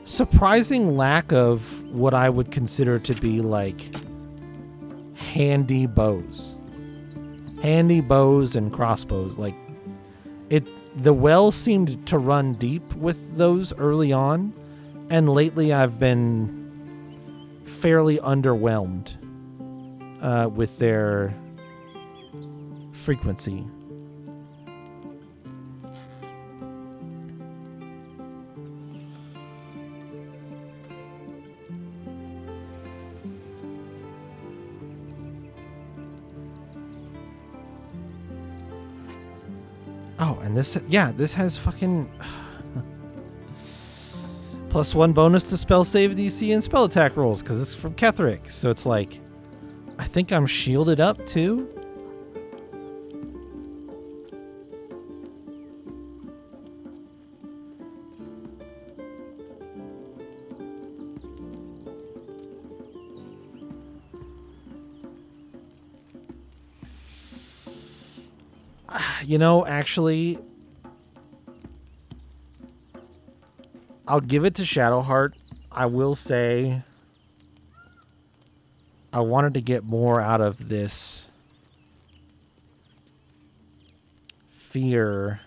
Surprising lack of what I would consider to be like handy bows. Handy bows and crossbows. Like the well seemed to run deep with those early on, and lately I've been fairly underwhelmed with their frequency. Oh, and this has fucking +1 bonus to spell save DC and spell attack rolls because it's from Ketheric. So it's like, I think I'm shielded up too. You know, actually, I'll give it to Shadowheart. I will say I wanted to get more out of this fear.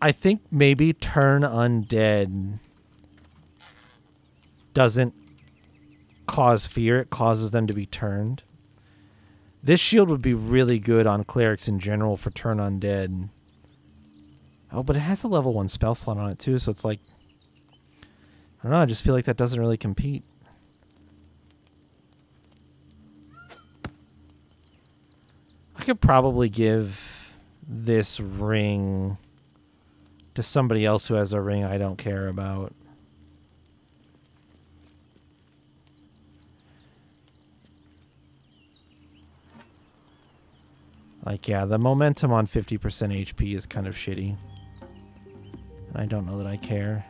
I think maybe turn undead doesn't cause fear, it causes them to be turned. This shield would be really good on clerics in general for turn undead. Oh, but it has a level 1 spell slot on it too, so it's like, I don't know, I just feel like that doesn't really compete. I could probably give this ring to somebody else who has a ring I don't care about. Like, yeah, the momentum on 50% HP is kind of shitty. And I don't know that I care.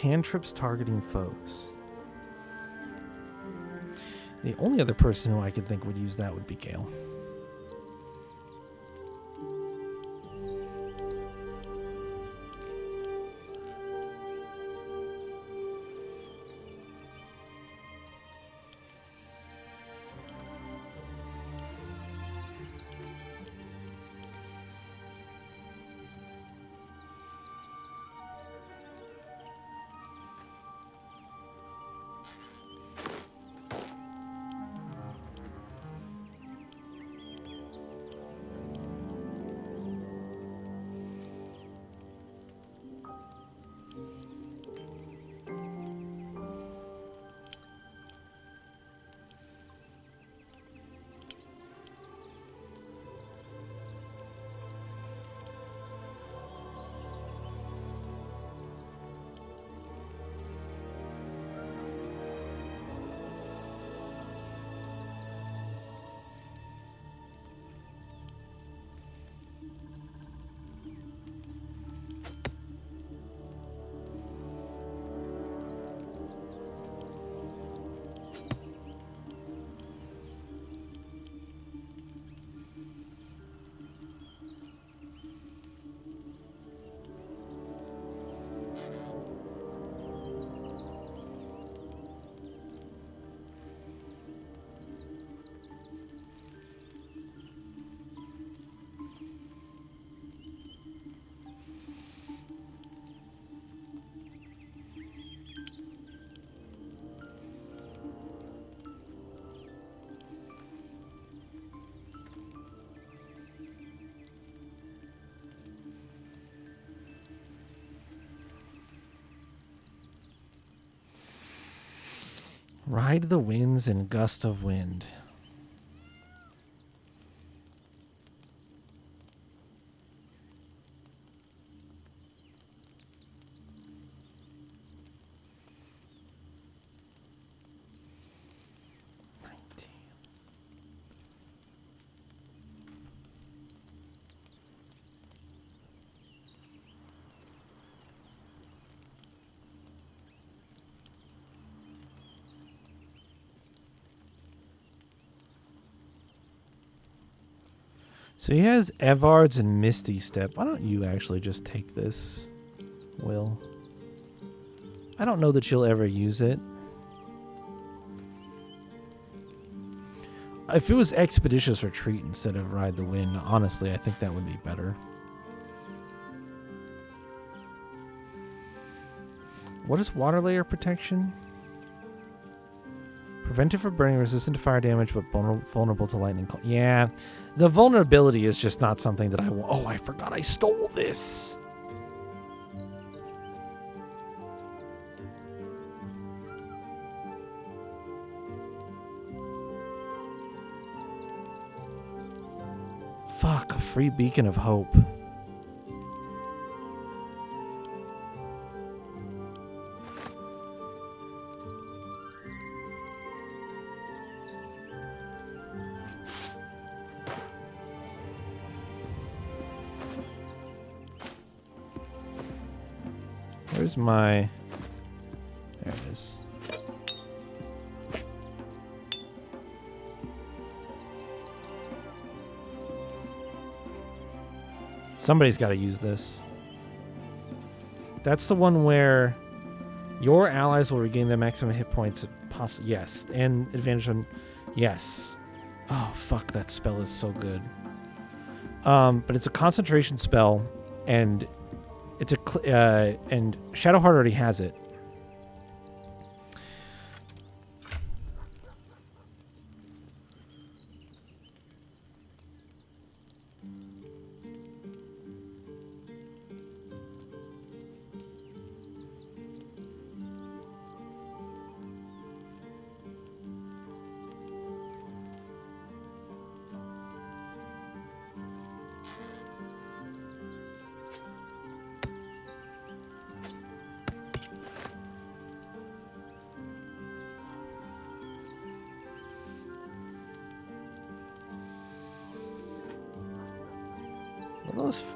cantrips targeting foes. The only other person who I could think would use that would be Gale. Ride the winds and gust of wind. So he has Evard's and Misty Step. Why don't you actually just take this, Will? I don't know that you'll ever use it. If it was Expeditious Retreat instead of Ride the Wind, honestly, I think that would be better. What is Water Layer Protection? Prevented from burning, resistant to fire damage, but vulnerable to lightning. Yeah, the vulnerability is just not something that I want. Oh, I forgot I stole this. Fuck, a free beacon of hope. Where's my... There it is. Somebody's got to use this. That's the one where your allies will regain the maximum hit points. Yes. And advantage on... Yes. Oh, fuck. That spell is so good. But it's a concentration spell, and... It's a and Shadowheart already has it.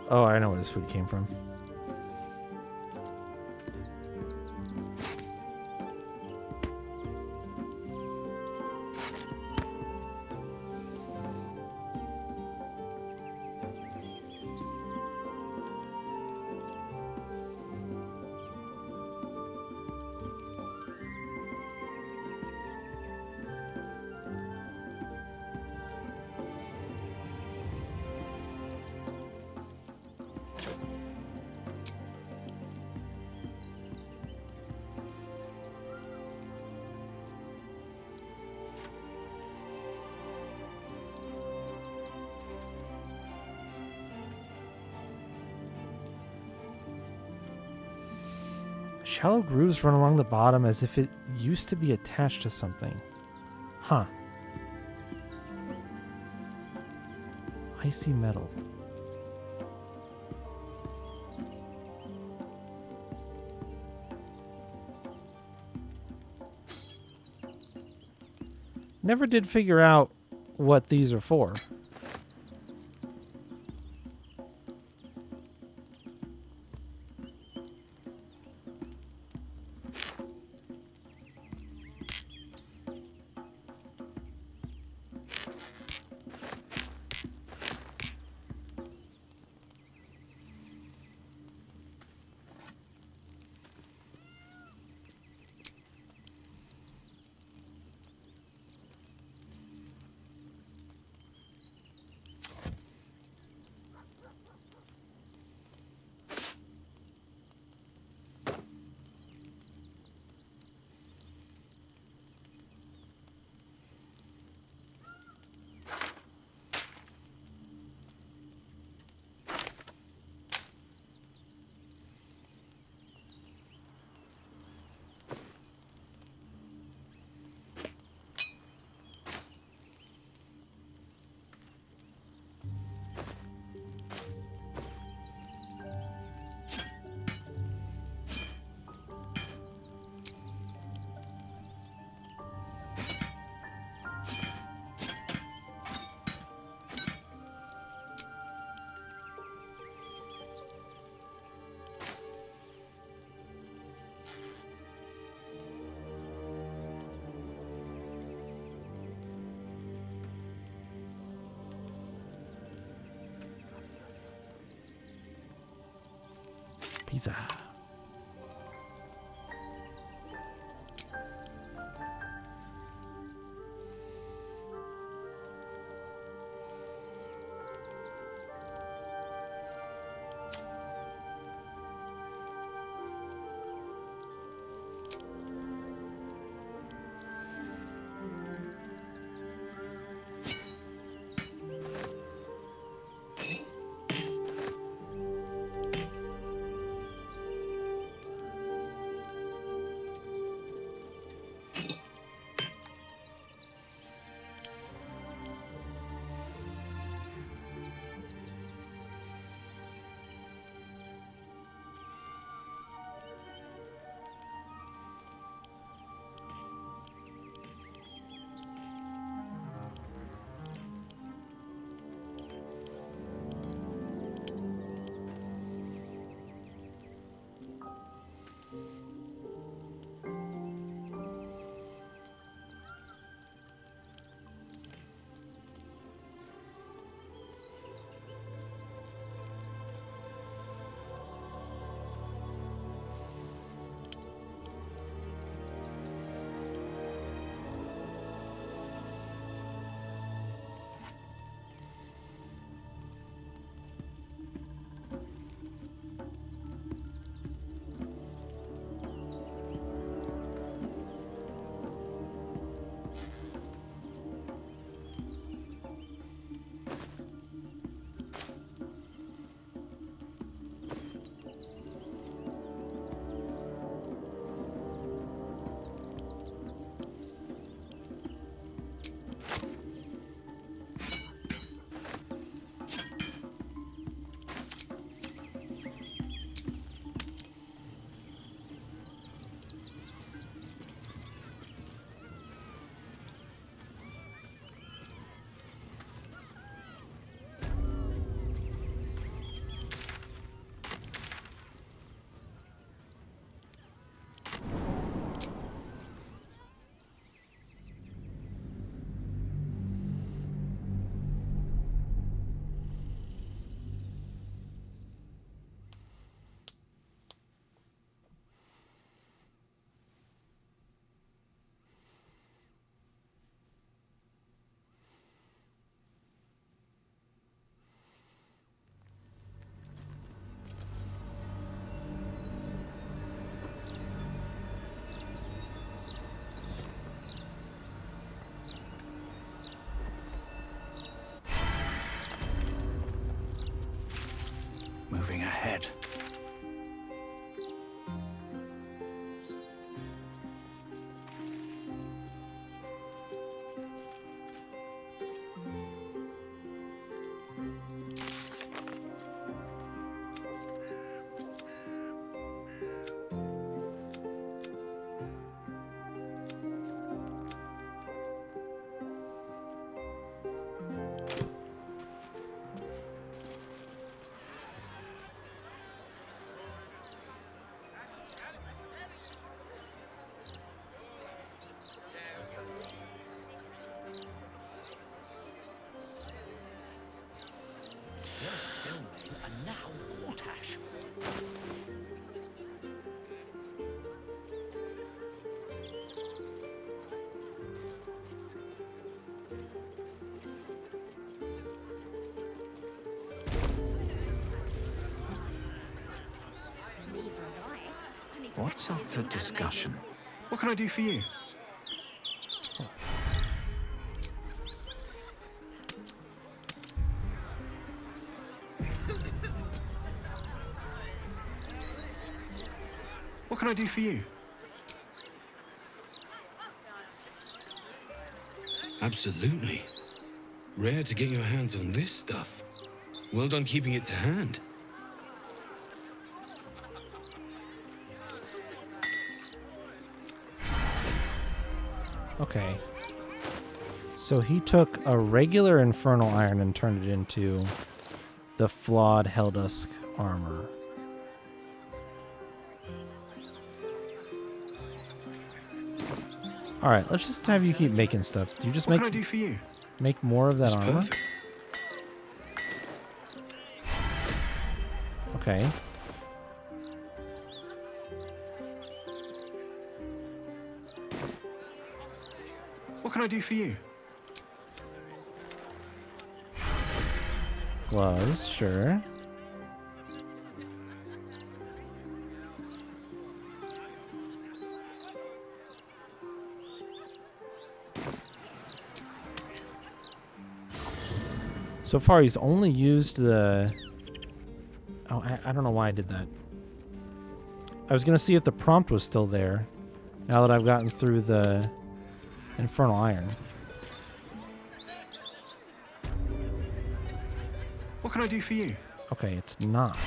Oh, I know where this food came from. Shallow grooves run along the bottom as if it used to be attached to something. Huh. Icy metal. Never did figure out what these are for. Pizza. steel mill and now quartash. What's up for discussion? What can I do for you? What can I do for you? Absolutely. Rare to get your hands on this stuff. Well done keeping it to hand. Okay. So he took a regular infernal iron and turned it into the flawed Helldusk armor. All right, let's just have you keep making stuff. Do you just What can I do for you? make more of that That's armor? perfect. Okay. What can I do for you? Gloves, sure. So far, he's only used the... Oh, I don't know why I did that. I was going to see if the prompt was still there, now that I've gotten through the Infernal Iron. What can I do for you? Okay, it's not.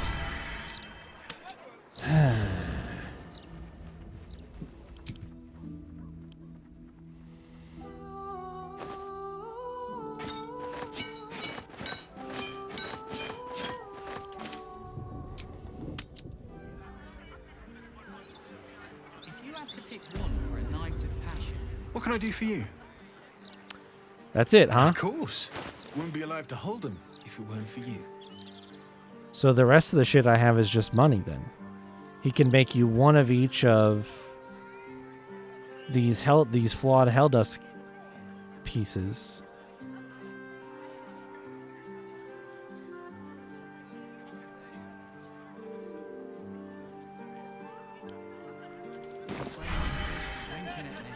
If you had to pick one for a night of passion, What can I do for you? That's it, huh? Of course. Wouldn't be alive to hold them if it weren't for you. So the rest of the shit I have is just money then. He can make you one of each of these flawed Helldusk pieces. winking at me.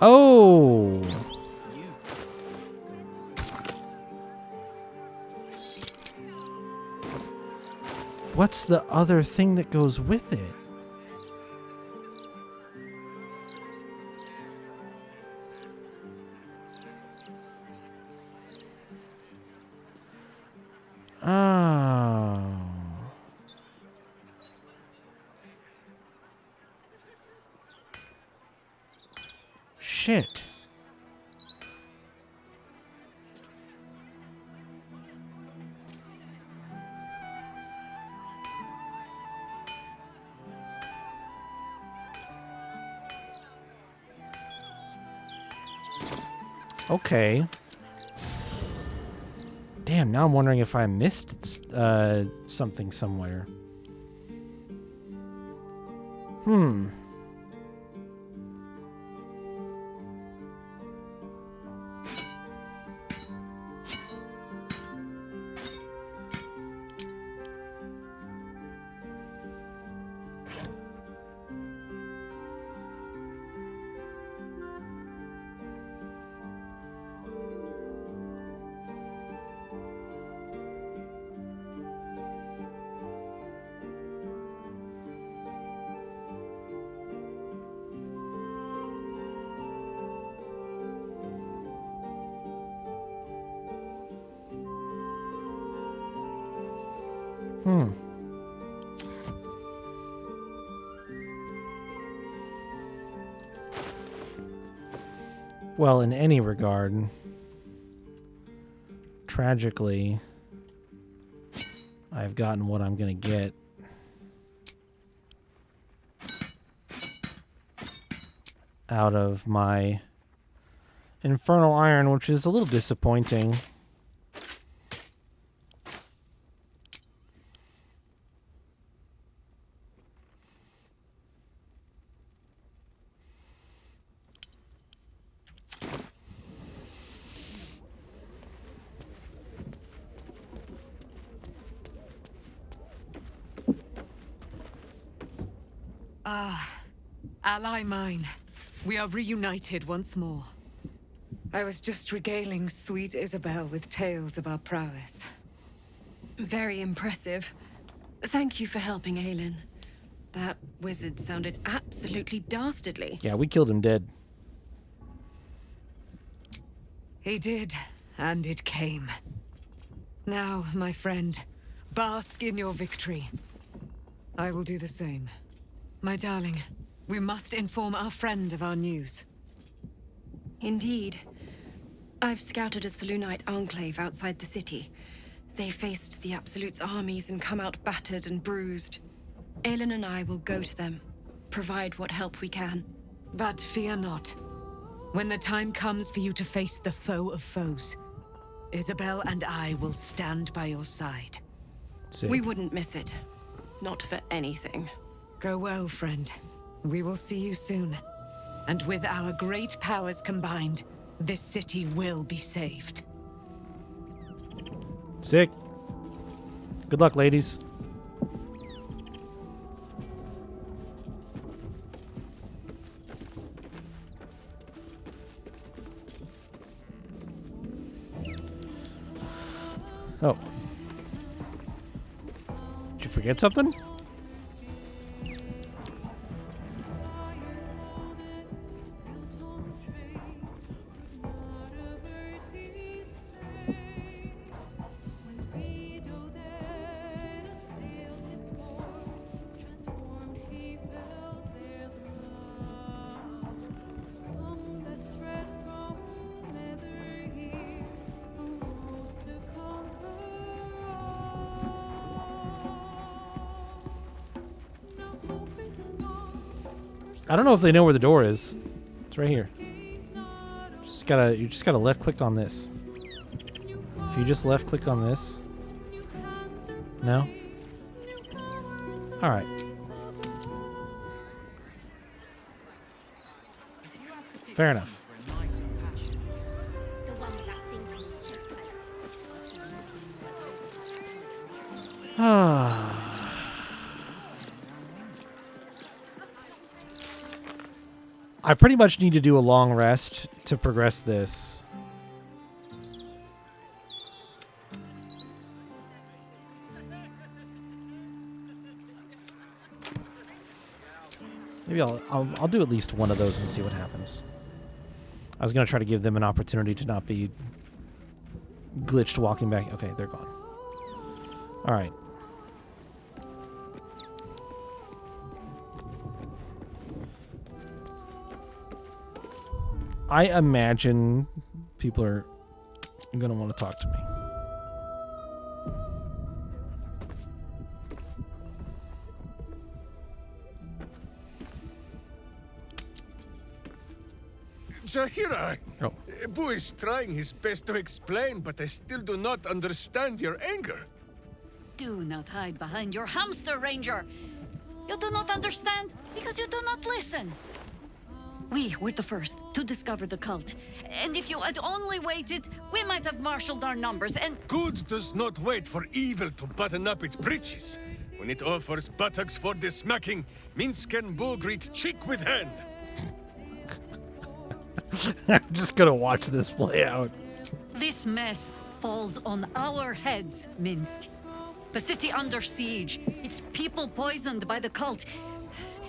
Oh! What's the other thing that goes with it? Oh. Shit. Okay. Damn, now I'm wondering if I missed something somewhere. Hmm. Hmm. Well, in any regard, tragically, I've gotten what I'm going to get. Out of my infernal iron, which is a little disappointing. Ah, ally mine. We are reunited once more. I was just regaling sweet Isabel with tales of our prowess. Very impressive. Thank you for helping Aelin. That wizard sounded absolutely dastardly. Yeah, we killed him dead. He did, and it came. Now, my friend, bask in your victory. I will do the same. My darling, we must inform our friend of our news. Indeed. I've scouted a Selûnite enclave outside the city. They faced the Absolute's armies and come out battered and bruised. Aelin and I will go to them, provide what help we can. But fear not. When the time comes for you to face the foe of foes, Isabel and I will stand by your side. Sick. We wouldn't miss it. Not for anything. Go well, friend. We will see you soon. And with our great powers combined, this city will be saved. Sick. Good luck, ladies. Oh. Did you forget something? I don't know if they know where the door is. It's right here. You just gotta left click on this. If you just left click on this. No? Alright. Fair enough. I pretty much need to do a long rest to progress this. Maybe I'll do at least one of those and see what happens. I was gonna try to give them an opportunity to not be glitched walking back. Okay, they're gone. All right. I imagine people are going to want to talk to me. Zahira! Oh. Boo is trying his best to explain, but I still do not understand your anger. Do not hide behind your hamster, Ranger. You do not understand because you do not listen. We were the first to discover the cult. And if you had only waited, we might have marshaled our numbers and... Good does not wait for evil to button up its breeches. When it offers buttocks for the smacking, Minsk and Boo greet cheek with hand. I'm just going to watch this play out. This mess falls on our heads, Minsk. The city under siege, its people poisoned by the cult.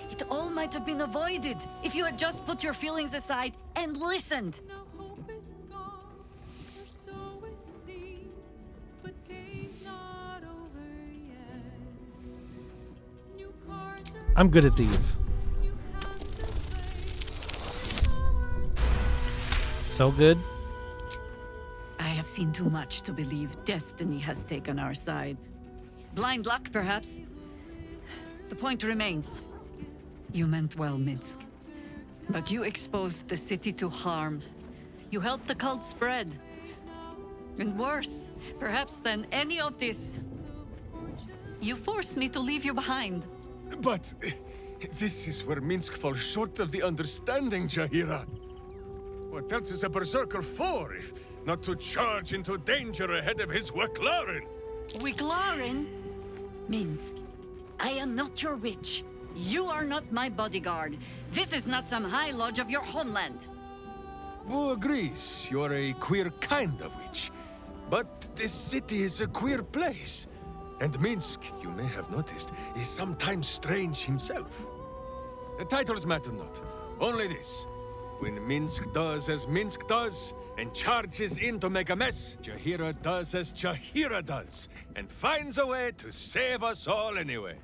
It all might have been avoided if you had just put your feelings aside and listened. I'm good at these. So good. I have seen too much to believe destiny has taken our side. Blind luck, perhaps. The point remains. You meant well, Minsk. But you exposed the city to harm. You helped the cult spread. And worse, perhaps than any of this, you forced me to leave you behind. But this is where Minsk falls short of the understanding, Jahira. What else is a berserker for, if not to charge into danger ahead of his Waklarin? Wiklarin? Minsk, I am not your witch. You are not my bodyguard. This is not some high lodge of your homeland. Boo agrees you're a queer kind of witch. But this city is a queer place. And Minsk, you may have noticed, is sometimes strange himself. The titles matter not. Only this. When Minsk does as Minsk does, and charges in to make a mess, Jahira does as Jahira does, and finds a way to save us all anyway.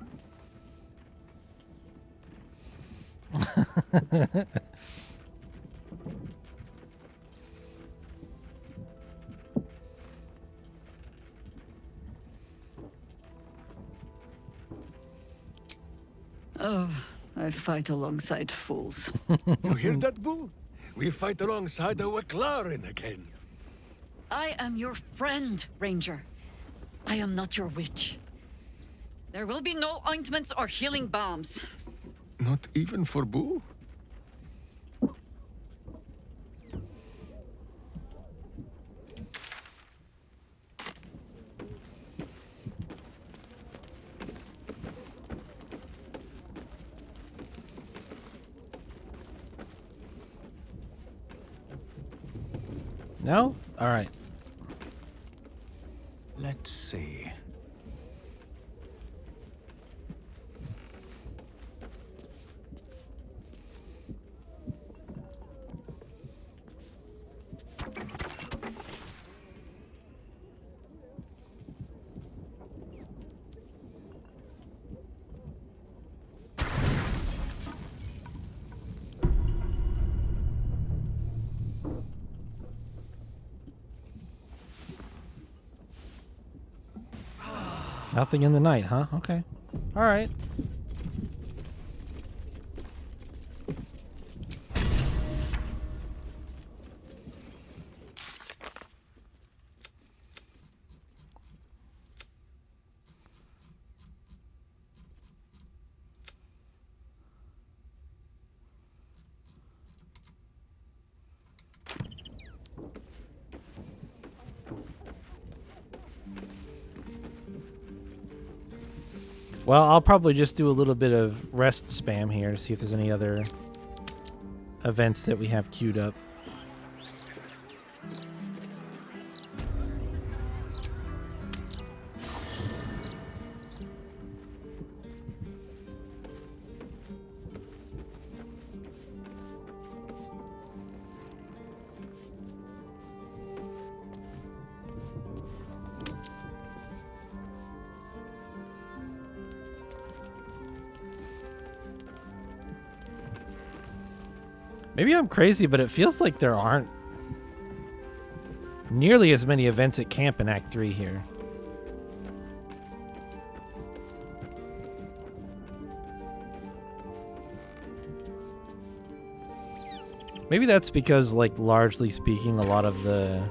Oh, I fight alongside fools. You hear that, Boo? We fight alongside a Waklarin again. I am your friend, Ranger. I am not your witch. There will be no ointments or healing balms. Not even for Boo? No? All right. Let's see. Nothing in the night, huh? Okay. All right. Well, I'll probably just do a little bit of rest spam here to see if there's any other events that we have queued up. Maybe I'm crazy, but it feels like there aren't nearly as many events at camp in Act 3 here. Maybe that's because, like, largely speaking, a lot of the...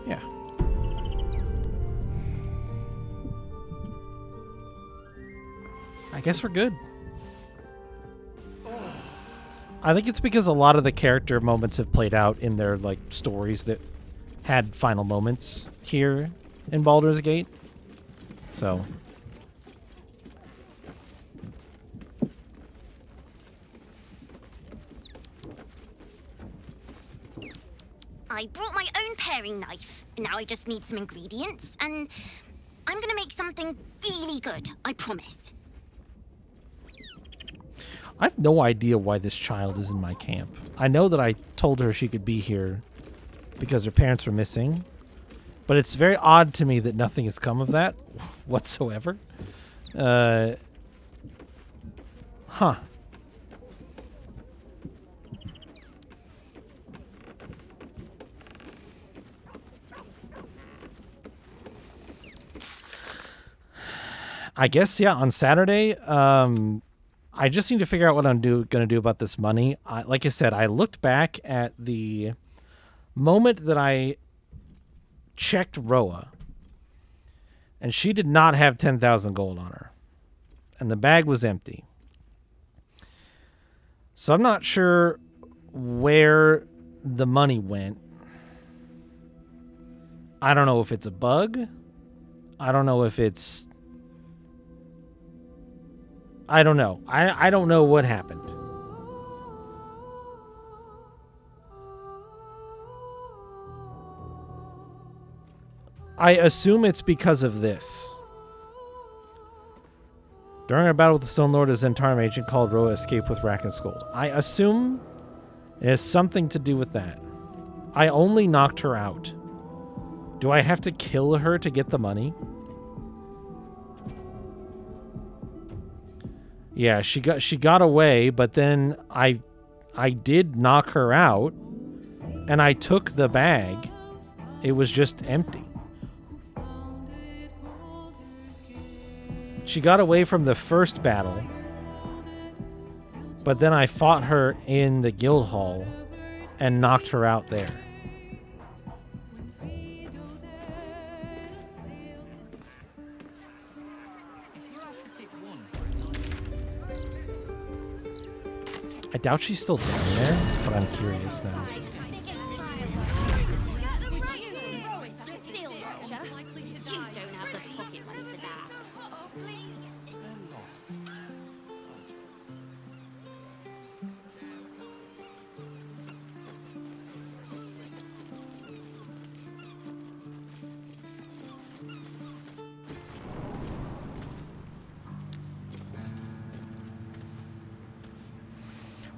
Yeah. I guess we're good. I think it's because a lot of the character moments have played out in their, like, stories that had final moments here in Baldur's Gate. So... I brought my own paring knife. Now I just need some ingredients, and I'm gonna make something really good, I promise. I have no idea why this child is in my camp. I know that I told her she could be here because her parents were missing, but it's very odd to me that nothing has come of that whatsoever. Huh. I guess, yeah, on Saturday, I just need to figure out what I'm going to do about this money. Like I said, I looked back at the moment that I checked Roa, and she did not have 10,000 gold on her, and the bag was empty. So I'm not sure where the money went. I don't know if it's a bug. I don't know if it's... I don't know. I don't know what happened. I assume it's because of this. During our battle with the Stone Lord, a Zentarum agent called Roa escaped with Racken's gold. I assume it has something to do with that. I only knocked her out. Do I have to kill her to get the money? Yeah, she got away, but then I did knock her out, and I took the bag. It was just empty. She got away from the first battle, but then I fought her in the guild hall and knocked her out there. I doubt she's still down there, but I'm curious now.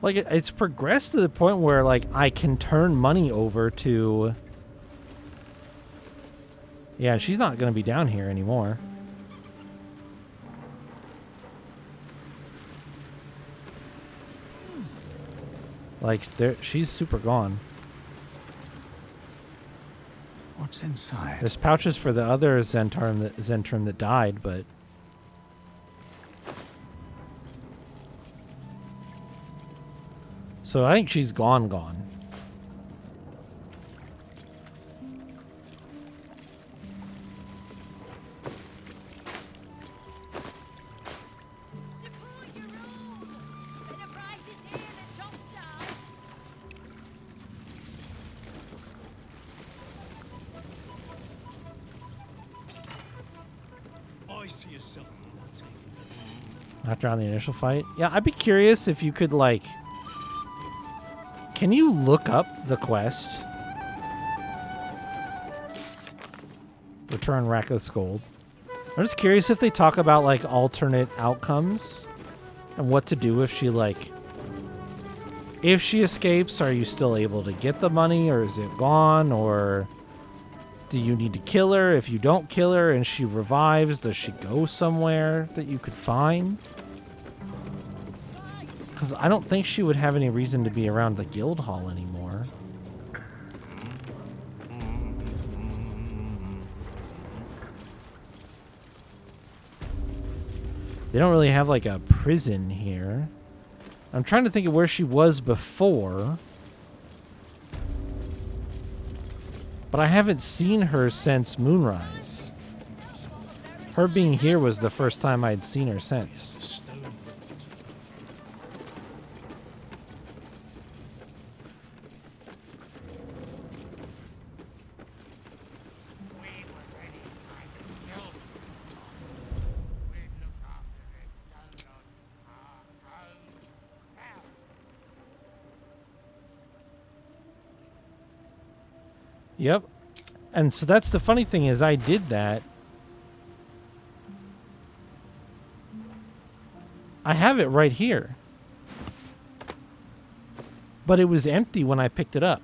Like, it's progressed to the point where, like, I can turn money over to... Yeah, she's not going to be down here anymore. Like, she's super gone. What's inside? There's pouches for the other Zentrum that died, but... So I think she's gone. After on the initial fight? Yeah, I'd be curious if you could, like... Can you look up the quest? Return Rackless Gold. I'm just curious if they talk about, like, alternate outcomes and what to do if she, like... If she escapes, are you still able to get the money, or is it gone, or do you need to kill her? If you don't kill her and she revives, does she go somewhere that you could find? Because I don't think she would have any reason to be around the guild hall anymore. They don't really have, like, a prison here. I'm trying to think of where she was before. But I haven't seen her since Moonrise. Her being here was the first time I'd seen her since. Yep. And so that's the funny thing is I did that. I have it right here. But it was empty when I picked it up.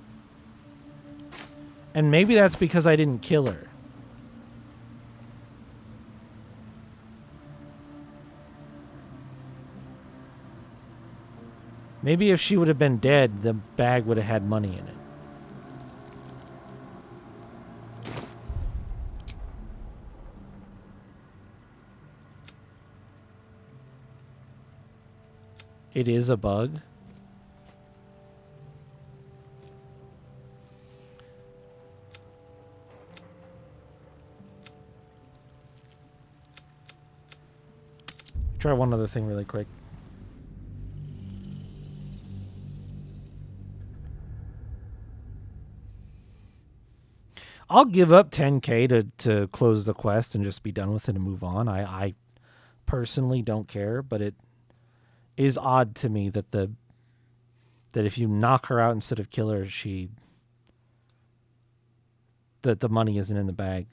And maybe that's because I didn't kill her. Maybe if she would have been dead, the bag would have had money in it. It is a bug. Try one other thing really quick. I'll give up 10K to close the quest and just be done with it and move on. I personally don't care, but it is odd to me that that if you knock her out instead of kill her, that the money isn't in the bag.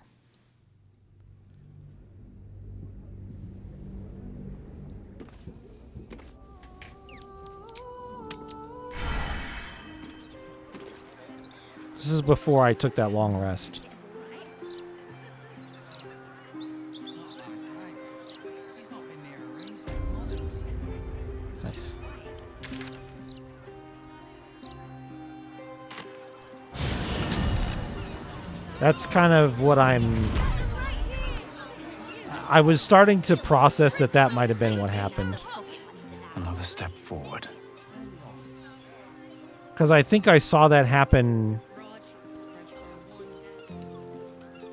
This is before I took that long rest. Nice. That's kind of what I was starting to process that might have been what happened. Another step forward. Because I think I saw that happen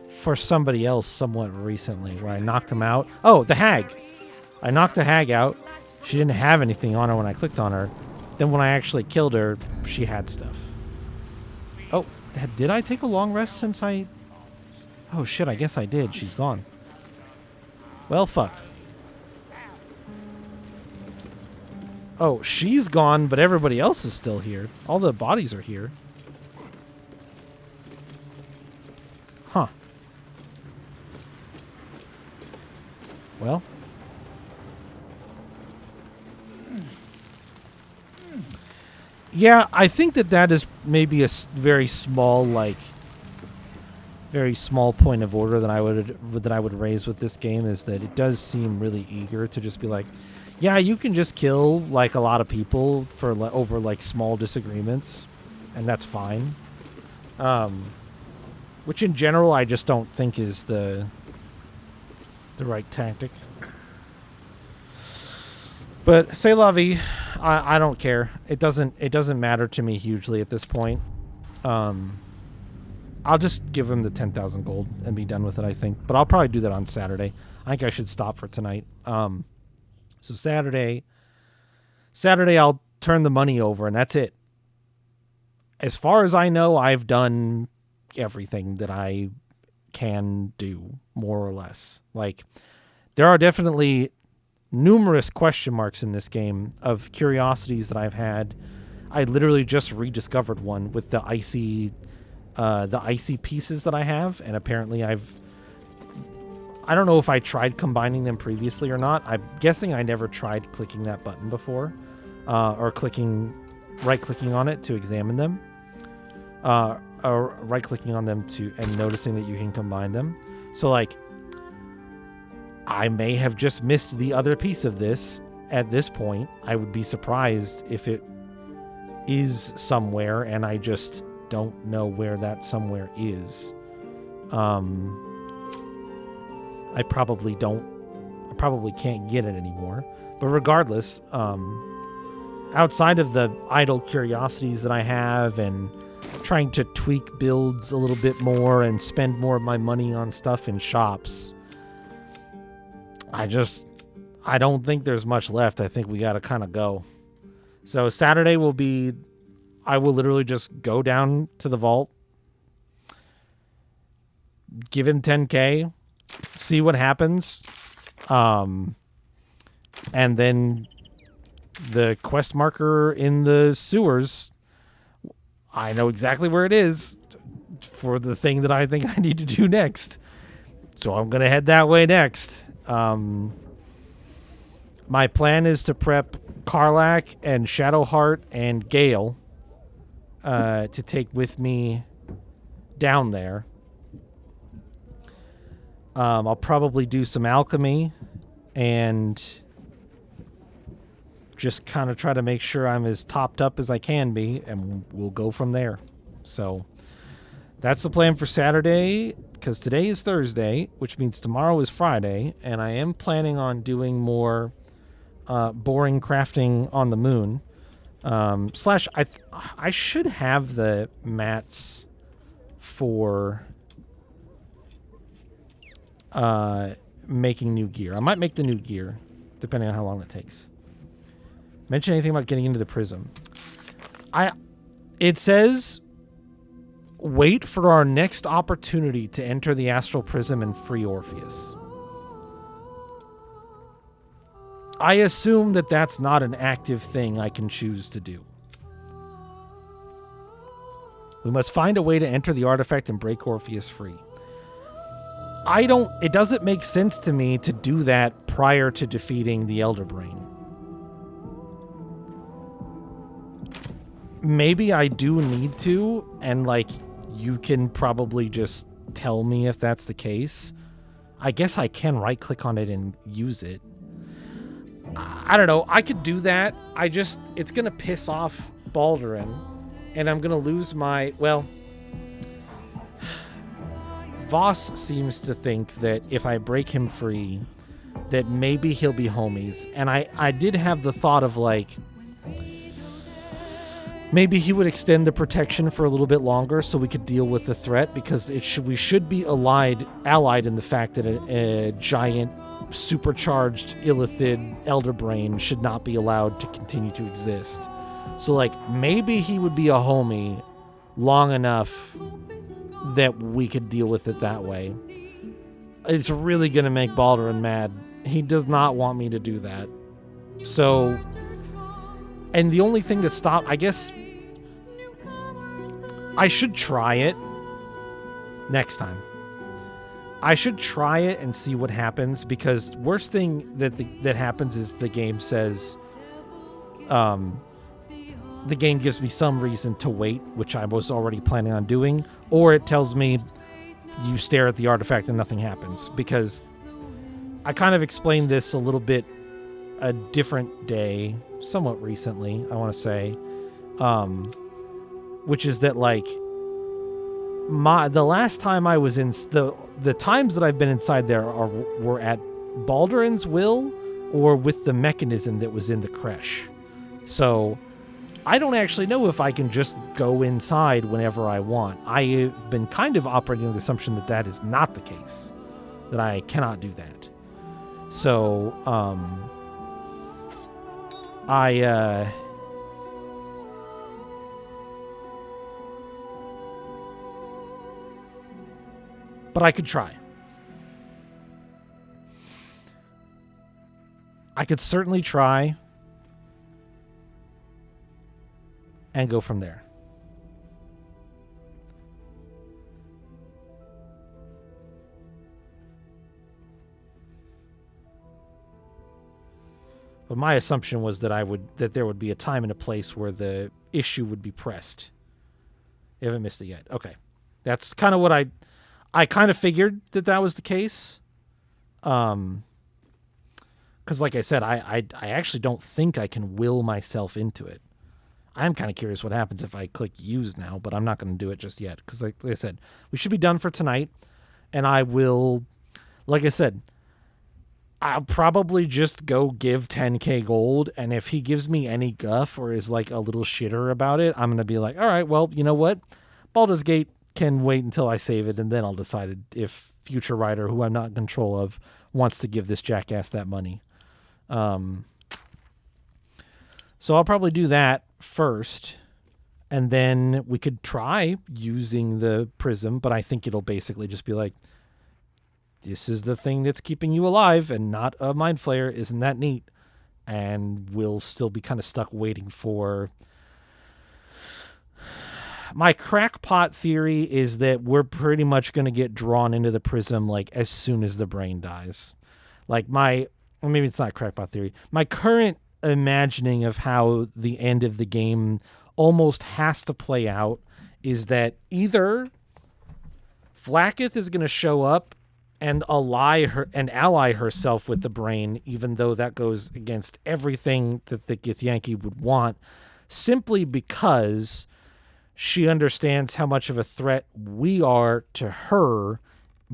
for somebody else somewhat recently, where I knocked him out. Oh, the hag. I knocked the hag out. She didn't have anything on her when I clicked on her. Then when I actually killed her, she had stuff. Oh, did I take a long rest since I... Oh shit, I guess I did. She's gone. Well, fuck. Oh, she's gone, but everybody else is still here. All the bodies are here. Huh. Well. Yeah, I think that is maybe a very small, very small point of order that I would raise with this game, is that it does seem really eager to just be like, yeah, you can just kill like a lot of people for over like small disagreements, and that's fine. Which in general I just don't think is the right tactic. But c'est la vie. I don't care. It doesn't matter to me hugely at this point. I'll just give him the 10,000 gold and be done with it, I think. But I'll probably do that on Saturday. I think I should stop for tonight. So Saturday I'll turn the money over, and that's it. As far as I know, I've done everything that I can do, more or less. Like, there are definitely numerous question marks in this game of curiosities that I've had. I literally just rediscovered one with the icy pieces that I have, and apparently I don't know if I tried combining them previously or not. I'm guessing I never tried clicking that button before, or right-clicking on it to examine them, or right-clicking on them and noticing that you can combine them. So, like, I may have just missed the other piece of this at this point. I would be surprised if it is somewhere and I just don't know where that somewhere is. I probably can't get it anymore. But regardless, outside of the idle curiosities that I have and trying to tweak builds a little bit more and spend more of my money on stuff in shops, I don't think there's much left. I think we got to kind of go. So Saturday I will literally just go down to the vault, give him 10K, see what happens. And then the quest marker in the sewers, I know exactly where it is for the thing that I think I need to do next. So I'm going to head that way next. My plan is to prep Karlach and Shadowheart and Gale to take with me down there. I'll probably do some alchemy and just kind of try to make sure I'm as topped up as I can be, and we'll go from there. So that's the plan for Saturday, because today is Thursday, which means tomorrow is Friday, and I am planning on doing more boring crafting on the moon. Slash, I should have the mats for making new gear. I might make the new gear, depending on how long that takes. Mention anything about getting into the prism. It says, wait for our next opportunity to enter the astral prism and free Orpheus. I assume that that's not an active thing I can choose to do. We must find a way to enter the artifact and break Orpheus free. It doesn't make sense to me to do that prior to defeating the Elder Brain. Maybe I do need to, and like, you can probably just tell me if that's the case. I guess I can right-click on it and use it. I don't know. I could do that. It's going to piss off Baldurin, and I'm going to lose my, well, Voss seems to think that if I break him free, that maybe he'll be homies. And I did have the thought of, like, maybe he would extend the protection for a little bit longer so we could deal with the threat, because we should be allied in the fact that a giant supercharged illithid elder brain should not be allowed to continue to exist. So like, maybe he would be a homie long enough that we could deal with it that way. It's really gonna make Baldurin mad. He does not want me to do that. So, and the only thing that stopped, I guess I should try it next time. I should try it and see what happens, because worst thing that happens is the game says, the game gives me some reason to wait, which I was already planning on doing, or it tells me you stare at the artifact and nothing happens, because I kind of explained this a little bit a different day, somewhat recently, I want to say, which is that like the last time I was in the times that I've been inside there were at Baldurin's will or with the mechanism that was in the creche. So I don't actually know if I can just go inside whenever I want. I've been kind of operating on the assumption that that is not the case, that I cannot do that. So, but I could try. I could certainly try and go from there. But my assumption was that there would be a time and a place where the issue would be pressed. You haven't missed it yet. Okay. That's kind of what I kind of figured that was the case. Because like I said, I actually don't think I can will myself into it. I'm kind of curious what happens if I click use now, but I'm not going to do it just yet. Because like I said, we should be done for tonight. And I will, like I said, I'll probably just go give 10k gold. And if he gives me any guff or is like a little shitter about it, I'm going to be like, all right, well, you know what? Baldur's Gate can wait until I save it, and then I'll decide if future writer, who I'm not in control of, wants to give this jackass that money. So I'll probably do that first, and then we could try using the prism, but I think it'll basically just be like, this is the thing that's keeping you alive and not a mind flayer. Isn't that neat? And we'll still be kind of stuck waiting for... My crackpot theory is that we're pretty much going to get drawn into the prism like as soon as the brain dies. Like maybe it's not crackpot theory. My current imagining of how the end of the game almost has to play out is that either Vlaakith is going to show up and ally herself with the brain, even though that goes against everything that the Githyanki would want, simply because she understands how much of a threat we are to her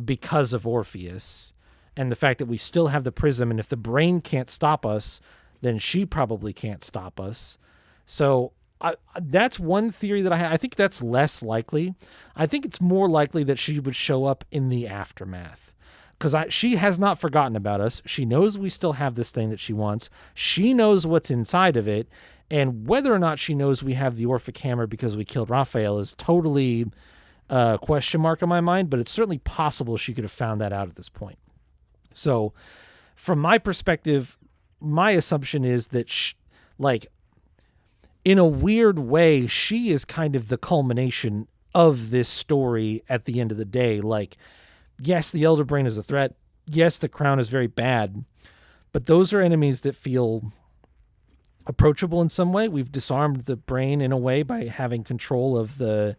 because of Orpheus and the fact that we still have the prism, and if the brain can't stop us, then she probably can't stop us. So that's one theory that I have. I think that's less likely. I think it's more likely that she would show up in the aftermath, because she has not forgotten about us. She knows we still have this thing that she wants. She knows what's inside of it, and whether or not she knows we have the Orphic Hammer because we killed Raphael is totally a question mark in my mind, but it's certainly possible she could have found that out at this point. So from my perspective, my assumption is that in a weird way, she is kind of the culmination of this story at the end of the day. Like, yes, the Elder Brain is a threat. Yes, the crown is very bad, but those are enemies that feel approachable in some way. We've disarmed the brain in a way by having control of the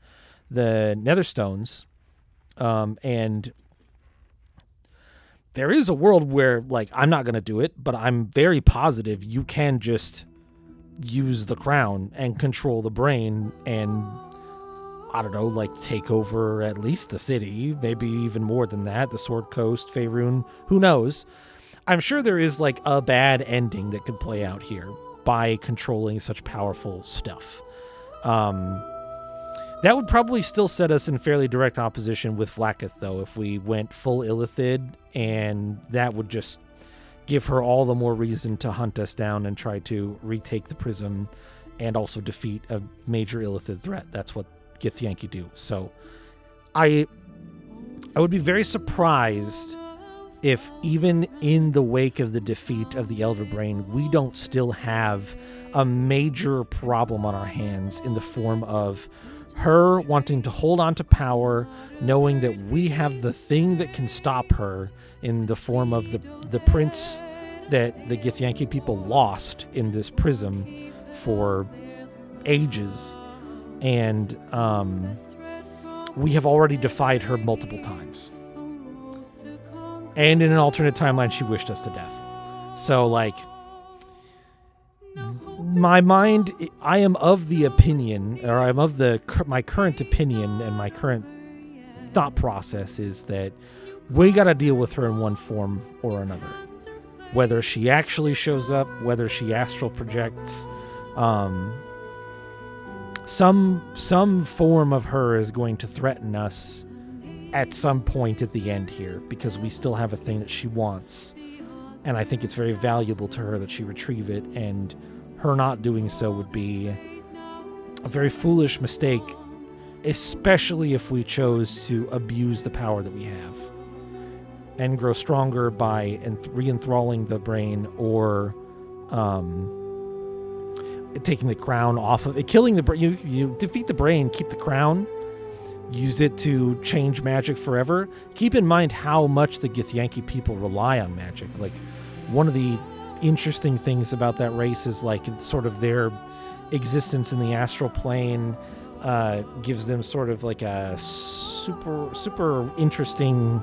Netherstones. And there is a world where, like, I'm not going to do it, but I'm very positive you can just use the crown and control the brain and, I don't know, like, take over at least the city, maybe even more than that, the Sword Coast, Faerun, who knows? I'm sure there is, like, a bad ending that could play out here by controlling such powerful stuff. That would probably still set us in fairly direct opposition with Vlaakith, though, if we went full Illithid, and that would just give her all the more reason to hunt us down and try to retake the prism and also defeat a major Illithid threat. That's what Githyanki do. So I would be very surprised if even in the wake of the defeat of the Elder Brain, we don't still have a major problem on our hands in the form of her wanting to hold on to power, knowing that we have the thing that can stop her in the form of the prince that the Githyanki people lost in this prism for ages. And we have already defied her multiple times. And in an alternate timeline, she wished us to death. So, like, my mind, I am of the opinion, or I'm of my current opinion and my current thought process is that we got to deal with her in one form or another. Whether she actually shows up, whether she astral projects, some form of her is going to threaten us at some point at the end here, because we still have a thing that she wants. And I think it's very valuable to her that she retrieve it, and her not doing so would be a very foolish mistake, especially if we chose to abuse the power that we have and grow stronger by re-enthralling the brain, or taking the crown off of it, killing the brain. You defeat the brain, keep the crown, use it to change magic forever. Keep in mind how much the Githyanki people rely on magic. Like, one of the interesting things about that race is, like, sort of their existence in the astral plane gives them sort of like a super interesting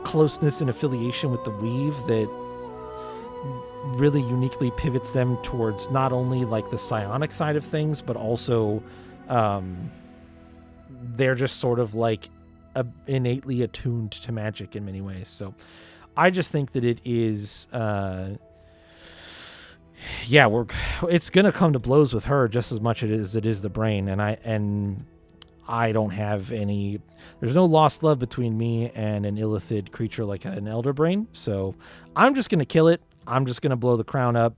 closeness and affiliation with the Weave that really uniquely pivots them towards not only, like, the psionic side of things, but also they're just sort of like innately attuned to magic in many ways. So I just think that it is it's gonna come to blows with her just as much as it is the brain, and I don't have any, there's no lost love between me and an Illithid creature like an Elder Brain, so I'm just gonna kill it. I'm just gonna blow the crown up.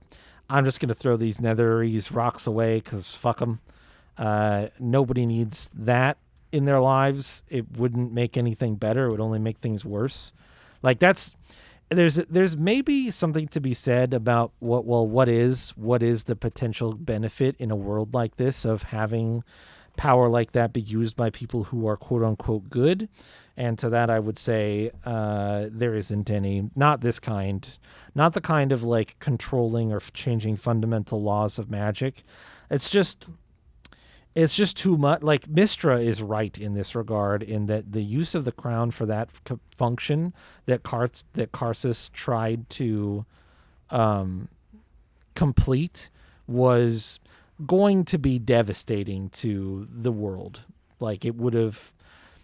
I'm just gonna throw these Netherese rocks away, because fuck them. Nobody needs that in their lives. It wouldn't make anything better. It would only make things worse. Like, there's maybe something to be said about what is the potential benefit in a world like this of having power like that be used by people who are quote unquote good. And to that, I would say there isn't any, not this kind, not the kind of, like, controlling or changing fundamental laws of magic. It's just too much. Like, Mistra is right in this regard, in that the use of the crown for that function that Karsus tried to complete was going to be devastating to the world. Like, it would have,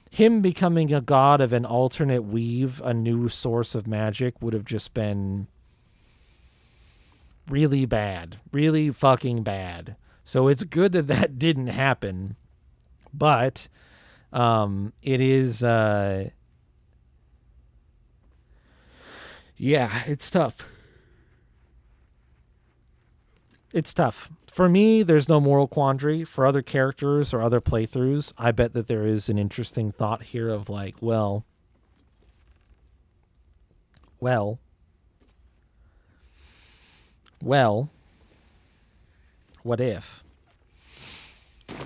him becoming a god of an alternate weave, a new source of magic, would have just been really bad, really fucking bad. So it's good that that didn't happen, but it is yeah, it's tough. It's tough. For me, there's no moral quandary. For other characters or other playthroughs, I bet that there is an interesting thought here of like, well, what if?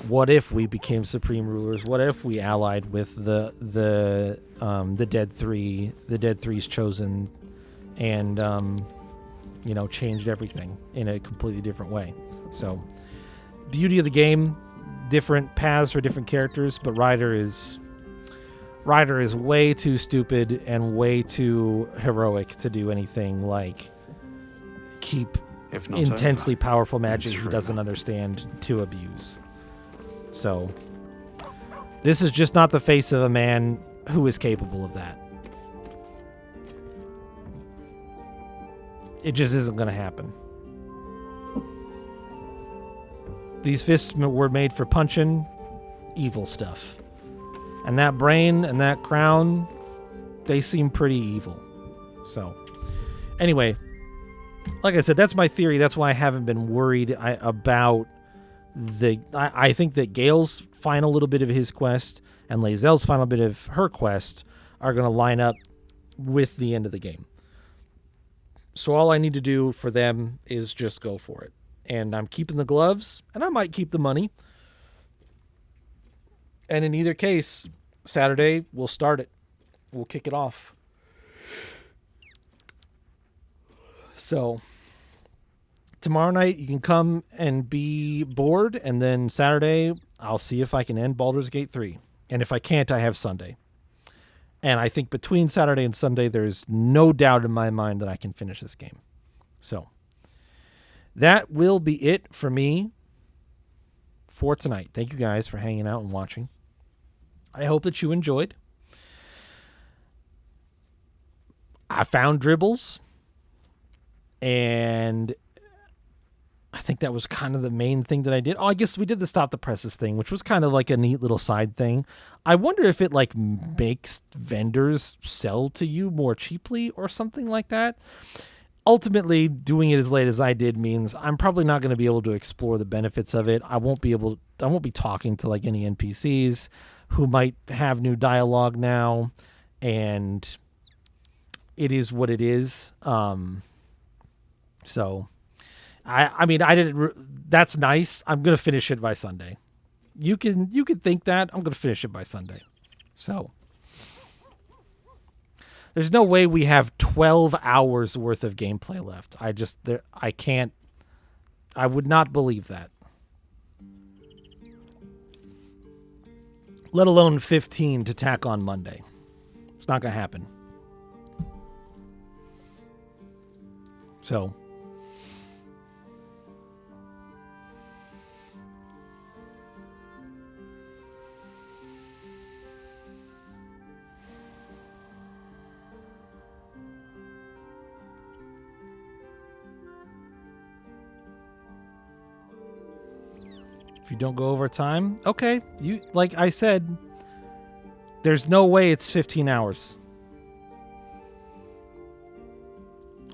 What if we became supreme rulers? What if we allied with the dead three, the dead three's chosen, and you know, changed everything in a completely different way? So, beauty of the game, different paths for different characters, but Ryder is way too stupid and way too heroic to do anything like keep intensely powerful magic he doesn't understand to abuse. So, this is just not the face of a man who is capable of that. It just isn't going to happen. These fists were made for punching evil stuff. And that brain and that crown, they seem pretty evil. So, anyway, like I said, that's my theory. That's why I haven't been worried about I think that Gale's final little bit of his quest and Lae'zel's final bit of her quest are going to line up with the end of the game. So all I need to do for them is just go for it. And I'm keeping the gloves, and I might keep the money. And in either case, Saturday, we'll start it. We'll kick it off. So, tomorrow night, you can come and be bored, and then Saturday, I'll see if I can end Baldur's Gate 3. And if I can't, I have Sunday. And I think between Saturday and Sunday, there's no doubt in my mind that I can finish this game. So, that will be it for me for tonight. Thank you guys for hanging out and watching. I hope that you enjoyed. I found dribbles, and I think that was kind of the main thing that I did. Oh, I guess we did the Stop the Presses thing, which was kind of like a neat little side thing. I wonder if it like makes vendors sell to you more cheaply or something like that. Ultimately, doing it as late as I did means I'm probably not going to be able to explore the benefits of it. I won't be talking to like any NPCs who might have new dialogue now, and it is what it is. So I mean, that's nice. I'm going to finish it by Sunday. You can think that. I'm going to finish it by Sunday. So there's no way we have 12 hours worth of gameplay left. I can't. I would not believe that. Let alone 15 to tack on Monday. It's not going to happen. So if you don't go over time, okay. You, like I said, there's no way it's 15 hours.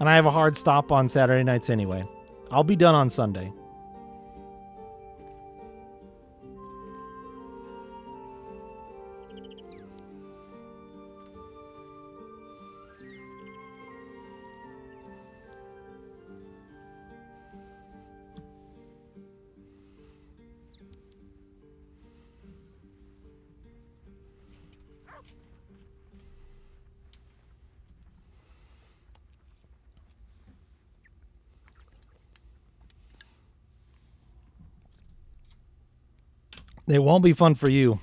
And I have a hard stop on Saturday nights anyway. I'll be done on Sunday. It won't be fun for you.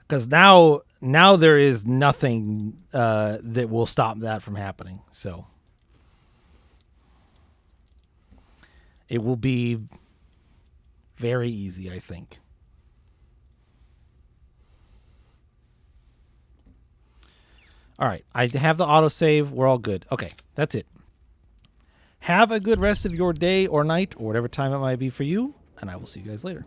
Because now there is nothing that will stop that from happening. So it will be very easy, I think. All right. I have the autosave. We're all good. Okay. that's it. Have a good rest of your day or night or whatever time it might be for you, and I will see you guys later.